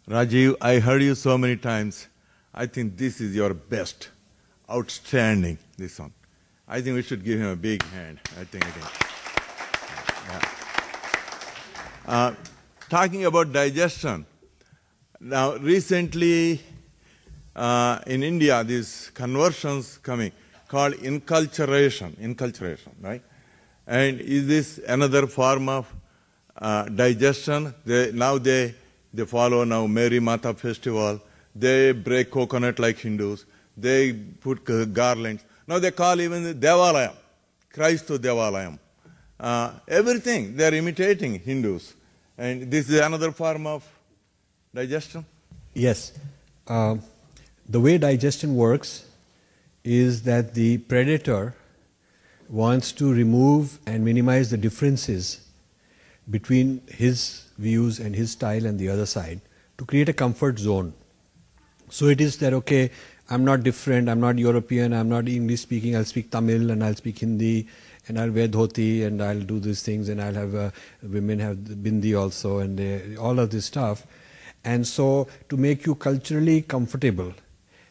Rajiv, I heard you so many times. I think this is your best. Outstanding, this one. I think we should give him a big hand. I think. Yeah. Talking about digestion. Now, recently in India, these conversions coming called inculturation, right? And is this another form of digestion? They follow now Mary Mata festival. They break coconut like Hindus. They put garlands. Now they call even the Devalayam, Christ to Devalayam. Everything, they are imitating Hindus. And this is another form of digestion? Yes. The way digestion works is that the predator wants to remove and minimize the differences between his views and his style and the other side to create a comfort zone. So it is that, okay, I'm not different, I'm not European, I'm not English speaking, I'll speak Tamil and I'll speak Hindi and I'll wear dhoti and I'll do these things and I'll have women have bindi also and all of this stuff. And so to make you culturally comfortable,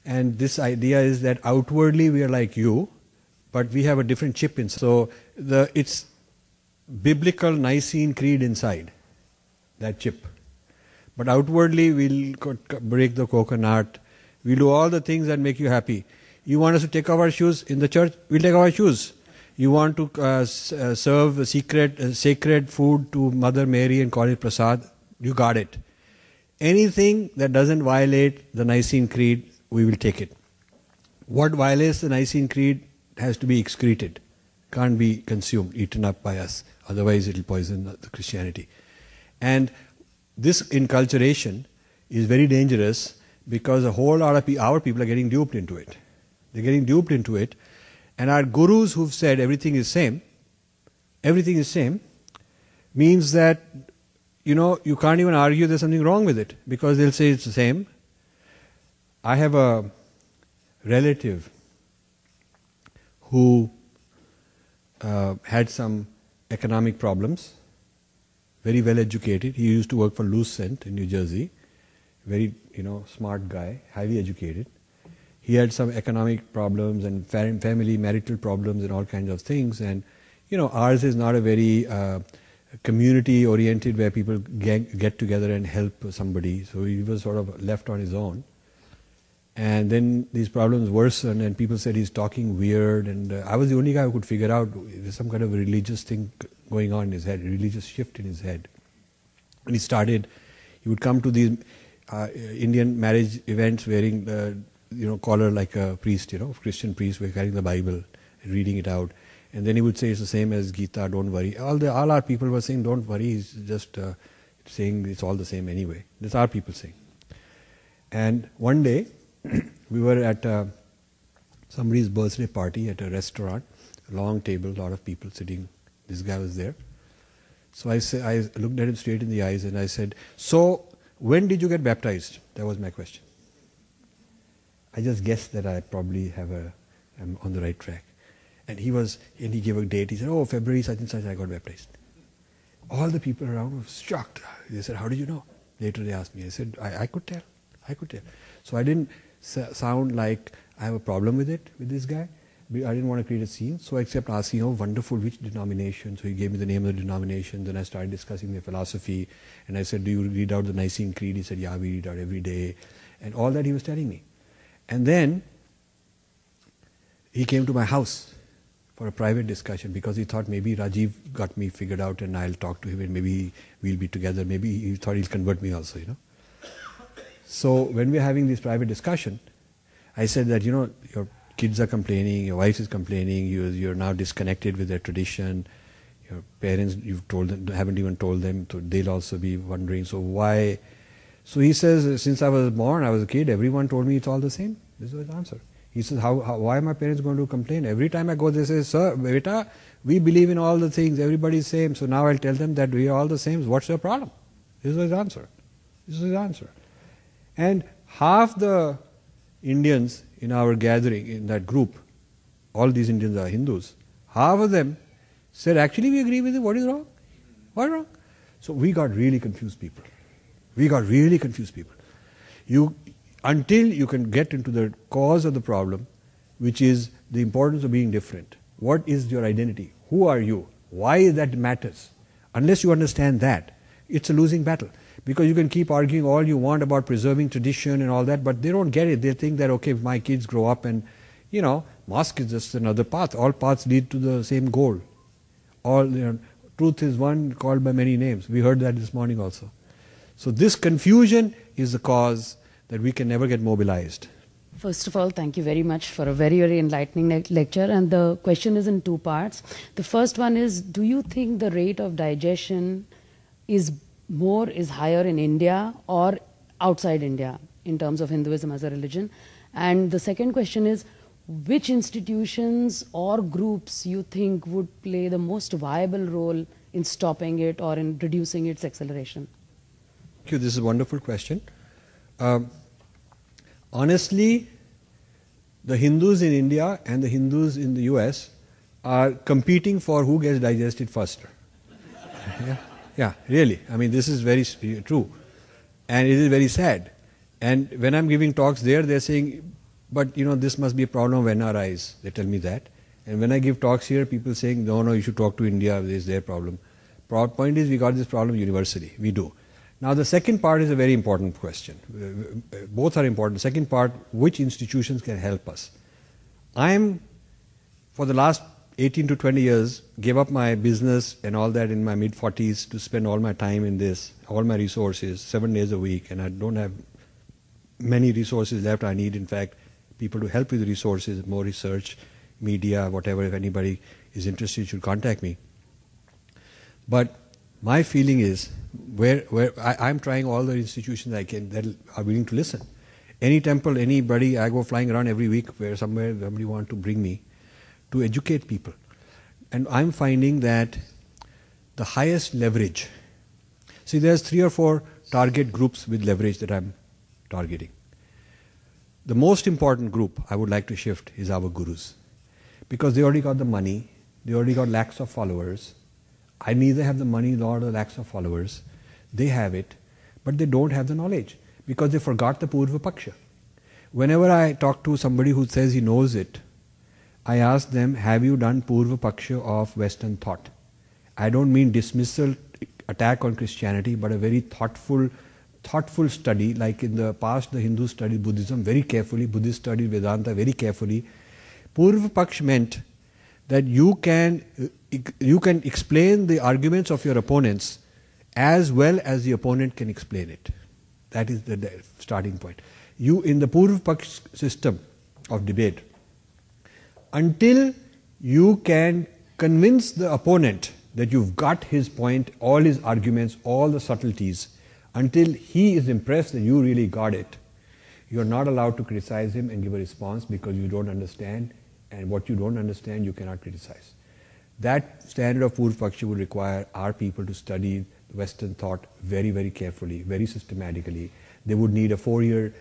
and this idea is that outwardly we are like you, but we have a different chip inside. So it's biblical Nicene Creed inside that chip. But outwardly we'll break the coconut, we'll do all the things that make you happy. You want us to take off our shoes in the church, we'll take off our shoes. You want to serve sacred food to Mother Mary and call it prasad, you got it. Anything that doesn't violate the Nicene Creed, we will take it. What violates the Nicene Creed has to be excreted, can't be consumed, eaten up by us, otherwise it will poison the Christianity. And this inculturation is very dangerous because a whole lot of our people are getting duped into it. They're getting duped into it, and our gurus who've said everything is same means that you can't even argue there's something wrong with it because they'll say it's the same. I have a relative who had some economic problems, very well educated. He used to work for Lucent in New Jersey, very smart guy, highly educated. He had some economic problems and family marital problems and all kinds of things. And ours is not a very community oriented where people get together and help somebody. So he was sort of left on his own. And then these problems worsened and people said he's talking weird, and I was the only guy who could figure out there's some kind of a religious thing going on in his head, a religious shift in his head. And he would come to these Indian marriage events wearing collar like a priest, Christian priest, we're carrying the Bible and reading it out. And then he would say it's the same as Gita, don't worry. All our people were saying don't worry, he's just saying it's all the same anyway. That's our people saying. And one day, we were at somebody's birthday party at a restaurant, a long table, a lot of people sitting. This guy was there. So I looked at him straight in the eyes and I said, so when did you get baptized? That was my question. I just guessed that I probably am on the right track. And he gave a date. He said, oh, February such and such I got baptized. All the people around were shocked. They said, how did you know? Later they asked me. I said, I could tell. So I didn't sound like I have a problem with this guy. I didn't want to create a scene. So I kept asking, oh, wonderful, which denomination? So he gave me the name of the denomination. Then I started discussing their philosophy. And I said, do you read out the Nicene Creed? He said, yeah, we read out every day. And all that he was telling me. And then he came to my house for a private discussion because he thought maybe Rajiv got me figured out and I'll talk to him and maybe we'll be together. Maybe he thought he'll convert me also, So when we're having this private discussion, I said that, your kids are complaining, your wife is complaining, you're now disconnected with their tradition, your parents, haven't even told them, so they'll also be wondering, so why? So he says, since I was born, I was a kid, everyone told me it's all the same. This was his answer. He says, why are my parents going to complain? Every time I go, they say, sir, beta, we believe in all the things, everybody's same, so now I'll tell them that we are all the same, what's your problem? This was his answer. And half the Indians in our gathering, in that group, all these Indians are Hindus, half of them said, actually we agree with you, what is wrong? What is wrong? So we got really confused people. Until you can get into the cause of the problem, which is the importance of being different. What is your identity? Who are you? Why that matters? Unless you understand that, it's a losing battle. Because you can keep arguing all you want about preserving tradition and all that, but they don't get it. They think that, okay, if my kids grow up and, mosque is just another path. All paths lead to the same goal. Truth is one called by many names. We heard that this morning also. So this confusion is the cause that we can never get mobilized. First of all, thank you very much for a very, very enlightening lecture. And the question is in two parts. The first one is, do you think the rate of digestion is higher in India or outside India in terms of Hinduism as a religion? And the second question is, which institutions or groups you think would play the most viable role in stopping it or in reducing its acceleration? Thank you. This is a wonderful question. Honestly, the Hindus in India and the Hindus in the US are competing for who gets digested faster. Yeah, really. I mean, this is very true. And it is very sad. And when I'm giving talks there, they're saying, but this must be a problem of NRIs. They tell me that. And when I give talks here, people saying, no, you should talk to India, this is their problem. Point is, we got this problem universally. We do. Now, the second part is a very important question. Both are important. Second part, which institutions can help us? For the last 18 to 20 years, gave up my business and all that in my mid-40s to spend all my time in this, all my resources, 7 days a week, and I don't have many resources left. I need, in fact, people to help with the resources, more research, media, whatever. If anybody is interested, you should contact me. But my feeling is, I'm trying all the institutions I can that are willing to listen. Any temple, anybody, I go flying around every week where somebody wants to bring me to educate people. And I'm finding that the highest leverage, see, there's 3 or 4 target groups with leverage that I'm targeting. The most important group I would like to shift is our gurus. Because they already got the money, they already got lakhs of followers. I neither have the money nor the lakhs of followers. They have it, but they don't have the knowledge because they forgot the Purva Paksha. Whenever I talk to somebody who says he knows it, I ask them, have you done Purva Paksha of Western thought? I don't mean dismissal, attack on Christianity, but a very thoughtful study. Like in the past, the Hindus studied Buddhism very carefully, Buddhists studied Vedanta very carefully. Purva Paksha meant that you can explain the arguments of your opponents as well as the opponent can explain it. That is the starting point. In the Purva Paksha system of debate, until you can convince the opponent that you've got his point, all his arguments, all the subtleties, until he is impressed that you really got it, you're not allowed to criticize him and give a response because you don't understand, and what you don't understand you cannot criticize. That standard of Purva Paksha would require our people to study Western thought very, very carefully, very systematically. They would need a 4-year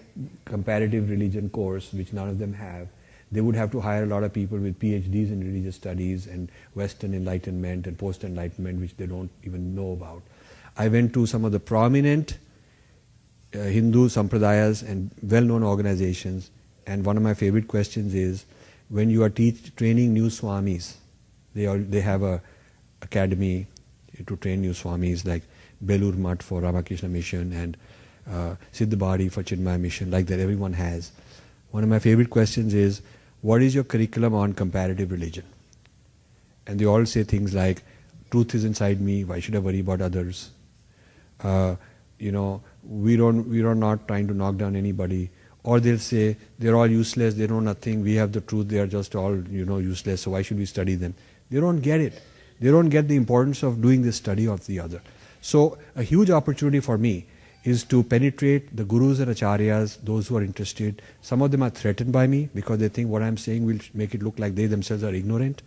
comparative religion course, which none of them have. They would have to hire a lot of people with PhDs in religious studies and Western enlightenment and post-enlightenment, which they don't even know about. I went to some of the prominent Hindu sampradayas and well-known organizations, and one of my favorite questions is, when you are training new swamis, they have a academy to train new swamis, like Belur Mutt for Ramakrishna Mission and Siddhabari for Chinmaya Mission, like that everyone has. One of my favorite questions is, what is your curriculum on comparative religion? And they all say things like, truth is inside me, why should I worry about others? We are not trying to knock down anybody. Or they'll say, they're all useless, they know nothing, we have the truth, they are just all useless, so why should we study them? They don't get it. They don't get the importance of doing this study of the other. So a huge opportunity for me is to penetrate the gurus and acharyas, those who are interested. Some of them are threatened by me because they think what I'm saying will make it look like they themselves are ignorant.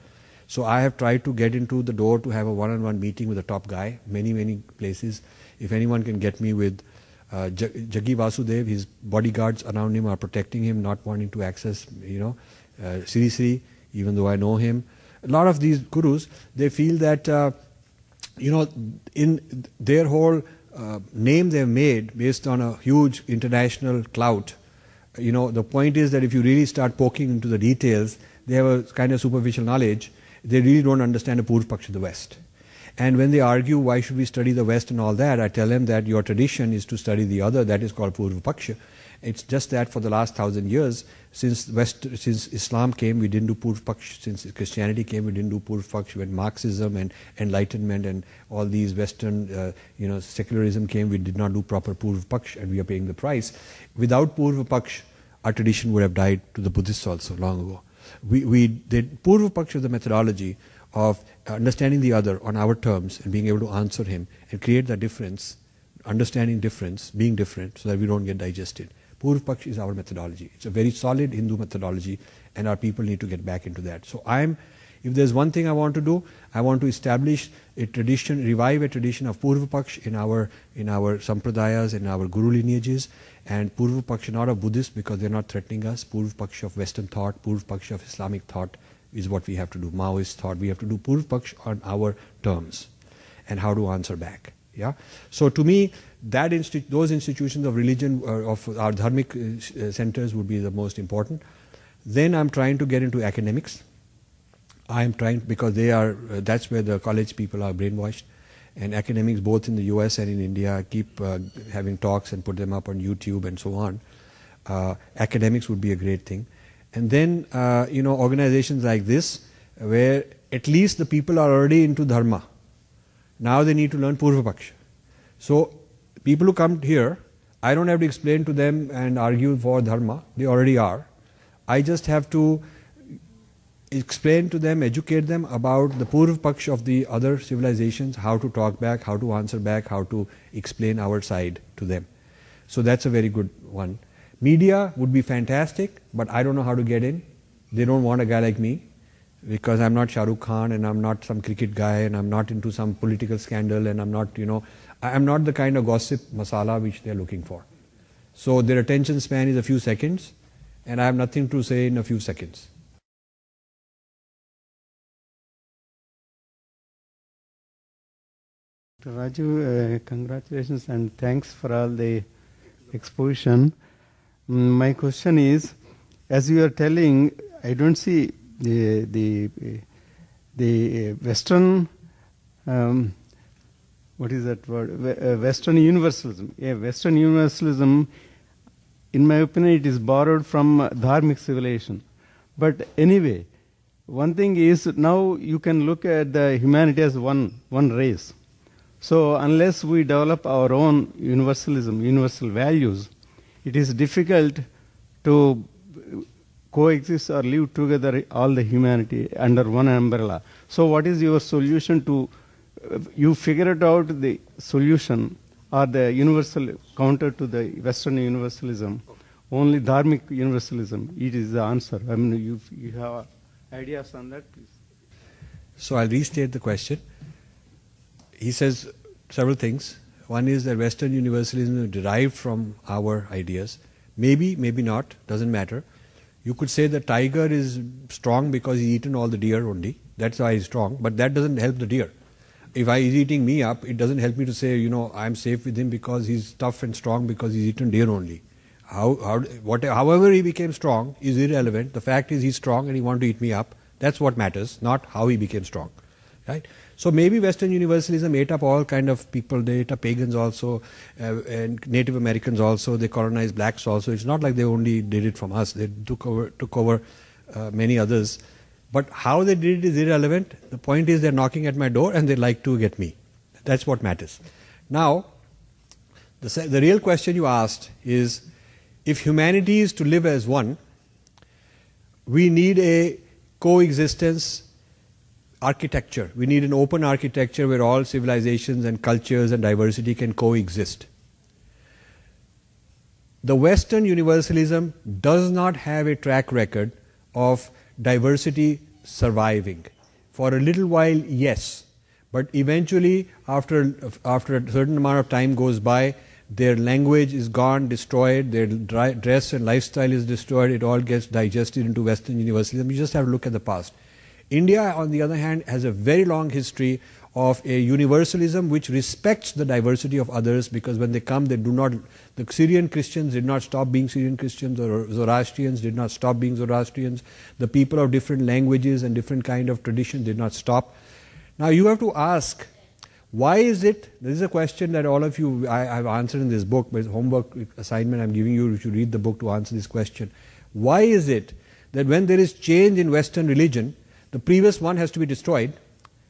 So I have tried to get into the door to have a one-on-one meeting with a top guy, many places. If anyone can get me with Jaggi Vasudev, his bodyguards around him are protecting him, not wanting to access, Sri Sri, even though I know him. A lot of these gurus, they feel that, in their whole name they've made based on a huge international clout. The point is that if you really start poking into the details, they have a kind of superficial knowledge. They really don't understand the Purva Paksha of the West. And when they argue why should we study the West and all that, I tell them that your tradition is to study the other, that is called Purva Paksha. It's just that for the last 1,000 years, since Islam came, we didn't do Purva Paksha. Since Christianity came, we didn't do Purva Paksha. When Marxism and Enlightenment and all these Western, secularism came, we did not do proper Purva Paksha, and we are paying the price. Without Purva Paksha, our tradition would have died to the Buddhists also long ago. We did Purva Paksha, the methodology of understanding the other on our terms and being able to answer him and create the difference, understanding difference, being different, so that we don't get digested. Purva Paksha is our methodology. It's a very solid Hindu methodology, and our people need to get back into that. So if there's one thing I want to do, I want to establish a tradition, revive a tradition of Purva Paksha in our sampradayas, in our guru lineages, and Purva Paksha not of Buddhists because they're not threatening us, Purva Paksha of Western thought, Purva Paksha of Islamic thought is what we have to do, Maoist thought. We have to do Purva Paksha on our terms and how to answer back. Yeah. So to me, those institutions of religion, of our dharmic centers would be the most important. Then I'm trying to get into academics. I'm trying, because that's where the college people are brainwashed. And academics both in the US and in India keep having talks and put them up on YouTube and so on. Academics would be a great thing. And then, organizations like this, where at least the people are already into dharma. Now they need to learn Purva Paksha. So people who come here, I don't have to explain to them and argue for dharma. They already are. I just have to explain to them, educate them about the Purva Paksha of the other civilizations, how to talk back, how to answer back, how to explain our side to them. So that's a very good one. Media would be fantastic, but I don't know how to get in. They don't want a guy like me, because I'm not Shah Rukh Khan and I'm not some cricket guy and I'm not into some political scandal and I'm not, I'm not the kind of gossip masala which they're looking for. So their attention span is a few seconds and I have nothing to say in a few seconds. Raju, congratulations and thanks for all the exposition. My question is, as you are telling, I don't see the Western, what is that word? Western universalism. Yeah, Western universalism, in my opinion, it is borrowed from dharmic civilization. But anyway, one thing is, now you can look at the humanity as one race. So unless we develop our own universalism, universal values, it is difficult to coexist or live together all the humanity under one umbrella. So what is your solution to, you figured out the solution or the universal counter to the Western universalism, only dharmic universalism, it is the answer. I mean, you have ideas on that, please? So I'll restate the question. He says several things. One is that Western universalism is derived from our ideas. Maybe, maybe not, doesn't matter. You could say the tiger is strong because he's eaten all the deer only. That's why he's strong, but that doesn't help the deer. If he's eating me up, it doesn't help me to say, I'm safe with him because he's tough and strong because he's eaten deer only. However he became strong is irrelevant. The fact is he's strong and he wants to eat me up. That's what matters, not how he became strong. Right? So maybe Western universalism ate up all kind of people. They ate up pagans also, and Native Americans also. They colonized blacks also. It's not like they only did it from us. They took over many others. But how they did it is irrelevant. The point is they're knocking at my door and they like to get me. That's what matters. Now, the real question you asked is, if humanity is to live as one, we need a coexistence architecture. We need an open architecture where all civilizations and cultures and diversity can coexist. The Western universalism does not have a track record of diversity surviving. For a little while, yes, but eventually, after a certain amount of time goes by, their language is gone, destroyed, their dress and lifestyle is destroyed, it all gets digested into Western universalism. You just have to look at the past. India, on the other hand, has a very long history of a universalism which respects the diversity of others, because when they come, they do not, the Syrian Christians did not stop being Syrian Christians, or Zoroastrians did not stop being Zoroastrians, the people of different languages and different kind of traditions did not stop. Now you have to ask, why is it, this is a question that all of you, I have answered in this book, but it's homework assignment I'm giving you, you should read the book to answer this question. Why is it that when there is change in Western religion, the previous one has to be destroyed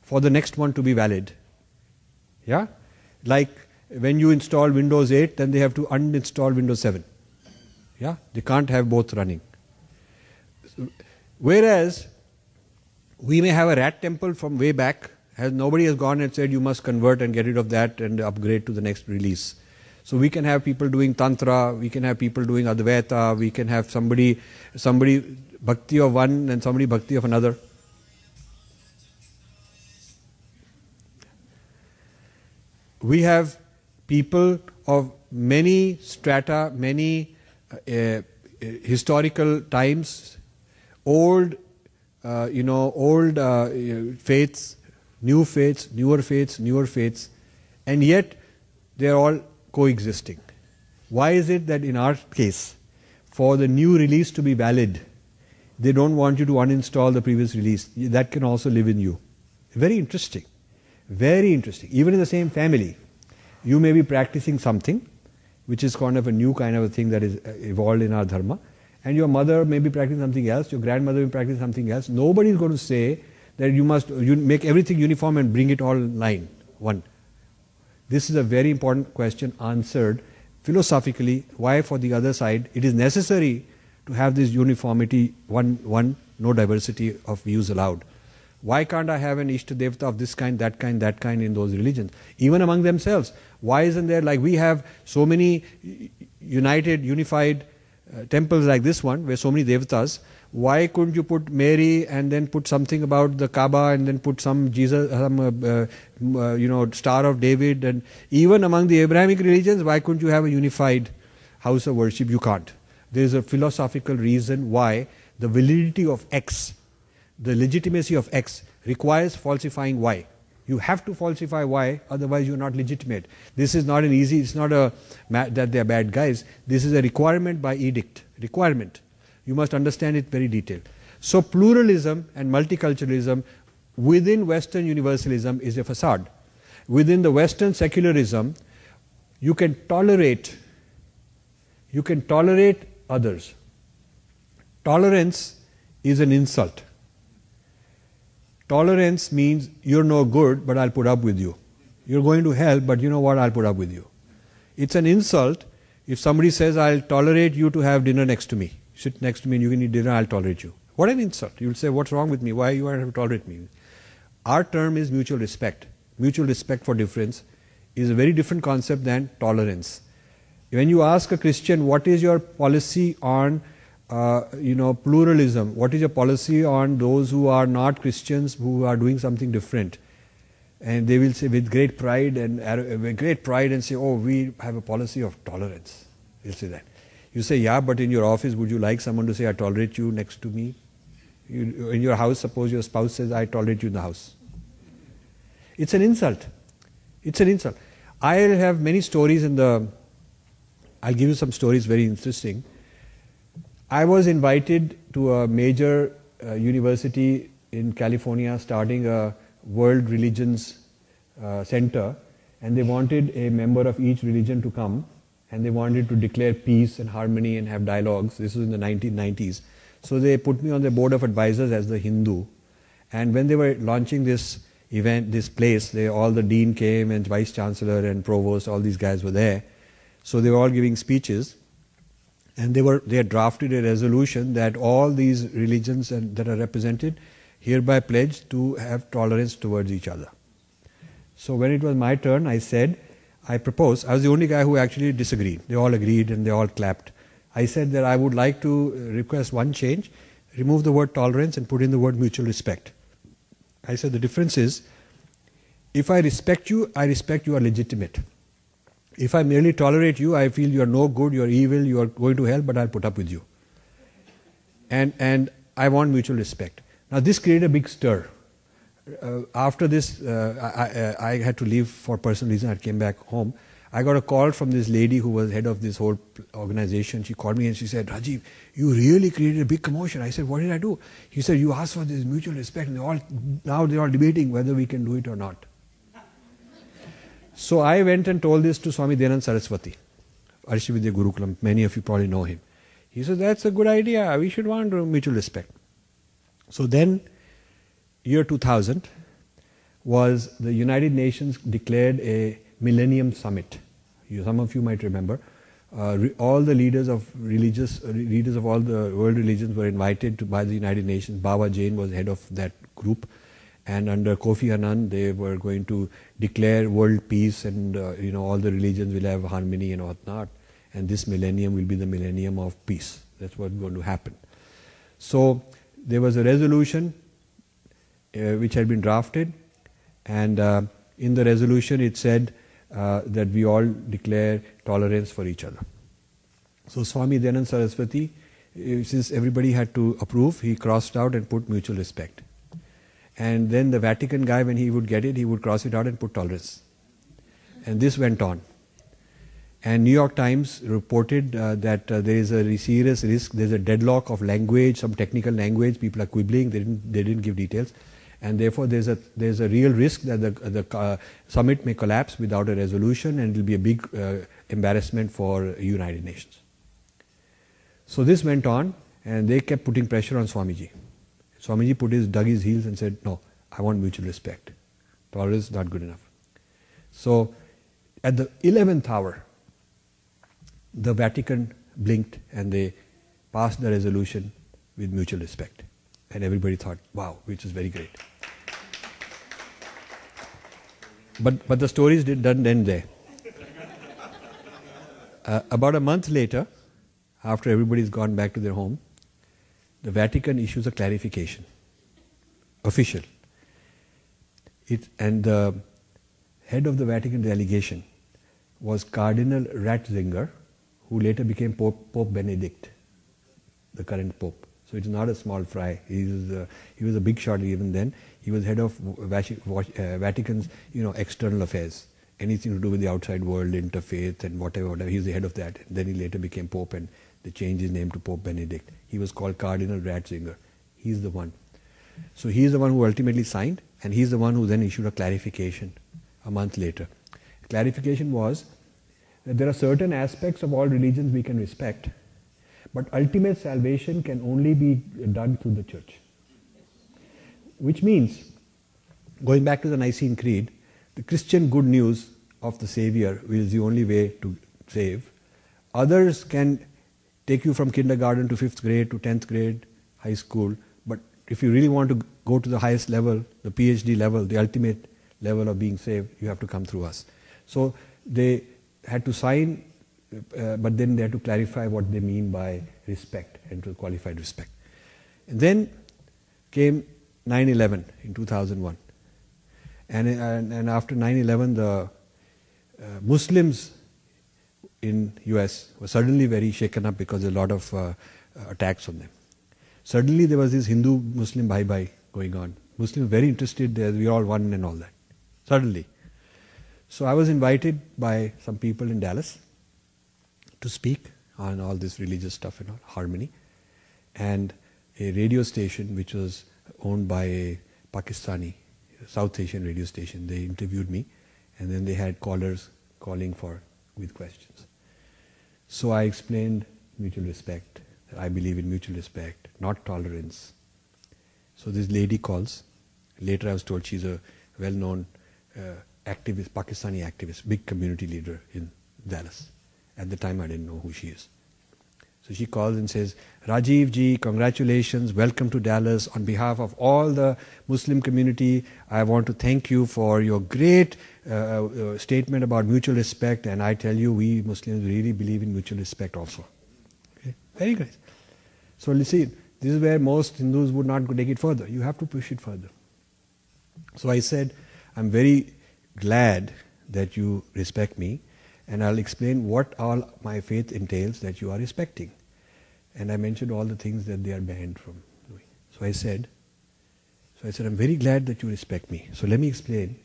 for the next one to be valid? Yeah? Like when you install Windows 8, then they have to uninstall Windows 7. Yeah? They can't have both running. Whereas, we may have a rat temple from way back, nobody has gone and said you must convert and get rid of that and upgrade to the next release. So we can have people doing Tantra, we can have people doing Advaita, we can have somebody bhakti of one and somebody bhakti of another. We have people of many strata, many historical times, old faiths, new faiths, newer faiths, newer faiths, and yet they are all coexisting. Why is it that in our case, for the new release to be valid, they don't want you to uninstall the previous release? That can also live in you. Very interesting. Very interesting. Even in the same family, you may be practicing something which is kind of a new kind of a thing that is evolved in our dharma, and your mother may be practicing something else, your grandmother may be practicing something else. Nobody is going to say that you make everything uniform and bring it all in line, one. This is a very important question answered philosophically, why for the other side it is necessary to have this uniformity, one, no diversity of views allowed. Why can't I have an Ishta Devta of this kind, that kind, that kind in those religions? Even among themselves. Why isn't there, like we have so many unified temples like this one, where so many Devtas, why couldn't you put Mary and then put something about the Kaaba and then put some Jesus, Star of David? And even among the Abrahamic religions, why couldn't you have a unified house of worship? You can't. There is a philosophical reason why the validity of X, the legitimacy of X, requires falsifying Y. You have to falsify Y, otherwise you are not legitimate. This is not an easy, it's not that they are bad guys. This is a requirement by edict. Requirement. You must understand it very detailed. So pluralism and multiculturalism within Western universalism is a facade. Within the Western secularism, you can tolerate others. Tolerance is an insult. Tolerance means you're no good, but I'll put up with you. You're going to hell, but you know what, I'll put up with you. It's an insult if somebody says, I'll tolerate you to have dinner next to me. Sit next to me and you can eat dinner, I'll tolerate you. What an insult. You'll say, what's wrong with me? Why you have to tolerate me? Our term is mutual respect. Mutual respect for difference is a very different concept than tolerance. When you ask a Christian, what is your policy on pluralism? What is your policy on those who are not Christians, who are doing something different? And they will say with great pride and say, oh, we have a policy of tolerance. They'll say that. You say, yeah, but in your office, would you like someone to say, I tolerate you next to me? In your house, suppose your spouse says, I tolerate you in the house. It's an insult. It's an insult. I'll have many stories I'll give you some stories very interesting. I was invited to a major university in California starting a world religions center, and they wanted a member of each religion to come, and they wanted to declare peace and harmony and have dialogues. This was in the 1990s. So they put me on the board of advisors as the Hindu, and when they were launching this event, this place, all the dean came and vice chancellor and provost, all these guys were there. So they were all giving speeches. And they had drafted a resolution that all these religions that are represented hereby pledge to have tolerance towards each other. So when it was my turn, I proposed, I was the only guy who actually disagreed. They all agreed and they all clapped. I said that I would like to request one change, remove the word tolerance and put in the word mutual respect. I said the difference is, if I respect you are legitimate. If I merely tolerate you, I feel you are no good, you are evil, you are going to hell, but I'll put up with you. And I want mutual respect. Now this created a big stir. after this, I had to leave for personal reason. I came back home. I got a call from this lady who was head of this whole organization. She called me and she said, Rajiv, you really created a big commotion. I said, what did I do? He said, you asked for this mutual respect. And now they're all debating whether we can do it or not. So I went and told this to Swami Dayananda Saraswati, Arshavidya Gurukulam. Many of you probably know him. He said, that's a good idea. We should want mutual respect. So then, year 2000 was the United Nations declared a Millennium Summit. Some of you might remember. All the leaders of all the world religions were invited by the United Nations. Baba Jain was head of that group. And under Kofi Annan, they were going to declare world peace and all the religions will have harmony and whatnot. And this millennium will be the millennium of peace. That's what's going to happen. So there was a resolution which had been drafted, and in the resolution it said that we all declare tolerance for each other. So Swami Dayananda Saraswati, since everybody had to approve, he crossed out and put mutual respect. And then the Vatican guy, when he would get it, he would cross it out and put tolerance. And this went on. And New York Times reported that there is a serious risk, there's a deadlock of language, some technical language, people are quibbling, they didn't give details. And therefore there's a real risk that the summit may collapse without a resolution, and it will be a big embarrassment for United Nations. So this went on, and they kept putting pressure on Swamiji. Swamiji dug his heels and said, no, I want mutual respect. Tolerance is not good enough. So at the 11th hour, the Vatican blinked and they passed the resolution with mutual respect. And everybody thought, wow, which is very great. But the stories didn't end there. About a month later, after everybody's gone back to their home, the Vatican issues a clarification, official. And the head of the Vatican delegation was Cardinal Ratzinger, who later became Pope Benedict, the current Pope. So it's not a small fry. He was a big shot even then. He was head of Vatican's external affairs, anything to do with the outside world, interfaith and whatever. He was the head of that. And then he later became Pope, and they changed his name to Pope Benedict. He was called Cardinal Ratzinger. He's the one. So he's the one who ultimately signed, and he's the one who then issued a clarification a month later. Clarification was that there are certain aspects of all religions we can respect, but ultimate salvation can only be done through the church. Which means, going back to the Nicene Creed, the Christian good news of the Savior is the only way to save. Others can take you from kindergarten to 5th grade to 10th grade, high school, but if you really want to go to the highest level, the PhD level, the ultimate level of being saved, you have to come through us. So they had to sign, but then they had to clarify what they mean by respect and to qualified respect. And then came 9/11 in 2001. And after 9/11, the Muslims in US were suddenly very shaken up because there were a lot of attacks on them. Suddenly there was this Hindu-Muslim bye-bye going on. Muslims very interested, we all one and all that. Suddenly. So I was invited by some people in Dallas to speak on all this religious stuff and all, harmony. And a radio station which was owned by a Pakistani, South Asian radio station, they interviewed me, and then they had callers calling with questions. So I explained mutual respect, that I believe in mutual respect, not tolerance. So this lady calls. Later I was told she's a well-known activist, Pakistani activist, big community leader in Dallas. At the time I didn't know who she is. So she calls and says, Rajiv ji, congratulations, welcome to Dallas. On behalf of all the Muslim community, I want to thank you for your great statement about mutual respect, and I tell you, we Muslims really believe in mutual respect also. Okay? Very good. So you see, this is where most Hindus would not take it further. You have to push it further. So I said, I'm very glad that you respect me, and I'll explain what all my faith entails that you are respecting. And I mentioned all the things that they are banned from doing. So I said, So I said, I'm very glad that you respect me. So let me explain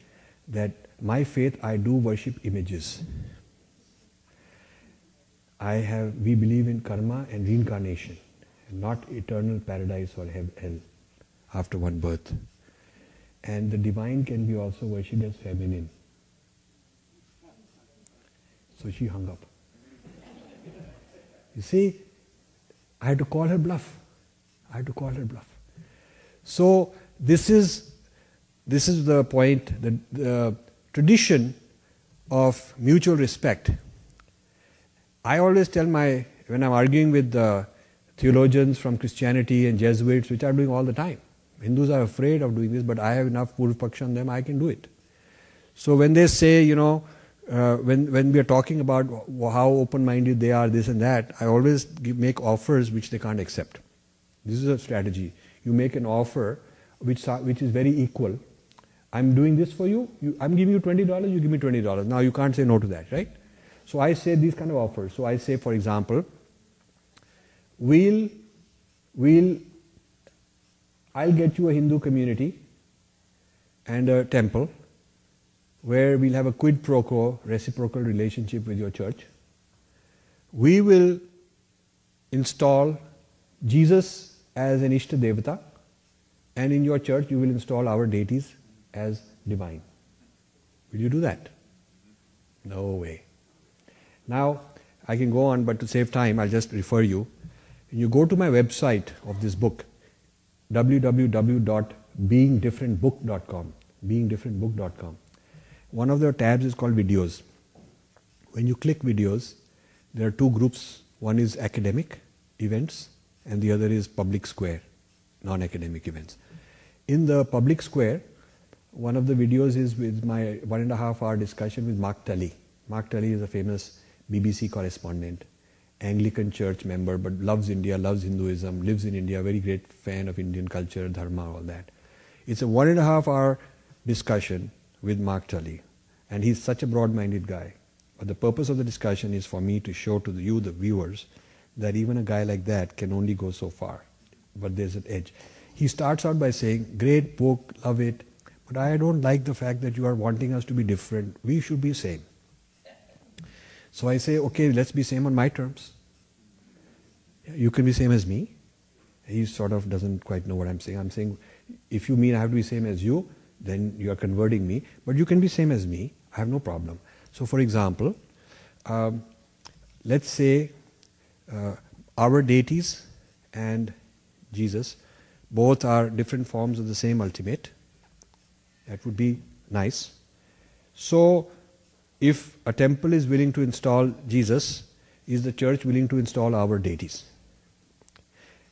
that my faith, I do worship images. We believe in karma and reincarnation, not eternal paradise or hell after one birth. And the divine can be also worshipped as feminine. So she hung up. You see, I had to call her bluff. So this is the point, the tradition of mutual respect. I always tell when I'm arguing with the theologians from Christianity and Jesuits, which are doing all the time. Hindus are afraid of doing this, but I have enough Purva Paksha on them, I can do it. So when they say, when we are talking about how open-minded they are, this and that, I always make offers which they can't accept. This is a strategy. You make an offer which is very equal. I'm doing this for you, I'm giving you $20, you give me $20. Now you can't say no to that, right? So I say these kind of offers. So I say, for example, I'll get you a Hindu community and a temple where we'll have a quid pro quo, reciprocal relationship with your church. We will install Jesus as an Ishta Devata, and in your church you will install our deities as divine. Will you do that? No way. Now, I can go on, but to save time, I'll just refer you. You go to my website of this book, www.beingdifferentbook.com, beingdifferentbook.com. One of the tabs is called videos. When you click videos, there are two groups. One is academic events and the other is public square, non-academic events. In the public square, one of the videos is with my 1.5 hour discussion with Mark Tully. Mark Tully is a famous BBC correspondent, Anglican church member, but loves India, loves Hinduism, lives in India, very great fan of Indian culture, dharma, all that. It's a 1.5 hour discussion with Mark Tully, and he's such a broad-minded guy. But the purpose of the discussion is for me to show to you, the viewers, that even a guy like that can only go so far. But there's an edge. He starts out by saying, great book, love it, but I don't like the fact that you are wanting us to be different. We should be same. So I say, okay, let's be same on my terms. You can be same as me. He sort of doesn't quite know what I'm saying. I'm saying, if you mean I have to be same as you, then you are converting me. But you can be same as me. I have no problem. So for example, let's say our deities and Jesus both are different forms of the same ultimate. That would be nice. So if a temple is willing to install Jesus, is the church willing to install our deities?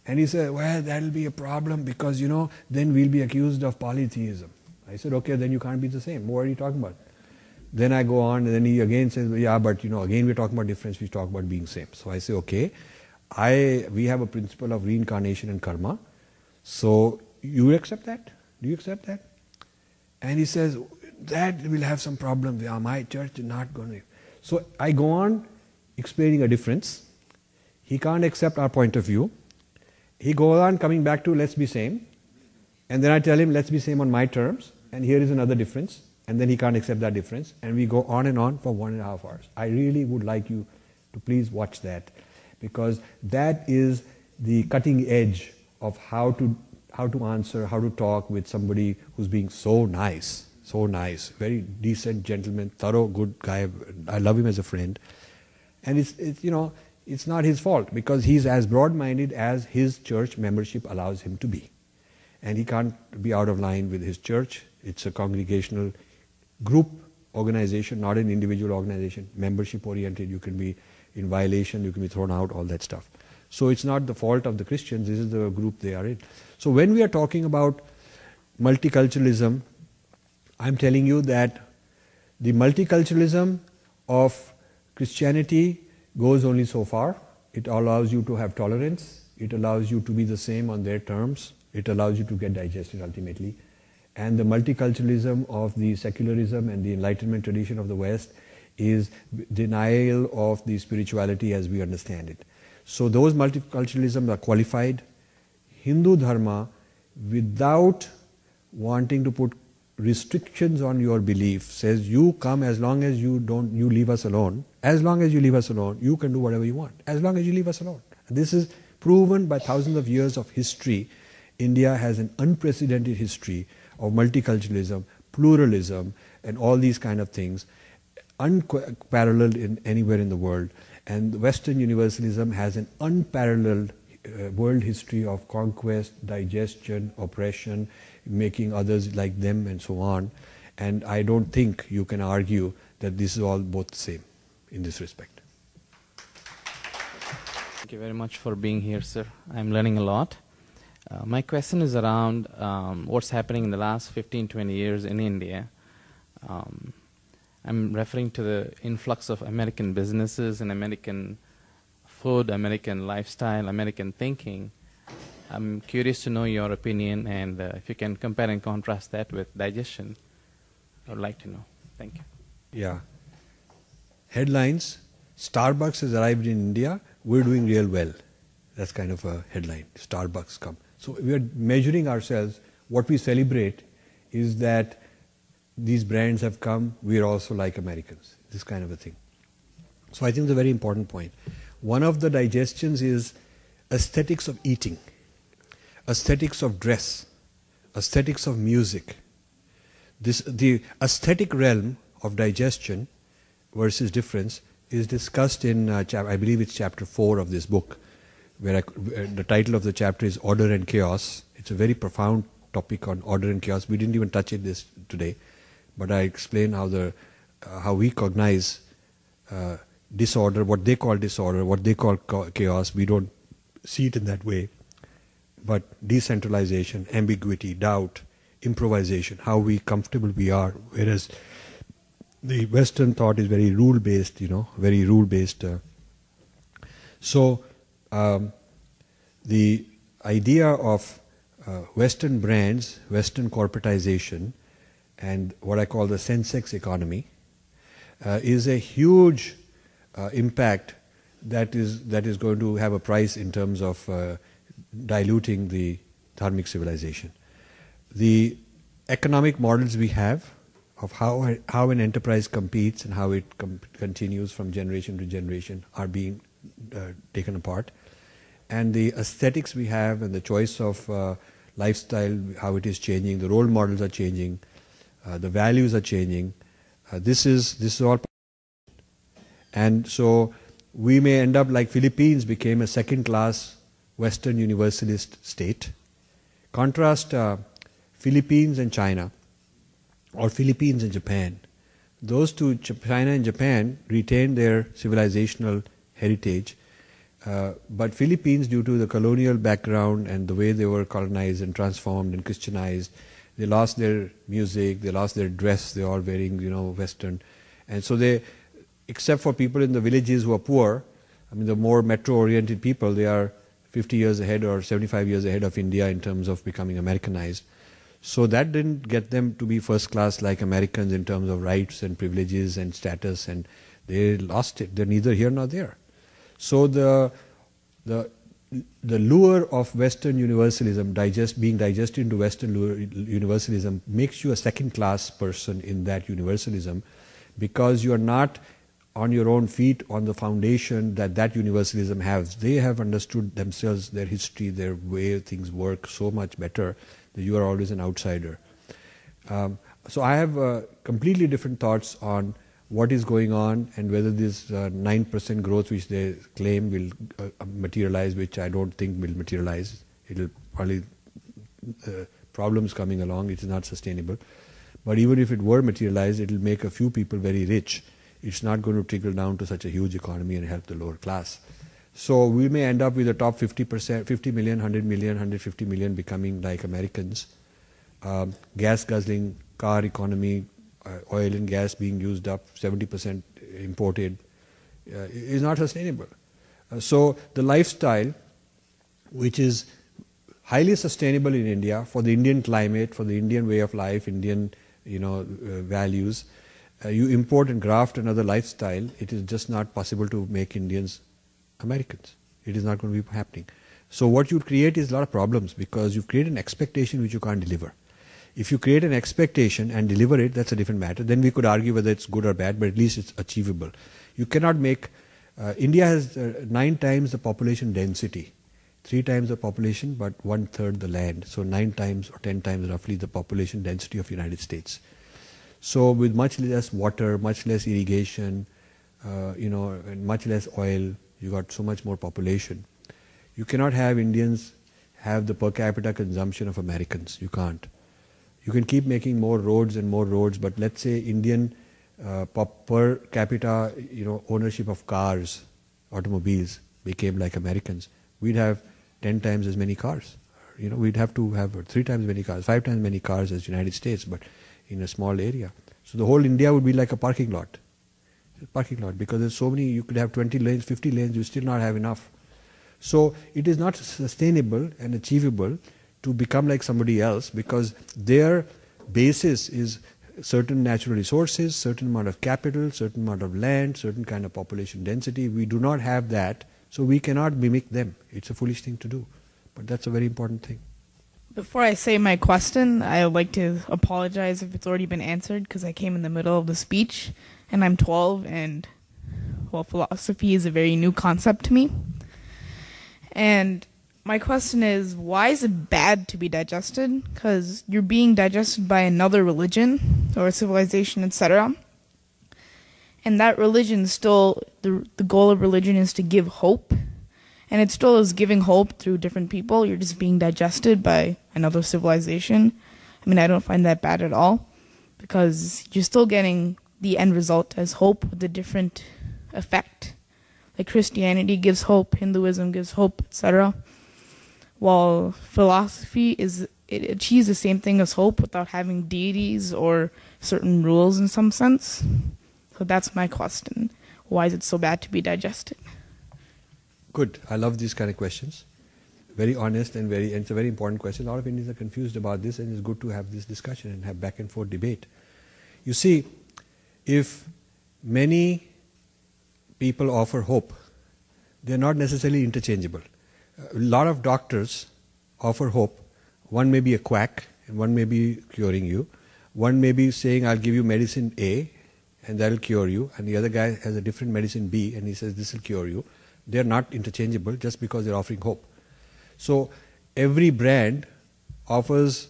And he said, well, that will be a problem because, then we'll be accused of polytheism. I said, okay, then you can't be the same. What are you talking about? Then I go on, and then he again says, yeah, but again we're talking about difference, we talk about being same. So I say, okay, we have a principle of reincarnation and karma. So you accept that? Do you accept that? And he says, that will have some problem. My church is not going to. So I go on explaining a difference. He can't accept our point of view. He goes on coming back to let's be same. And then I tell him let's be same on my terms. And here is another difference. And then he can't accept that difference. And we go on for 1.5 hours. I really would like you to please watch that. Because that is the cutting edge of how to answer, how to talk with somebody who's being so nice, very decent gentleman, thorough, good guy. I love him as a friend. And it's not his fault because he's as broad-minded as his church membership allows him to be. And he can't be out of line with his church. It's a congregational group organization, not an individual organization, membership-oriented. You can be in violation, you can be thrown out, all that stuff. So it's not the fault of the Christians, this is the group they are in. So when we are talking about multiculturalism, I'm telling you that the multiculturalism of Christianity goes only so far. It allows you to have tolerance, it allows you to be the same on their terms, it allows you to get digested ultimately. And the multiculturalism of the secularism and the Enlightenment tradition of the West is denial of the spirituality as we understand it. So those multiculturalisms are qualified. Hindu Dharma, without wanting to put restrictions on your belief, says you come as long as you leave us alone. As long as you leave us alone, you can do whatever you want. As long as you leave us alone. This is proven by thousands of years of history. India has an unprecedented history of multiculturalism, pluralism, and all these kind of things, unparalleled in anywhere in the world. And Western universalism has an unparalleled world history of conquest, digestion, oppression, making others like them, and so on. And I don't think you can argue that this is all both the same in this respect. Thank you very much for being here, sir. I'm learning a lot. My question is around what's happening in the last 15-20 years in India. I'm referring to the influx of American businesses and American food, American lifestyle, American thinking. I'm curious to know your opinion, and if you can compare and contrast that with digestion, I would like to know. Thank you. Yeah. Headlines: Starbucks has arrived in India, we're doing real well. That's kind of a headline. Starbucks come. So we are measuring ourselves. What we celebrate is that these brands have come, we are also like Americans. This kind of a thing. So I think it's a very important point. One of the digestions is aesthetics of eating, aesthetics of dress, aesthetics of music. The aesthetic realm of digestion versus difference is discussed in, I believe it's chapter 4 of this book, where the title of the chapter is Order and Chaos. It's a very profound topic on order and chaos. We didn't even touch it this today, but I explain how we cognize disorder, what they call disorder, what they call chaos. We don't see it in that way. But decentralization, ambiguity, doubt, improvisation, how comfortable we are, whereas the Western thought is very rule-based, very rule-based. So the idea of Western brands, Western corporatization, and what I call the sensex economy is a huge impact that is going to have a price in terms of diluting the dharmic civilization. The economic models we have of how an enterprise competes and how it continues from generation to generation are being taken apart. And the aesthetics we have and the choice of lifestyle, how it is changing, the role models are changing, the values are changing. This is all. And so we may end up like Philippines became a second-class Western universalist state. Contrast Philippines and China, or Philippines and Japan. Those two, China and Japan, retained their civilizational heritage, but Philippines, due to the colonial background and the way they were colonized and transformed and Christianized, they lost their music, they lost their dress, they're all wearing, Western. And so they, except for people in the villages who are poor, the more metro-oriented people, they are 50 years ahead or 75 years ahead of India in terms of becoming Americanized. So that didn't get them to be first class like Americans in terms of rights and privileges and status, and they lost it. They're neither here nor there. So the lure of Western universalism, being digested into Western universalism, makes you a second-class person in that universalism, because you are not on your own feet on the foundation that universalism has. They have understood themselves, their history, their way things work so much better that you are always an outsider. So I have completely different thoughts on what is going on and whether this 9% growth which they claim will materialize, which I don't think will materialize. It will probably problems coming along. It is not sustainable. But even if it were materialized, it will make a few people very rich. It's not going to trickle down to such a huge economy and help the lower class. So we may end up with the top 50%, 50 million, 100 million, 150 million becoming like Americans. Gas guzzling, car economy, oil and gas being used up, 70% imported, is not sustainable. So the lifestyle, which is highly sustainable in India for the Indian climate, for the Indian way of life, Indian values, you import and graft another lifestyle, it is just not possible to make Indians Americans. It is not going to be happening. So what you create is a lot of problems, because you create an expectation which you can't deliver. If you create an expectation and deliver it, that's a different matter. Then we could argue whether it's good or bad, but at least it's achievable. You cannot make... India has 9 times the population density. 3 times the population, but 1/3 the land. So 9 times or 10 times roughly the population density of United States. So with much less water, much less irrigation, and much less oil, you got so much more population. You cannot have Indians have the per capita consumption of Americans. You can't. You can keep making more roads and more roads, but let's say Indian per capita, ownership of cars, automobiles became like Americans. We'd have 10 times as many cars. We'd have to have 3 times many cars, 5 times many cars as United States, but in a small area. So the whole India would be like a parking lot. Because there's so many, you could have 20 lanes, 50 lanes, you still not have enough. So it is not sustainable and achievable to become like somebody else, because their basis is certain natural resources, certain amount of capital, certain amount of land, certain kind of population density. We do not have that, so we cannot mimic them. It's a foolish thing to do, but that's a very important thing. Before I say my question, I would like to apologize if it's already been answered, because I came in the middle of the speech, and I'm 12, and, philosophy is a very new concept to me. And my question is, why is it bad to be digested? Because you're being digested by another religion, or civilization, etc. And that religion still, the goal of religion is to give hope. And it still is giving hope through different people. You're just being digested by another civilization. I mean, I don't find that bad at all, because you're still getting the end result as hope with a different effect. Like Christianity gives hope, Hinduism gives hope, etc. While philosophy it achieves the same thing as hope without having deities or certain rules in some sense. So that's my question. Why is it so bad to be digested? Good. I love these kind of questions. Very honest and it's a very important question. A lot of Indians are confused about this, and it's good to have this discussion and have back and forth debate. You see, if many people offer hope, they're not necessarily interchangeable. A lot of doctors offer hope. One may be a quack, and one may be curing you. One may be saying, I'll give you medicine A, and that'll cure you. And the other guy has a different medicine B, and he says, this will cure you. They're not interchangeable just because they're offering hope. So every brand offers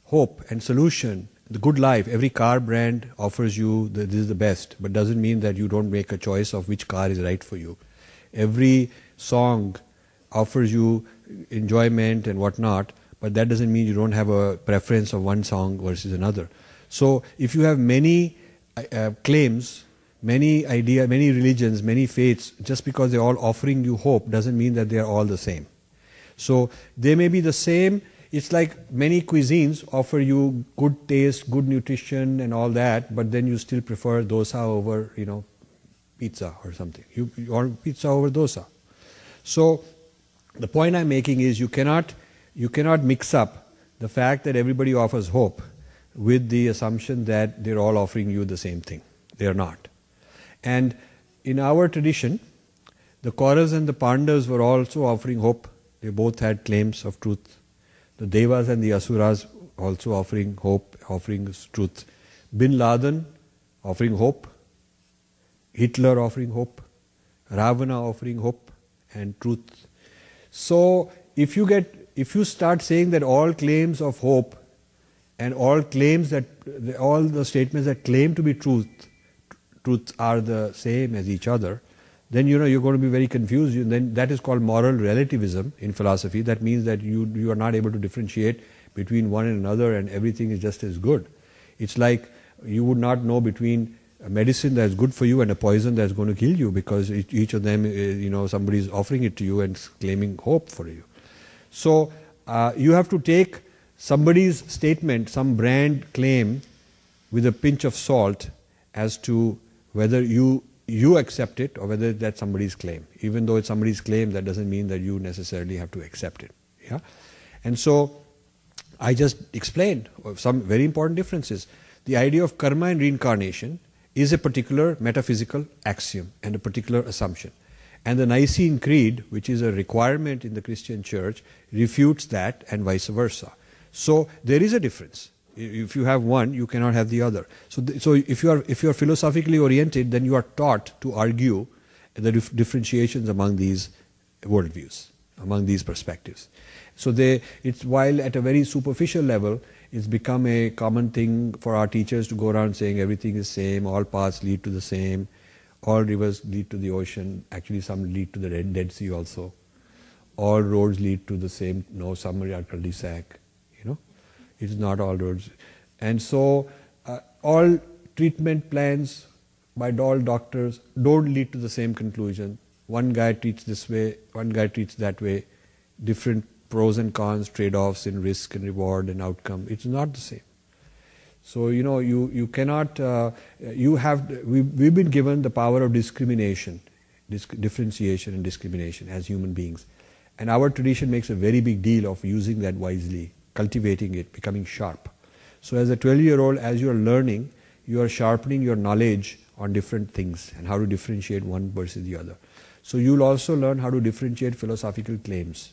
hope and solution, the good life. Every car brand offers you this is the best, but doesn't mean that you don't make a choice of which car is right for you. Every song offers you enjoyment and whatnot, but that doesn't mean you don't have a preference of one song versus another. So if you have many claims, many ideas, many religions, many faiths, just because they're all offering you hope doesn't mean that they are all the same. So they may be the same. It's like many cuisines offer you good taste, good nutrition and all that, but then you still prefer dosa over, pizza or something. You want pizza over dosa. So the point I'm making is you cannot mix up the fact that everybody offers hope with the assumption that they're all offering you the same thing. They are not. And in our tradition, the Kauravas and the Pandavas were also offering hope. They both had claims of truth. The Devas and the Asuras also offering hope, offering truth. Bin Laden offering hope. Hitler offering hope. Ravana offering hope and truth. So if you start saying that all claims of hope and all the statements that claim to be truth are the same as each other, then you're going to be very confused. Then that is called moral relativism in philosophy. That means that you are not able to differentiate between one and another, and everything is just as good. It's like you would not know between a medicine that's good for you and a poison that's going to kill you, because each of them, somebody is offering it to you and claiming hope for you. So you have to take somebody's statement, some brand claim, with a pinch of salt as to whether you accept it or whether that's somebody's claim. Even though it's somebody's claim, that doesn't mean that you necessarily have to accept it. Yeah? And so I just explained some very important differences. The idea of karma and reincarnation is a particular metaphysical axiom and a particular assumption. And the Nicene Creed, which is a requirement in the Christian church, refutes that, and vice versa. So there is a difference. If you have one, you cannot have the other. So if you are philosophically oriented, then you are taught to argue the differentiations among these worldviews, among these perspectives. So it's while at a very superficial level, it's become a common thing for our teachers to go around saying everything is same, all paths lead to the same, all rivers lead to the ocean. Actually, some lead to the Dead Sea also. All roads lead to the same. No, some are cul-de-sac. It's not all roads. And so all treatment plans by all doctors don't lead to the same conclusion. One guy treats this way, one guy treats that way. Different pros and cons, trade-offs in risk and reward and outcome. It's not the same. So you cannot. We've been given the power of discrimination, differentiation and discrimination as human beings, and our tradition makes a very big deal of using that wisely, cultivating it, becoming sharp. So as a 12-year-old, as you are learning, you are sharpening your knowledge on different things and how to differentiate one versus the other. So you'll also learn how to differentiate philosophical claims.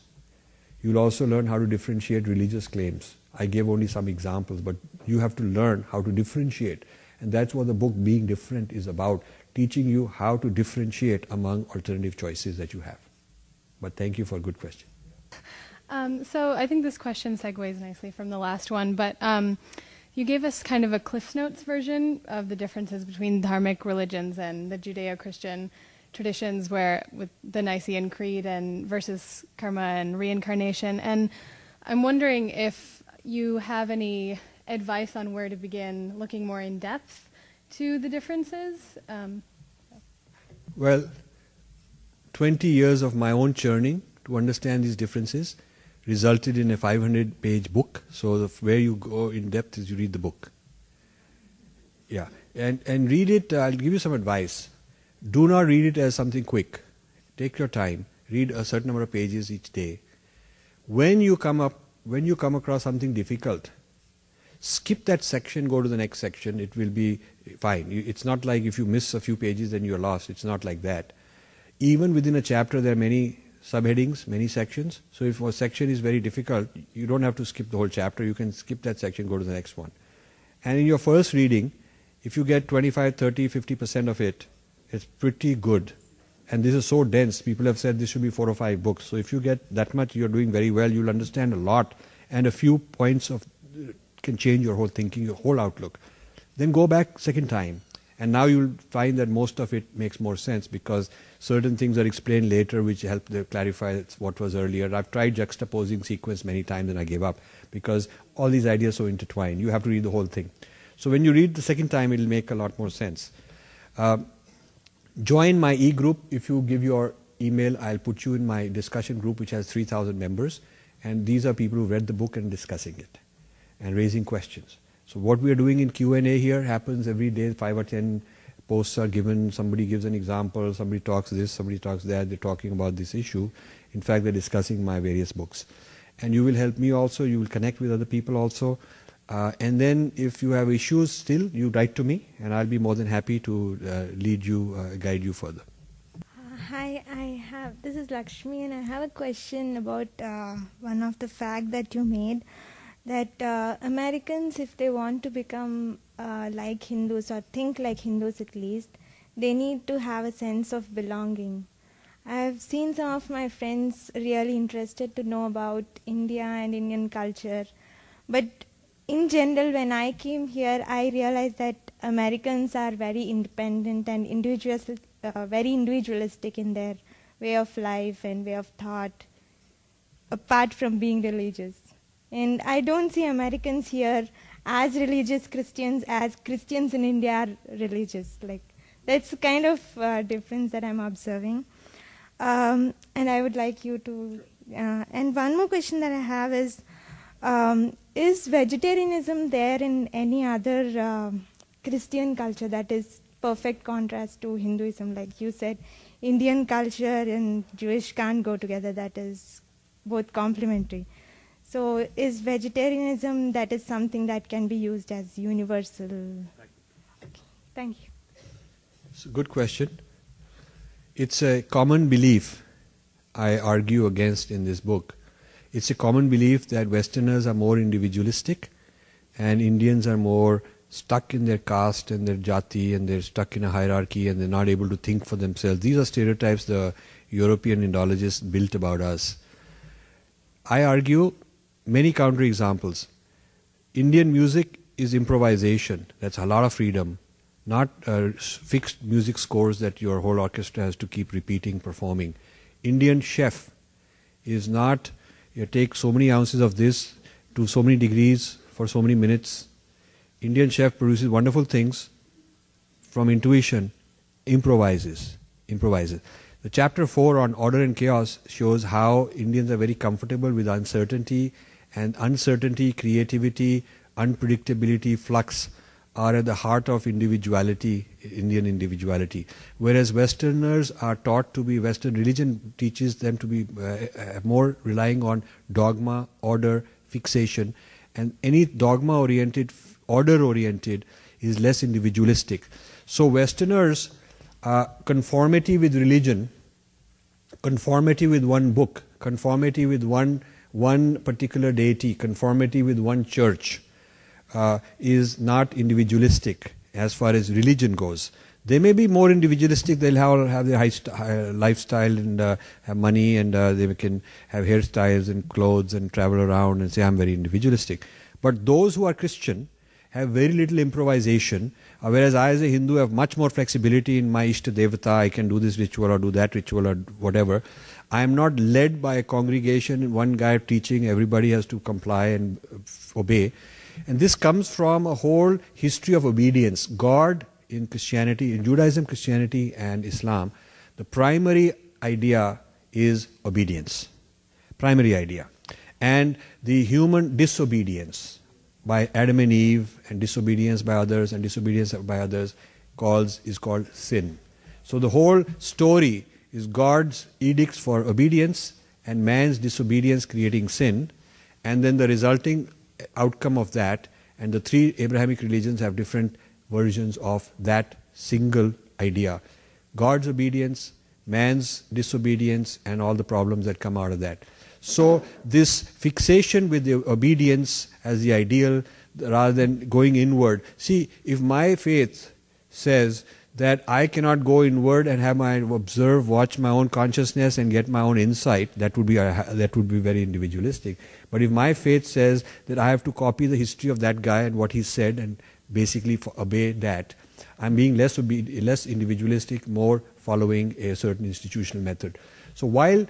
You'll also learn how to differentiate religious claims. I gave only some examples, but you have to learn how to differentiate. And that's what the book Being Different is about, teaching you how to differentiate among alternative choices that you have. But thank you for a good question. So I think this question segues nicely from the last one, but you gave us kind of a Cliff Notes version of the differences between dharmic religions and the Judeo-Christian traditions, where with the Nicene Creed and versus karma and reincarnation. And I'm wondering if you have any advice on where to begin looking more in depth to the differences. Well, 20 years of my own churning to understand these differences resulted in a 500-page book. So where you go in depth is you read the book. Yeah, and read it. I'll give you some advice. Do not read it as something quick. Take your time. Read a certain number of pages each day. When you come across something difficult, skip that section, go to the next section. It will be fine. It's not like if you miss a few pages then you're lost. It's not like that. Even within a chapter there are many subheadings, many sections. So if a section is very difficult, you don't have to skip the whole chapter. You can skip that section, go to the next one. And in your first reading, if you get 25, 30, 50% of it, it's pretty good. And this is so dense. People have said this should be 4 or 5 books. So if you get that much, you're doing very well. You'll understand a lot. And a few points can change your whole thinking, your whole outlook. Then go back second time. And now you'll find that most of it makes more sense because certain things are explained later which help to clarify what was earlier. I've tried juxtaposing sequence many times and I gave up because all these ideas are so intertwined. You have to read the whole thing. So when you read the second time, it'll make a lot more sense. Join my e-group. If you give your email, I'll put you in my discussion group which has 3,000 members. And these are people who read the book and discussing it and raising questions. So what we are doing in Q&A here happens every day. 5 or 10 posts are given. Somebody gives an example. Somebody talks this. Somebody talks that. They're talking about this issue. In fact, they're discussing my various books. And you will help me also. You will connect with other people also. And then if you have issues still, you write to me. And I'll be more than happy to lead you, guide you further. Hi, this is Lakshmi and I have a question about one of the facts that you made. That Americans, if they want to become like Hindus or think like Hindus at least, they need to have a sense of belonging. I've seen some of my friends really interested to know about India and Indian culture. But in general, when I came here, I realized that Americans are very independent and very individualistic in their way of life and way of thought, apart from being religious. And I don't see Americans here as religious Christians as Christians in India are religious. Like that's the kind of difference that I'm observing. And I would like you to... and one more question that I have is vegetarianism there in any other Christian culture that is perfect contrast to Hinduism? Like you said, Indian culture and Jewish can't go together. That is both complementary. So is vegetarianism, that is something that can be used as universal? Okay. Thank you. It's a good question. It's a common belief I argue against in this book. It's a common belief that Westerners are more individualistic and Indians are more stuck in their caste and their jati, and they're stuck in a hierarchy and they're not able to think for themselves. These are stereotypes the European Indologists built about us. I argue many counterexamples. Indian music is improvisation. That's a lot of freedom, not fixed music scores that your whole orchestra has to keep repeating, performing. Indian chef is not, you take so many ounces of this to so many degrees for so many minutes. Indian chef produces wonderful things from intuition, improvises. The chapter 4 on order and chaos shows how Indians are very comfortable with uncertainty, and uncertainty, creativity, unpredictability, flux are at the heart of individuality, Indian individuality. Whereas Westerners are taught to be, Western religion teaches them to be more relying on dogma, order, fixation, and any dogma-oriented, order-oriented is less individualistic. So Westerners, conformity with religion, conformity with one book, conformity with one particular deity, conformity with one church, is not individualistic as far as religion goes. They may be more individualistic, they'll have their high lifestyle and have money, and they can have hairstyles and clothes and travel around and say, I'm very individualistic. But those who are Christian have very little improvisation, whereas I as a Hindu have much more flexibility in my Ishta Devata. I can do this ritual or do that ritual or whatever. I am not led by a congregation, one guy teaching, everybody has to comply and obey. And this comes from a whole history of obedience. God in Christianity, in Judaism, Christianity and Islam, the primary idea is obedience. Primary idea. And the human disobedience by Adam and Eve, and disobedience by others, and disobedience by others is called sin. So the whole story is God's edicts for obedience and man's disobedience creating sin, and then the resulting outcome of that, and the three Abrahamic religions have different versions of that single idea. God's obedience, man's disobedience, and all the problems that come out of that. So this fixation with the obedience as the ideal rather than going inward. See, if my faith says that I cannot go inward and have my observe, watch my own consciousness and get my own insight, that would be very individualistic. But if my faith says that I have to copy the history of that guy and what he said and basically obey that, I'm being less individualistic, more following a certain institutional method. So while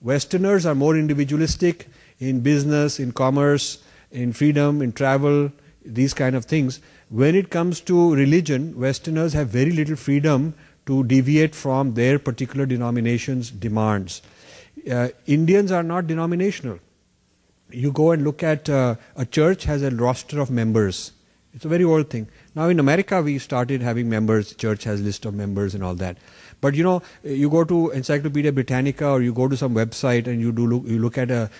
Westerners are more individualistic in business, in commerce, in freedom, in travel, these kind of things, when it comes to religion, Westerners have very little freedom to deviate from their particular denomination's demands. Indians are not denominational. You go and look at a church has a roster of members. It's a very old thing. Now in America we started having members, church has list of members and all that. But you go to Encyclopedia Britannica or you go to some website and you look at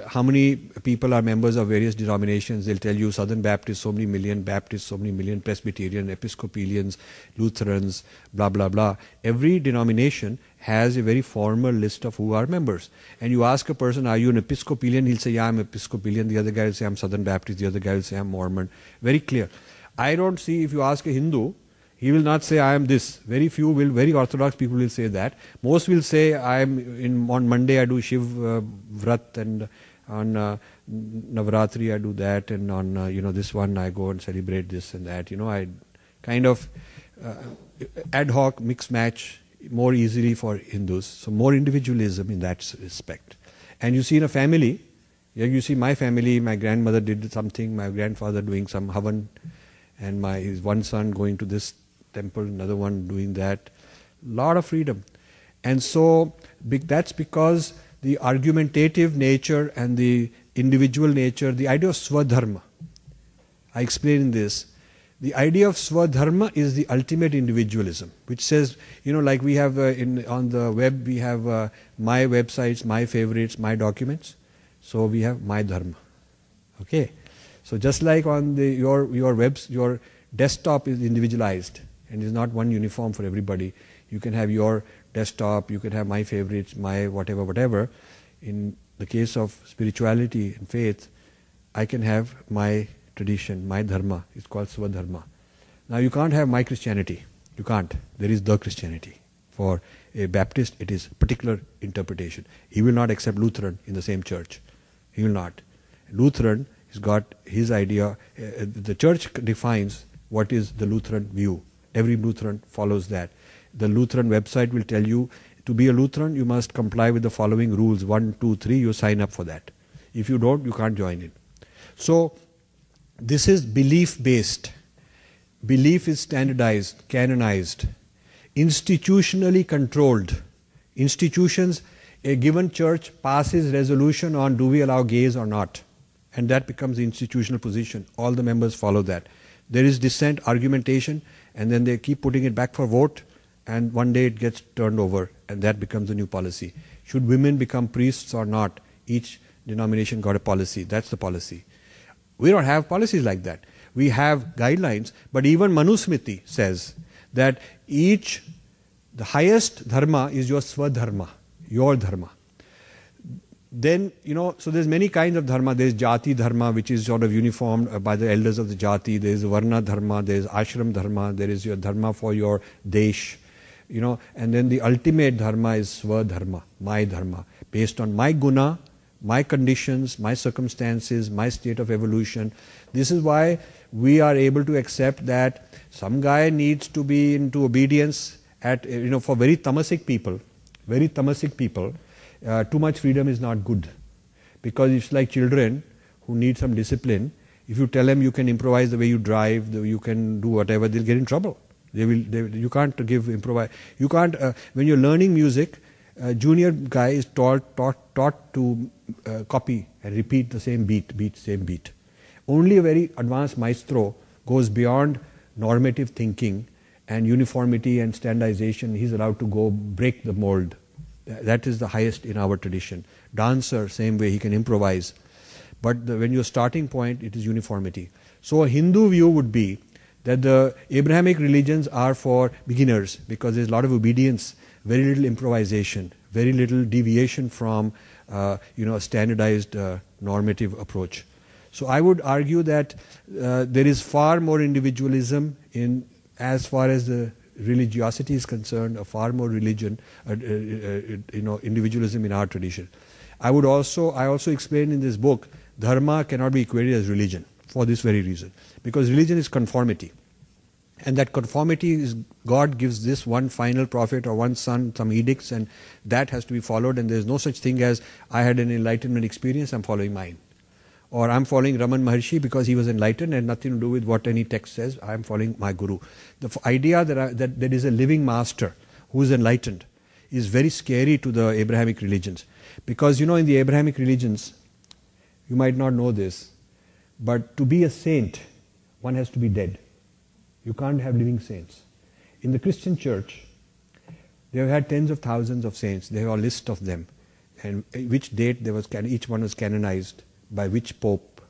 how many people are members of various denominations. They'll tell you Southern Baptists, so many million, Baptists, so many million, Presbyterian, Episcopalians, Lutherans, blah, blah, blah. Every denomination has a very formal list of who are members. And you ask a person, are you an Episcopalian? He'll say, yeah, I'm Episcopalian. The other guy will say, I'm Southern Baptist. The other guy will say, I'm Mormon. Very clear. I don't see, if you ask a Hindu, he will not say, I am this. Very few will, very orthodox people will say that. Most will say, on Monday I do Shiv Vrat, and on Navratri I do that, and on this one I go and celebrate this and that. I kind of ad hoc mix match more easily for Hindus. So more individualism in that respect. And you see in a family, you see my family, my grandmother did something, my grandfather doing some havan, and his one son going to this temple, another one doing that. Lot of freedom. And so that's because the argumentative nature and the individual nature, the idea of swadharma. I explain in this. The idea of swadharma is the ultimate individualism, which says, like we have on the web, we have my websites, my favorites, my documents. So we have my dharma. Okay. So just like on your desktop is individualized and is not one uniform for everybody. You can have your desktop, you can have my favorites, my whatever. In the case of spirituality and faith, I can have my tradition, my dharma, is called Swadharma. Now you can't have my Christianity. You can't. There is the Christianity. For a Baptist, it is particular interpretation. He will not accept Lutheran in the same church. He will not. Lutheran has got his idea. The church defines what is the Lutheran view. Every Lutheran follows that. The Lutheran website will tell you, to be a Lutheran, you must comply with the following rules. 1, 2, 3, you sign up for that. If you don't, you can't join in. So, this is belief-based. Belief is standardized, canonized, institutionally controlled. Institutions, a given church passes resolution on do we allow gays or not. And that becomes the institutional position. All the members follow that. There is dissent, argumentation, and then they keep putting it back for vote, and one day it gets turned over, and that becomes the new policy. Should women become priests or not? Each denomination got a policy. That's the policy. We don't have policies like that. We have guidelines, but even Manusmriti says that the highest dharma is your swadharma, your dharma. Then, so there's many kinds of dharma. There's jati dharma, which is sort of uniformed by the elders of the jati. There's varna dharma, there's ashram dharma, there is your dharma for your desh, and then the ultimate dharma is swadharma, my dharma, based on my guna, my conditions, my circumstances, my state of evolution. This is why we are able to accept that some guy needs to be into obedience for very tamasic people, too much freedom is not good. Because it's like children who need some discipline. If you tell them you can improvise the way you drive, you can do whatever, they'll get in trouble. You can't improvise. You can't, when you're learning music, a junior guy is taught to copy and repeat the same beat. Only a very advanced maestro goes beyond normative thinking and uniformity and standardization. He's allowed to go break the mold. That is the highest in our tradition. Dancer, same way, he can improvise. But when your starting point, it is uniformity. So a Hindu view would be that the Abrahamic religions are for beginners because there's a lot of obedience, very little improvisation, very little deviation from a standardized normative approach. So I would argue that there is far more individualism in as far as the religiosity is concerned, a far more individualism in our tradition. I also explain in this book, dharma cannot be equated as religion for this very reason. Because religion is conformity. And that conformity is, God gives this one final prophet or one son some edicts, and that has to be followed, and there's no such thing as I had an enlightenment experience, I'm following mine. Or I'm following Raman Maharshi because he was enlightened and nothing to do with what any text says. I'm following my guru. The idea that there is a living master who is enlightened is very scary to the Abrahamic religions. Because in the Abrahamic religions, you might not know this, but to be a saint, one has to be dead. You can't have living saints. In the Christian church, they have had tens of thousands of saints. They have a list of them. And which date each one was canonized, by which pope,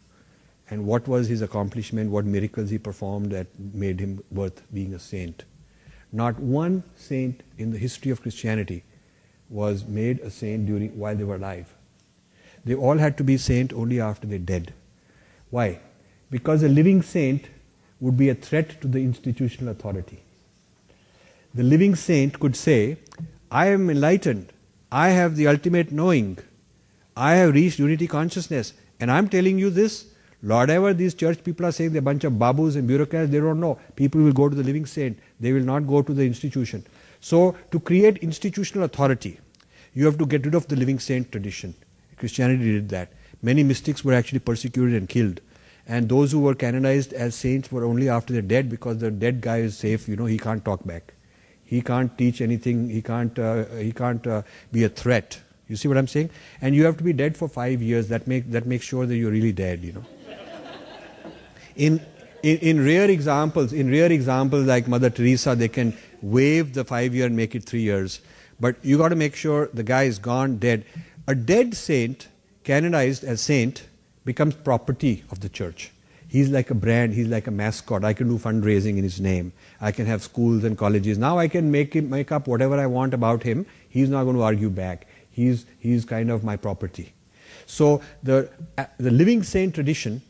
and what was his accomplishment, what miracles he performed that made him worth being a saint. Not one saint in the history of Christianity was made a saint while they were alive. They all had to be saint only after they're dead. Why? Because a living saint would be a threat to the institutional authority. The living saint could say, I am enlightened, I have the ultimate knowing, I have reached unity consciousness, and I'm telling you this, whatever these church people are saying, they're a bunch of babus and bureaucrats, they don't know. People will go to the living saint. They will not go to the institution. So, to create institutional authority, you have to get rid of the living saint tradition. Christianity did that. Many mystics were actually persecuted and killed. And those who were canonized as saints were only after they're dead, because the dead guy is safe, he can't talk back. He can't teach anything, he can't be a threat. You see what I'm saying? And you have to be dead for 5 years. That makes sure that you're really dead, In rare examples like Mother Teresa, they can waive the 5 year and make it 3 years. But you got to make sure the guy is gone, dead. A dead saint, canonized as saint, becomes property of the church. He's like a brand, he's like a mascot. I can do fundraising in his name. I can have schools and colleges. Now I can make up whatever I want about him. He's not going to argue back. He's kind of my property. So the living saint tradition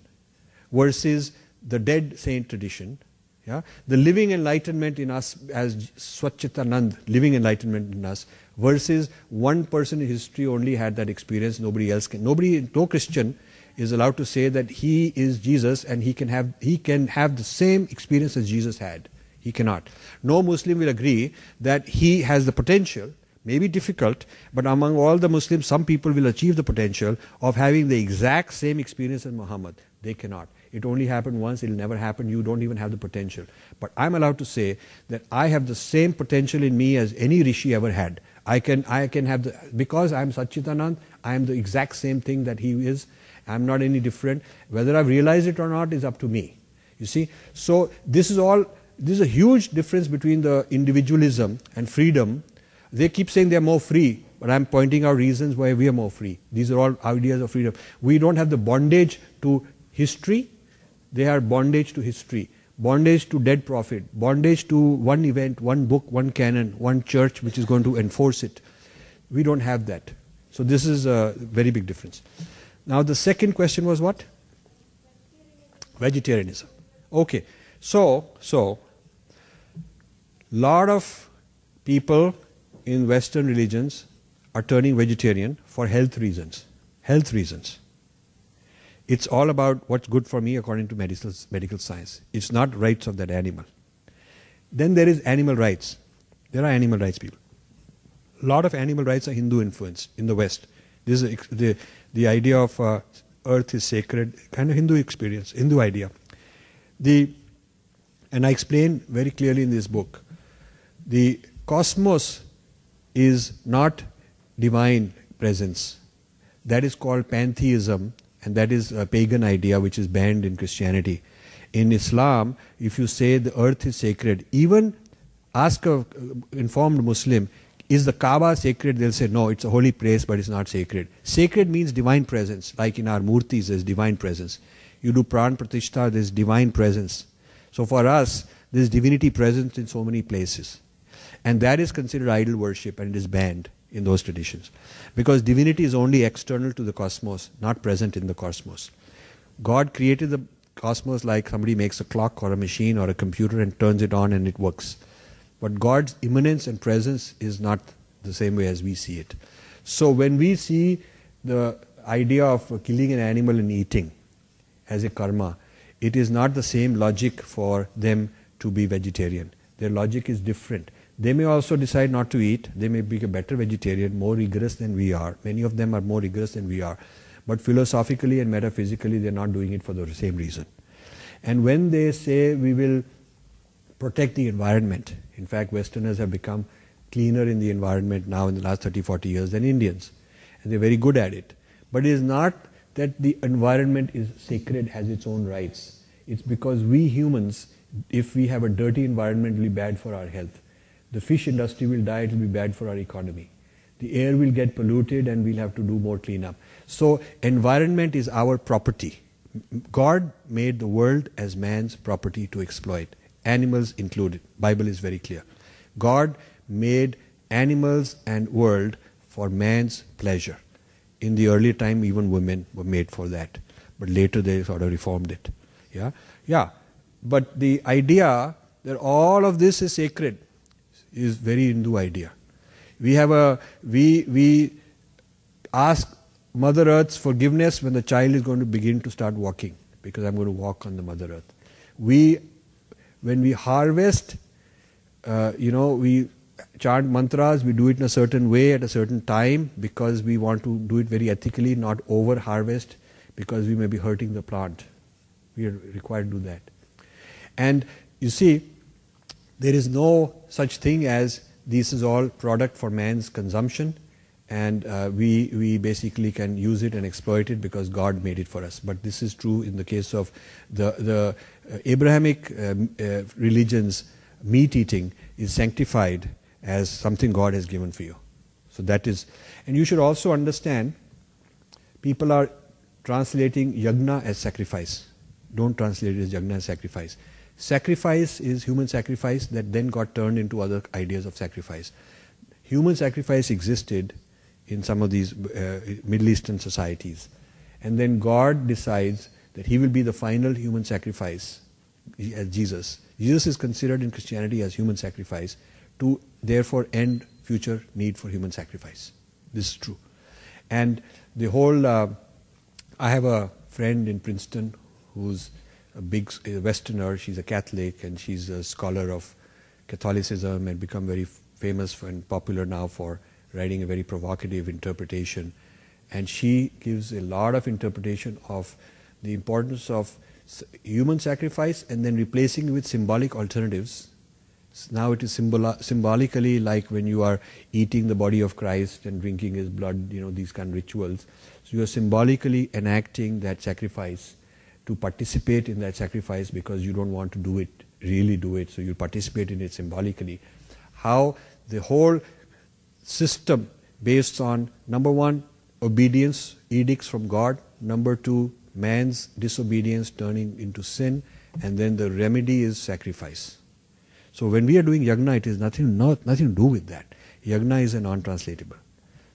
versus the dead saint tradition. Yeah? The living enlightenment in us as Swachchitanand, living enlightenment in us, versus one person in history only had that experience, nobody else can. No Christian is allowed to say that he is Jesus and he can have the same experience as Jesus had. He cannot. No Muslim will agree that he has the potential, maybe difficult, but among all the Muslims, some people will achieve the potential of having the exact same experience as Muhammad. They cannot. It only happened once, it will never happen, you don't even have the potential. But I'm allowed to say that I have the same potential in me as any Rishi ever had. I can have the, because I'm Satchitanand, I am the exact same thing that he is. I'm not any different. Whether I've realized it or not is up to me. You see? So this is a huge difference between the individualism and freedom. They keep saying they're more free, but I'm pointing out reasons why we are more free. These are all ideas of freedom. We don't have the bondage to history. They are bondage to history, bondage to dead prophet, bondage to one event, one book, one canon, one church which is going to enforce it. We don't have that. So this is a very big difference. Now the second question was what? Vegetarianism. Okay. So lot of people in Western religions are turning vegetarian for health reasons. Health reasons. It's all about what's good for me according to medical science. It's not rights of that animal. Then there is animal rights. There are animal rights people. A lot of animal rights are Hindu influenced in the West. This is the idea of earth is sacred, kind of Hindu experience, Hindu idea. And I explain very clearly in this book, the cosmos is not divine presence. That is called pantheism, and that is a pagan idea which is banned in Christianity. In Islam, if you say the earth is sacred, even ask an informed Muslim, is the Kaaba sacred? They'll say, no, it's a holy place, but it's not sacred. Sacred means divine presence. Like in our murtis, there's divine presence. You do pran pratishta, there's divine presence. So for us, there's divinity present in so many places. And that is considered idol worship, and it is banned in those traditions. Because divinity is only external to the cosmos, not present in the cosmos. God created the cosmos like somebody makes a clock or a machine or a computer and turns it on and it works. But God's immanence and presence is not the same way as we see it. So when we see the idea of killing an animal and eating as a karma, it is not the same logic for them to be vegetarian. Their logic is different. They may also decide not to eat. They may be a better vegetarian, more rigorous than we are. Many of them are more rigorous than we are. But philosophically and metaphysically, they're not doing it for the same reason. And when they say we will protect the environment, in fact, Westerners have become cleaner in the environment now in the last 30, 40 years than Indians. And they're very good at it. But it is not that the environment is sacred, has its own rights. It's because we humans, if we have a dirty environment, it will be bad for our health. The fish industry will die, it will be bad for our economy. The air will get polluted and we'll have to do more cleanup. So environment is our property. God made the world as man's property to exploit. Animals included. Bible is very clear. God made animals and world for man's pleasure. In the early time, even women were made for that. But later they sort of reformed it. Yeah. But the idea that all of this is sacred is very Hindu idea. We ask Mother Earth's forgiveness when the child is going to begin to start walking, because I'm going to walk on the Mother Earth. When we harvest, we chant mantras, we do it in a certain way at a certain time because we want to do it very ethically, not over harvest, because we may be hurting the plant. We are required to do that. And you see, there is no such thing as this is all product for man's consumption, and we basically can use it and exploit it because God made it for us. But this is true in the case of the Abrahamic religions. Meat eating is sanctified as something God has given for you. So that is, and you should also understand, people are translating yajna as sacrifice. Don't translate it as yajna as sacrifice. Sacrifice is human sacrifice that then got turned into other ideas of sacrifice. Human sacrifice existed in some of these Middle Eastern societies. And then God decides that he will be the final human sacrifice as Jesus. Jesus is considered in Christianity as human sacrifice to therefore end future need for human sacrifice. This is true. And the whole, I have a friend in Princeton who's a big Westerner. She's a Catholic and she's a scholar of Catholicism and become very famous and popular now for writing a very provocative interpretation. And she gives a lot of interpretation of the importance of human sacrifice and then replacing it with symbolic alternatives. Now it is symbolically like when you are eating the body of Christ and drinking his blood, these kind of rituals. So you are symbolically enacting that sacrifice to participate in that sacrifice because you don't want to really do it, so you participate in it symbolically. How the whole system based on, number one, obedience, edicts from God, number two, man's disobedience turning into sin, and then the remedy is sacrifice. So when we are doing yagna, it is nothing to do with that. Yagna is a non-translatable.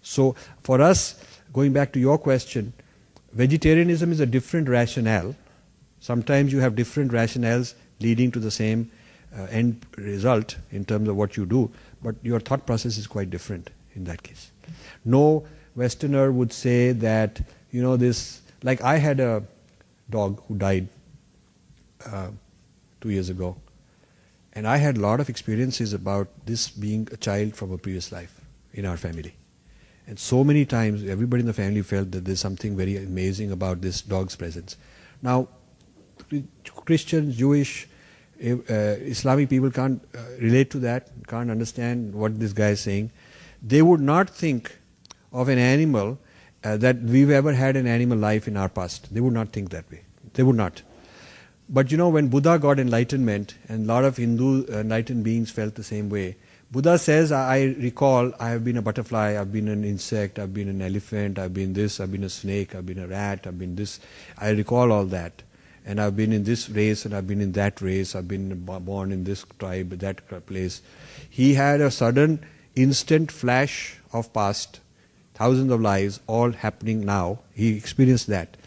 So for us, going back to your question, vegetarianism is a different rationale. Sometimes you have different rationales leading to the same end result in terms of what you do, but your thought process is quite different in that case. No Westerner would say that, this, like I had a dog who died 2 years ago, and I had a lot of experiences about this being a child from a previous life in our family. And so many times everybody in the family felt that there's something very amazing about this dog's presence. Now, Christians, Jewish, Islamic people can't relate to that, can't understand what this guy is saying. They would not think of an animal that we've ever had an animal life in our past. They would not think that way. They would not. But when Buddha got enlightenment, and a lot of Hindu enlightened beings felt the same way, Buddha says, I recall, I have been a butterfly, I've been an insect, I've been an elephant, I've been this, I've been a snake, I've been a rat, I've been this. I recall all that. And I've been in this race, and I've been in that race, I've been born in this tribe, that place. He had a sudden, instant flash of past, thousands of lives, all happening now. He experienced that.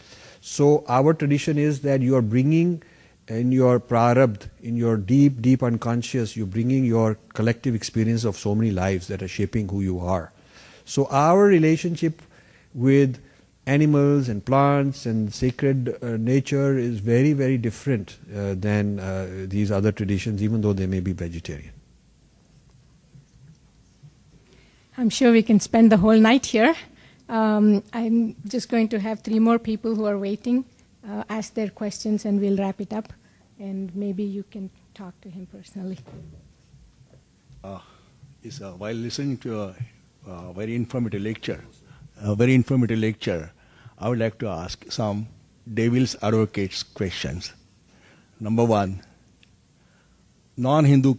So our tradition is that you are bringing in your prarabdha, in your deep, deep unconscious, you're bringing your collective experience of so many lives that are shaping who you are. So our relationship with animals and plants and sacred nature is very, very different than these other traditions, even though they may be vegetarian. I'm sure we can spend the whole night here. I'm just going to have 3 more people who are waiting ask their questions, and we'll wrap it up. And maybe you can talk to him personally. While listening to a very informative lecture, I would like to ask some devil's advocates questions. Number 1, non-Hindu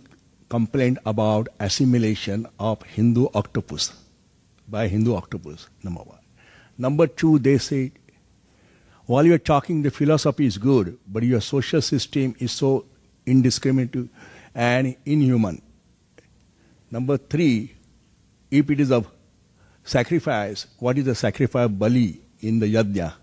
complaint about assimilation of Hindu octopus by Hindu octopus, number 1. Number 2, they say, while you are talking, the philosophy is good, but your social system is so indiscriminate and inhuman. Number 3, if it is of sacrifice, what is the sacrifice of Bali in the Yajna?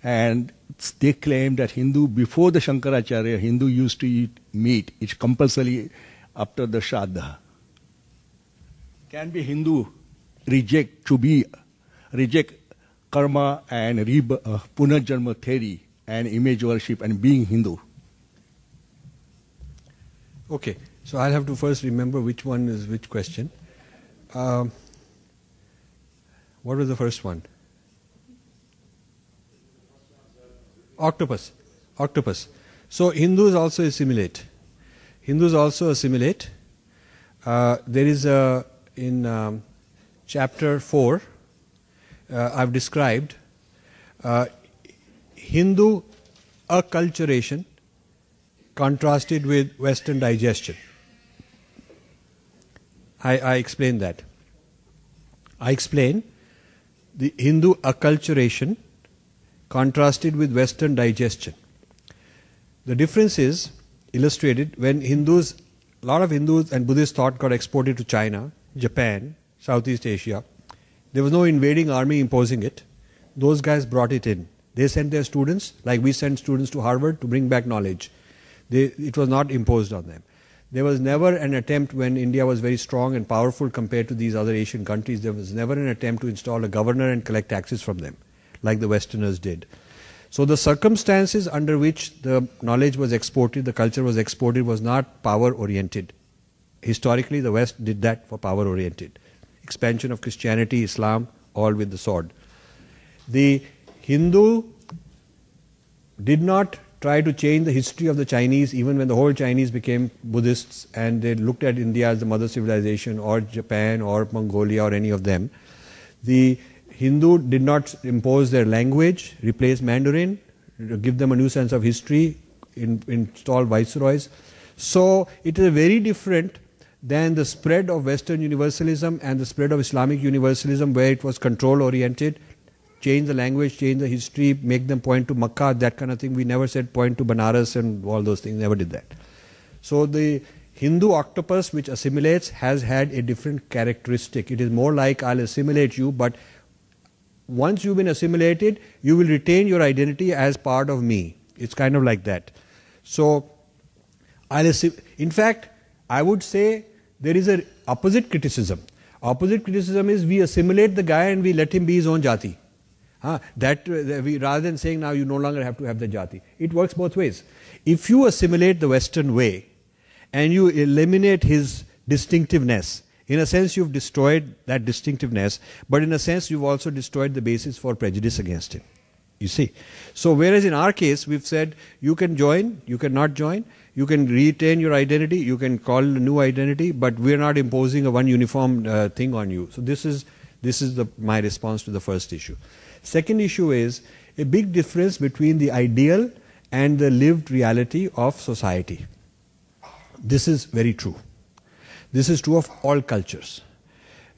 And they claim that before the Shankaracharya, Hindu used to eat meat. It's compulsory after the Shraddha. Can be Hindu reject karma and punarjanma theory and image worship and being Hindu? Okay, so I'll have to first remember which one is which question. What was the first one? Octopus. So Hindus also assimilate. There is in chapter 4, I've described Hindu acculturation contrasted with Western digestion. I explain that. I explain the Hindu acculturation contrasted with Western digestion. The difference is illustrated when a lot of Hindus and Buddhist thought got exported to China, Japan, Southeast Asia. There was no invading army imposing it. Those guys brought it in. They sent their students, like we sent students to Harvard to bring back knowledge. It was not imposed on them. There was never an attempt, when India was very strong and powerful compared to these other Asian countries, there was never an attempt to install a governor and collect taxes from them, like the Westerners did. So the circumstances under which the knowledge was exported, the culture was exported, was not power-oriented. Historically, the West did that for power-oriented. Expansion of Christianity, Islam, all with the sword. The Hindu did not try to change the history of the Chinese, even when the whole Chinese became Buddhists and they looked at India as the mother civilization, or Japan or Mongolia or any of them. The Hindu did not impose their language, replace Mandarin, give them a new sense of history, install viceroys. So it is very different than the spread of Western universalism and the spread of Islamic universalism, where it was control oriented, change the language, change the history, make them point to Makkah, that kind of thing. We never said point to Banaras and all those things, never did that. So the Hindu octopus which assimilates has had a different characteristic. It is more like, I'll assimilate you, but once you've been assimilated, you will retain your identity as part of me. It's kind of like that. So, in fact, I would say there is an opposite criticism. Opposite criticism is we assimilate the guy and we let him be his own jati. Rather than saying now you no longer have to have the jati. It works both ways. If you assimilate the Western way and you eliminate his distinctiveness, in a sense you've destroyed that distinctiveness, but in a sense you've also destroyed the basis for prejudice against him. You see. So whereas in our case we've said you can join, you can not join, you can retain your identity, you can call a new identity, but we're not imposing a one uniform thing on you. So this is my response to the first issue. Second issue is a big difference between the ideal and the lived reality of society. This is very true. This is true of all cultures.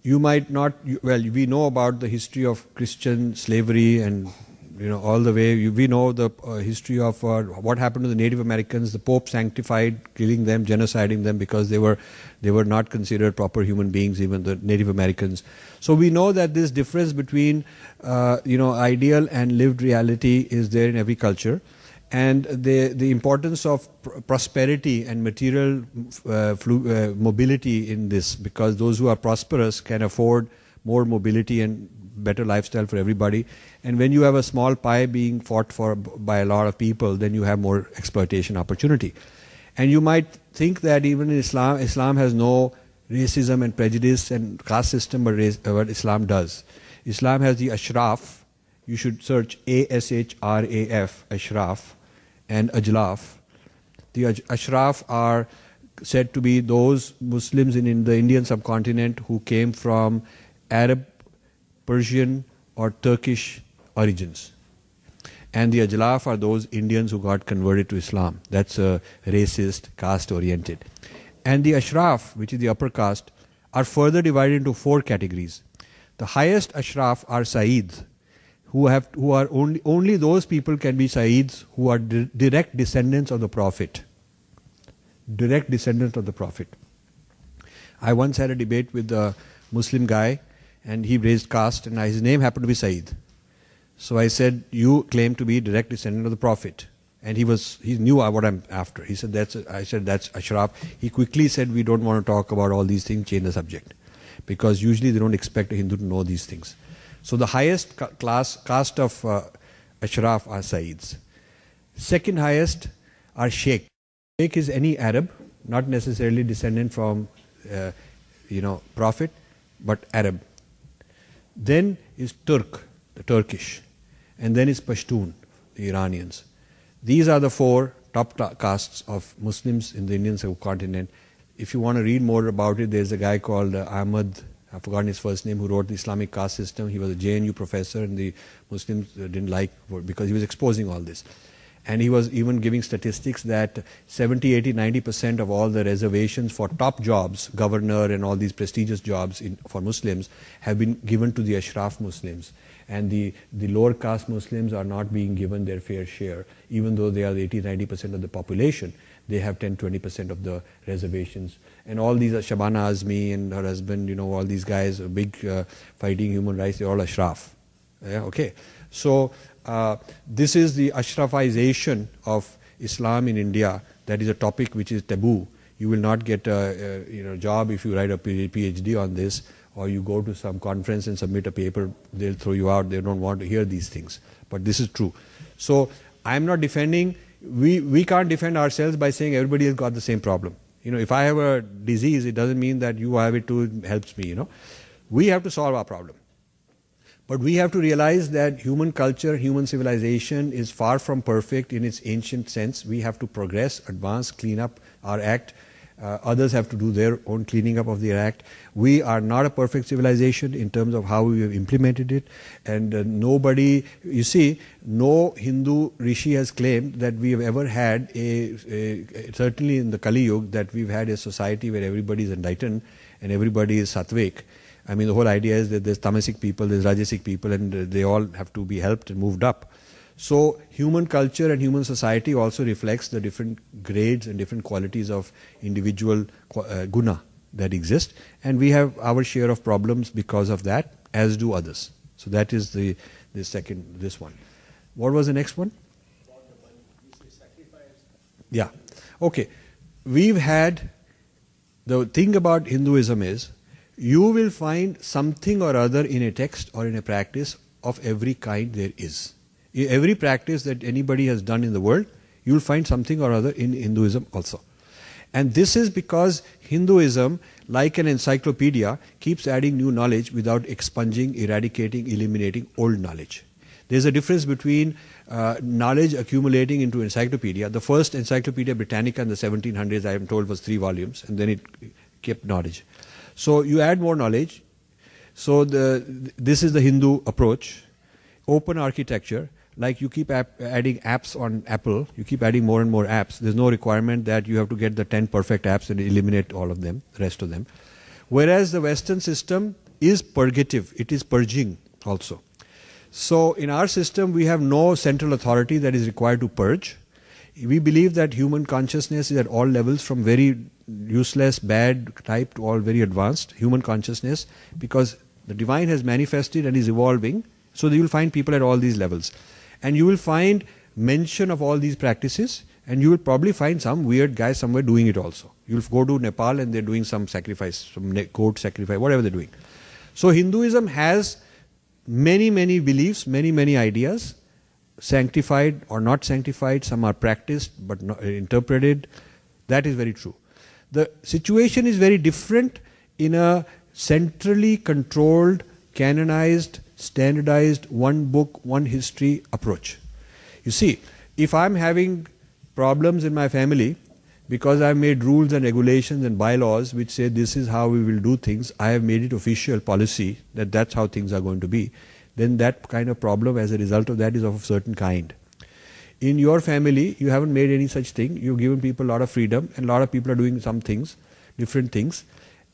You might not, we know about the history of Christian slavery and all the way. We know the history of what happened to the Native Americans. The Pope sanctified killing them, genociding them because they were not considered proper human beings, even the Native Americans. So we know that this difference between ideal and lived reality is there in every culture. And the importance of prosperity and material mobility in this, because those who are prosperous can afford more mobility and better lifestyle for everybody. And when you have a small pie being fought for by a lot of people, then you have more exploitation opportunity. And you might think that even in Islam has no racism and prejudice and caste system, but Islam does. Islam has the Ashraf. You should search A-S-H-R-A-F, Ashraf, and Ajlaf. The Ashraf are said to be those Muslims in the Indian subcontinent who came from Arab, Persian or Turkish origins. And the Ajlaf are those Indians who got converted to Islam. That's a racist, caste-oriented. And the Ashraf, which is the upper caste, are further divided into 4 categories. The highest Ashraf are Saids, who are only those people can be Saids who are direct descendants of the Prophet. Direct descendants of the Prophet. I once had a debate with a Muslim guy, and he raised caste, and his name happened to be Said. So I said, you claim to be direct descendant of the Prophet. And he knew what I'm after. He said, I said, that's Ashraf. He quickly said, we don't want to talk about all these things, change the subject. Because usually they don't expect a Hindu to know these things. So the highest caste of Ashraf are Saids. Second highest are Sheikh. Sheikh is any Arab, not necessarily descendant from, Prophet, but Arab. Then is Turk, the Turkish. And then is Pashtun, the Iranians. These are the 4 top castes of Muslims in the Indian subcontinent. If you want to read more about it, there's a guy called Ahmad, I've forgotten his first name, who wrote the Islamic caste system. He was a JNU professor, and the Muslims didn't like, because he was exposing all this. And he was even giving statistics that 70, 80, 90% of all the reservations for top jobs, governor and all these prestigious jobs for Muslims, have been given to the Ashraf Muslims. And the lower caste Muslims are not being given their fair share, even though they are 80, 90% of the population. They have 10, 20% of the reservations. And all these are Shabana Azmi and her husband, all these guys, big fighting human rights, they're all Ashraf. Yeah, okay. So this is the Ashrafization of Islam in India. That is a topic which is taboo. You will not get a job if you write a PhD on this, or you go to some conference and submit a paper. They'll throw you out. They don't want to hear these things. But this is true. So I'm not defending. We can't defend ourselves by saying everybody has got the same problem. If I have a disease, it doesn't mean that you have it too. It helps me. We have to solve our problem. But we have to realize that human culture, human civilization is far from perfect in its ancient sense. We have to progress, advance, clean up our act. Others have to do their own cleaning up of their act. We are not a perfect civilization in terms of how we have implemented it. And nobody, no Hindu rishi has claimed that we have ever had certainly in the Kali Yuga, that we've had a society where everybody is enlightened and everybody is sattvic. I mean, the whole idea is that there's tamasic people, there's rajasic people, and they all have to be helped and moved up. So human culture and human society also reflects the different grades and different qualities of individual guna that exist. And we have our share of problems because of that, as do others. So that is this one. What was the next one? Yeah. Okay. We've had, the thing about Hinduism is, you will find something or other in a text or in a practice of every kind there is. Every practice that anybody has done in the world, you will find something or other in Hinduism also. And this is because Hinduism, like an encyclopedia, keeps adding new knowledge without expunging, eradicating, eliminating old knowledge. There's a difference between knowledge accumulating into encyclopedia. The first Encyclopedia Britannica in the 1700s, I am told, was 3 volumes, and then it kept knowledge. So you add more knowledge. So this is the Hindu approach. Open architecture, like you keep adding apps on Apple, you keep adding more and more apps. There's no requirement that you have to get the 10 perfect apps and eliminate all of them, the rest of them. Whereas the Western system is purgative, it is purging also. So in our system, we have no central authority that is required to purge. We believe that human consciousness is at all levels, from very useless, bad type to all very advanced human consciousness, because the divine has manifested and is evolving. So you will find people at all these levels. And you will find mention of all these practices, and you will probably find some weird guy somewhere doing it also. You will go to Nepal and they're doing some sacrifice, some goat sacrifice, whatever they're doing. So Hinduism has many, many beliefs, many, many ideas, sanctified or not sanctified. Some are practiced but not interpreted. That is very true. The situation is very different in a centrally controlled, canonized, standardized, one book, one history approach. You see, if I'm having problems in my family because I've made rules and regulations and bylaws which say this is how we will do things, I have made it official policy that that's how things are going to be, then that kind of problem as a result of that is of a certain kind. In your family, you haven't made any such thing. You've given people a lot of freedom, and a lot of people are doing some things, different things,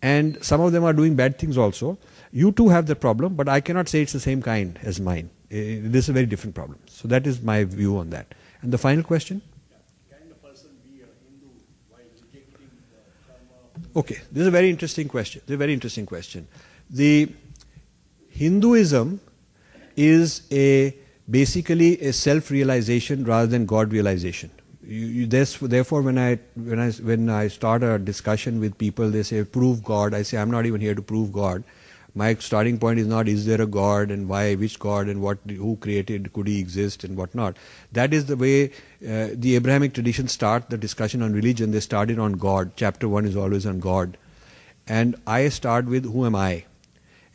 and some of them are doing bad things also. You too have the problem, but I cannot say it's the same kind as mine. This is a very different problem. So that is my view on that. And the final question? Can the person be a Hindu while rejecting the karma? Okay, this is a very interesting question. This is a very interesting question. The Hinduism is basically a self-realization rather than God-realization. Therefore, when I start a discussion with people, they say, prove God. I say, I'm not even here to prove God. My starting point is not, is there a God, and why, which God, and who created, could he exist, and what not. That is the way the Abrahamic traditions start the discussion on religion. They started on God. Chapter 1 is always on God. And I start with, who am I?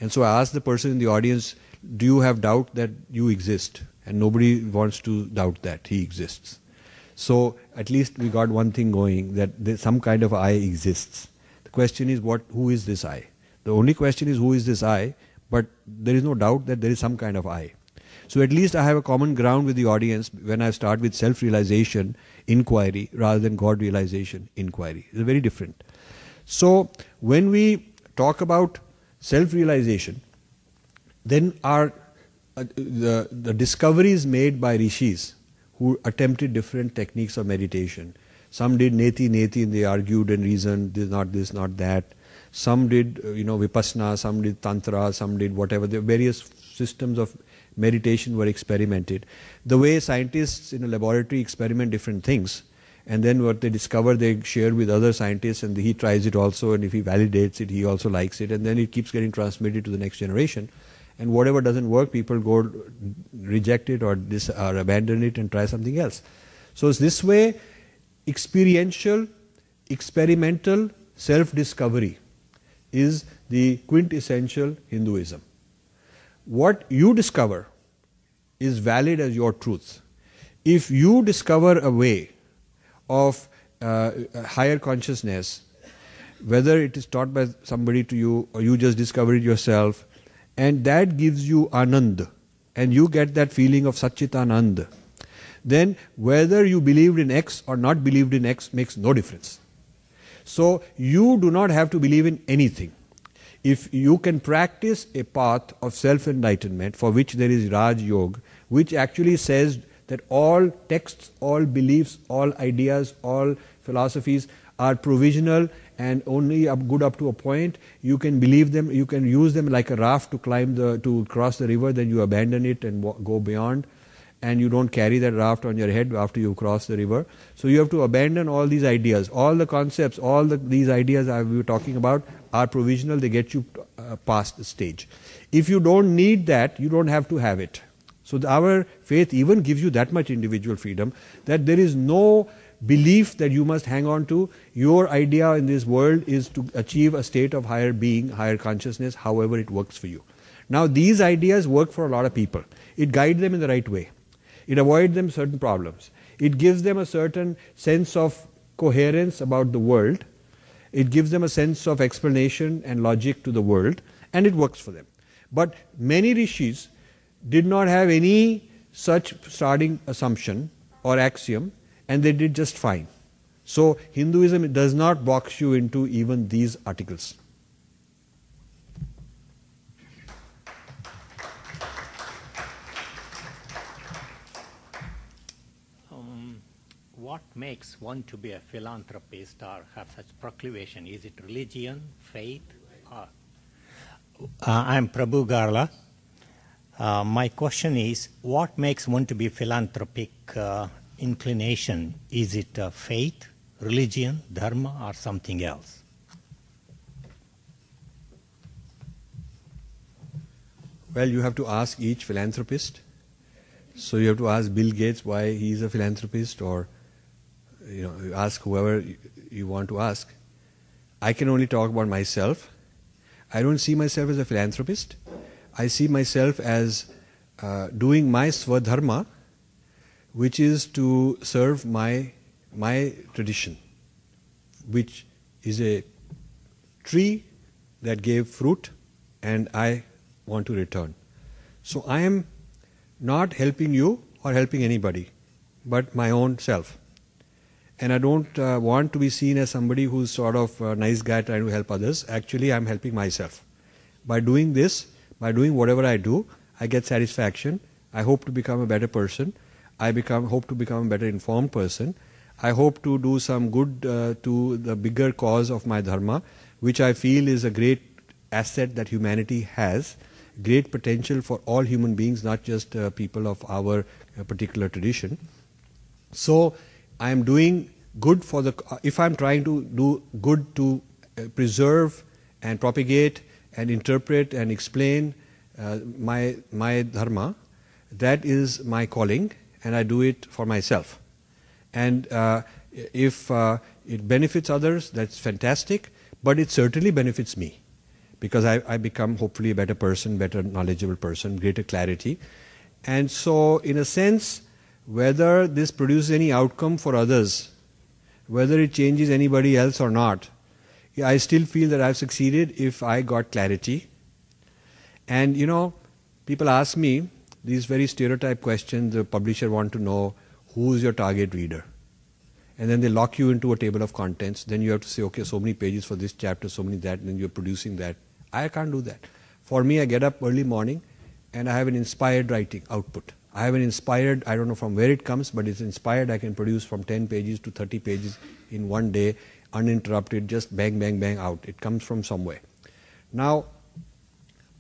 And so I ask the person in the audience, do you have doubt that you exist? And nobody wants to doubt that he exists. So at least we got one thing going, that some kind of I exists. The question is, who is this I? The only question is, who is this I? But there is no doubt that there is some kind of I. So at least I have a common ground with the audience when I start with self-realization, inquiry, rather than God-realization, inquiry. It's very different. So when we talk about self-realization, then the discoveries made by rishis who attempted different techniques of meditation. Some did neti, and they argued and reasoned, this, not that. Some did, vipassana, some did tantra, some did whatever. There are various systems of meditation were experimented. The way scientists in a laboratory experiment different things, and then what they discover they share with other scientists, and he tries it also, and if he validates it, he also likes it, and then it keeps getting transmitted to the next generation. And whatever doesn't work, people go reject it or abandon it and try something else. So it's this way, experiential, experimental self-discovery is the quintessential Hinduism. What you discover is valid as your truth. If you discover a way of higher consciousness, whether it is taught by somebody to you or you just discover it yourself, and that gives you anand, and you get that feeling of Satchitanand, then whether you believed in X or not believed in X makes no difference. So you do not have to believe in anything. If you can practice a path of self-enlightenment for which there is Raj Yoga, which actually says that all texts, all beliefs, all ideas, all philosophies are provisional and only good up to a point. You can believe them, you can use them like a raft to cross the river, then you abandon it and go beyond, and you don't carry that raft on your head after you cross the river. So you have to abandon all these ideas, all the concepts, these ideas we were talking about are provisional, they get you past the stage. If you don't need that, you don't have to have it. So our faith even gives you that much individual freedom that there is no belief that you must hang on to. Your idea in this world is to achieve a state of higher being, higher consciousness, however it works for you. Now these ideas work for a lot of people. It guides them in the right way. It avoids them certain problems. It gives them a certain sense of coherence about the world. It gives them a sense of explanation and logic to the world, and it works for them. But many rishis did not have any such starting assumption or axiom, and they did just fine. So Hinduism does not box you into even these articles. What makes one to be a philanthropist or have such proclivation? Is it religion, faith, or? I'm Prabhu Garla. My question is, what makes one to be philanthropic inclination? Is it faith, religion, dharma, or something else? Well, you have to ask each philanthropist. So you have to ask Bill Gates why he is a philanthropist, or you ask whoever you want to ask. I can only talk about myself. I don't see myself as a philanthropist. I see myself as doing my swadharma, which is to serve my tradition, which is a tree that gave fruit, and I want to return. So I am not helping you or helping anybody, but my own self. And I don't want to be seen as somebody who's sort of a nice guy trying to help others. Actually, I'm helping myself. By doing this, by doing whatever I do, I get satisfaction. I hope to become a better person. I hope to become a better informed person. I hope to do some good to the bigger cause of my dharma, which I feel is a great asset that humanity has, great potential for all human beings, not just people of our particular tradition. So I am doing good for if I am trying to do good to preserve and propagate and interpret and explain my dharma, that is my calling, and I do it for myself. And if it benefits others, that's fantastic, but it certainly benefits me, because I become hopefully a better person, better knowledgeable person, greater clarity. And so in a sense, whether this produces any outcome for others, whether it changes anybody else or not, I still feel that I've succeeded if I got clarity. And people ask me these very stereotyped questions. The publisher want to know who is your target reader. And then they lock you into a table of contents. Then you have to say, okay, so many pages for this chapter, so many that, and then you're producing that. I can't do that. For me, I get up early morning and I have an inspired writing output. I have an inspired, I don't know from where it comes, but it's inspired. I can produce from 10 pages to 30 pages in one day, uninterrupted, just bang, bang, bang out. It comes from somewhere. Now,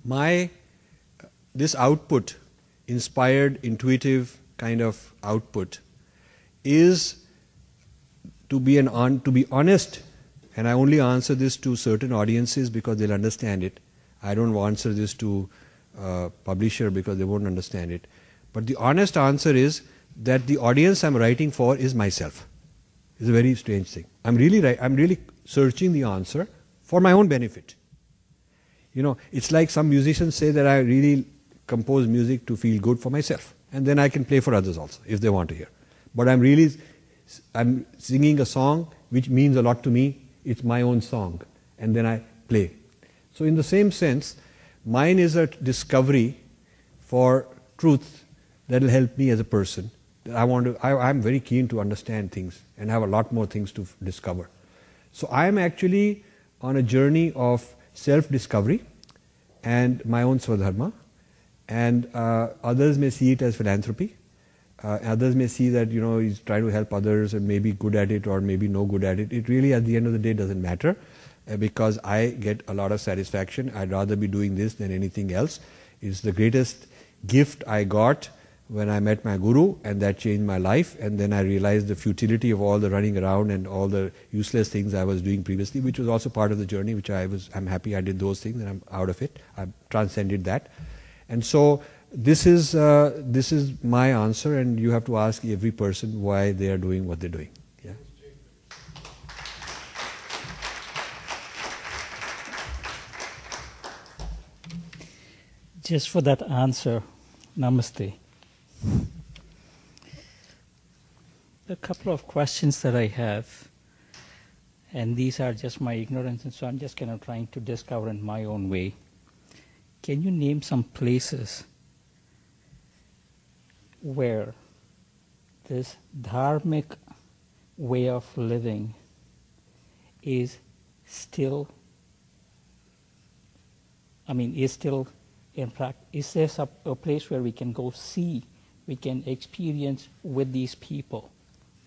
my this output, inspired, intuitive kind of output, is to be honest, and I only answer this to certain audiences because they'll understand it. I don't answer this to a publisher because they won't understand it. But the honest answer is that the audience I'm writing for is myself. It's a very strange thing. I'm really searching the answer for my own benefit. You know, it's like some musicians say that I really compose music to feel good for myself, and then I can play for others also if they want to hear. But I'm singing a song which means a lot to me. It's my own song, and then I play. So in the same sense, mine is a discovery for truth that will help me as a person. I'm very keen to understand things and have a lot more things to discover. So I'm actually on a journey of self-discovery and my own Swadharma, and others may see it as philanthropy. Others may see that, you know, he's trying to help others and maybe good at it or maybe no good at it. It really, at the end of the day, doesn't matter because I get a lot of satisfaction. I'd rather be doing this than anything else. It's the greatest gift I got when I met my guru, and that changed my life. And then I realized the futility of all the running around and all the useless things I was doing previously, which was also part of the journey, which I'm happy I did those things and I'm out of it. I've transcended that. And so this is my answer, and you have to ask every person why they are doing what they're doing. Yeah. Just for that answer, namaste. A couple of questions that I have, and these are just my ignorance, and so I'm just kind of trying to discover in my own way. Can you name some places where this dharmic way of living is still in practice? Is there a place where we can go see, we can experience with these people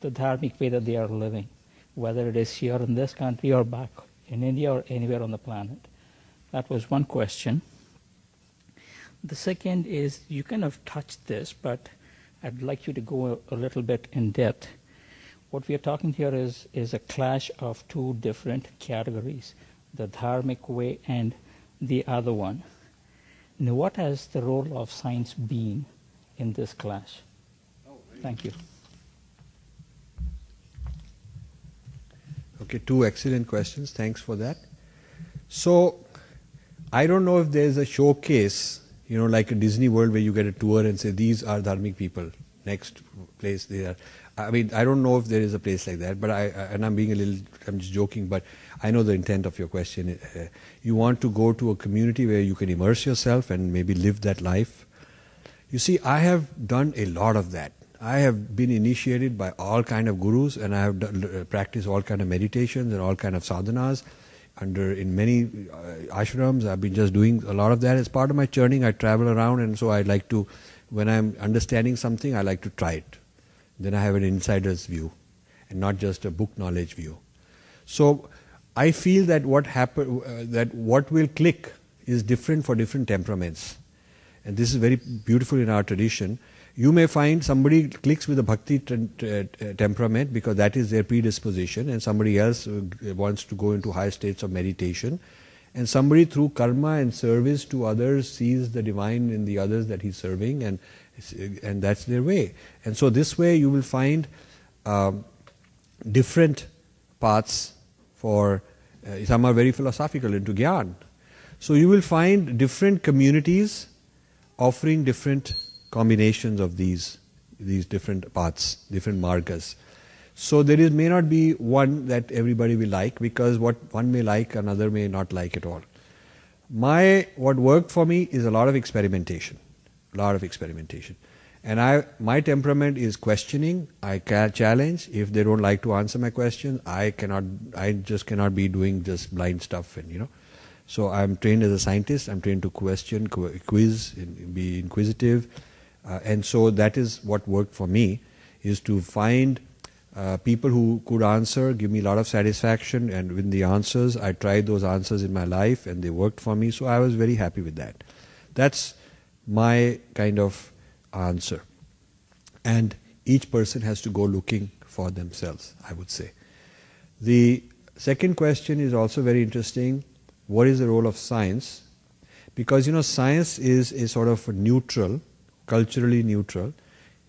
the dharmic way that they are living, whether it is here in this country or back in India or anywhere on the planet? That was one question. The second is, you kind of touched this, but I'd like you to go a little bit in depth. What we are talking here is a clash of two different categories, the dharmic way and the other one. Now, what has the role of science been in this clash? Thank you. Okay, two excellent questions. Thanks for that. So, I don't know if there's a showcase, you know, like a Disney World where you get a tour and say, these are dharmic people, next place they are. I mean, I don't know if there is a place like that, but I'm just joking, but I know the intent of your question. You want to go to a community where you can immerse yourself and maybe live that life. You see, I have done a lot of that. I have been initiated by all kind of gurus, and I have practiced all kind of meditations and all kind of sadhanas. In many ashrams, I've been just doing a lot of that. As part of my churning, I travel around, and so I like to, when I'm understanding something, I like to try it. Then I have an insider's view, and not just a book knowledge view. So I feel that what will click is different for different temperaments. And this is very beautiful in our tradition. You may find somebody clicks with a bhakti temperament because that is their predisposition, and somebody else wants to go into higher states of meditation, and somebody through karma and service to others sees the divine in the others that he's serving, and that's their way. And so this way you will find different paths for, some are very philosophical, into Gyan. So you will find different communities offering different combinations of these different paths, different margas. So there may not be one that everybody will like, because what one may like, another may not like at all. What worked for me is a lot of experimentation. And my temperament is questioning. I challenge. If they don't like to answer my question, I just cannot be doing just blind stuff, and So I'm trained as a scientist. I'm trained to question, quiz, be inquisitive. And so that is what worked for me, is to find people who could answer, give me a lot of satisfaction, and with the answers, I tried those answers in my life and they worked for me, so I was very happy with that. That's my kind of answer. And each person has to go looking for themselves, I would say. The second question is also very interesting. What is the role of science? Because, science is a sort of neutral, culturally neutral.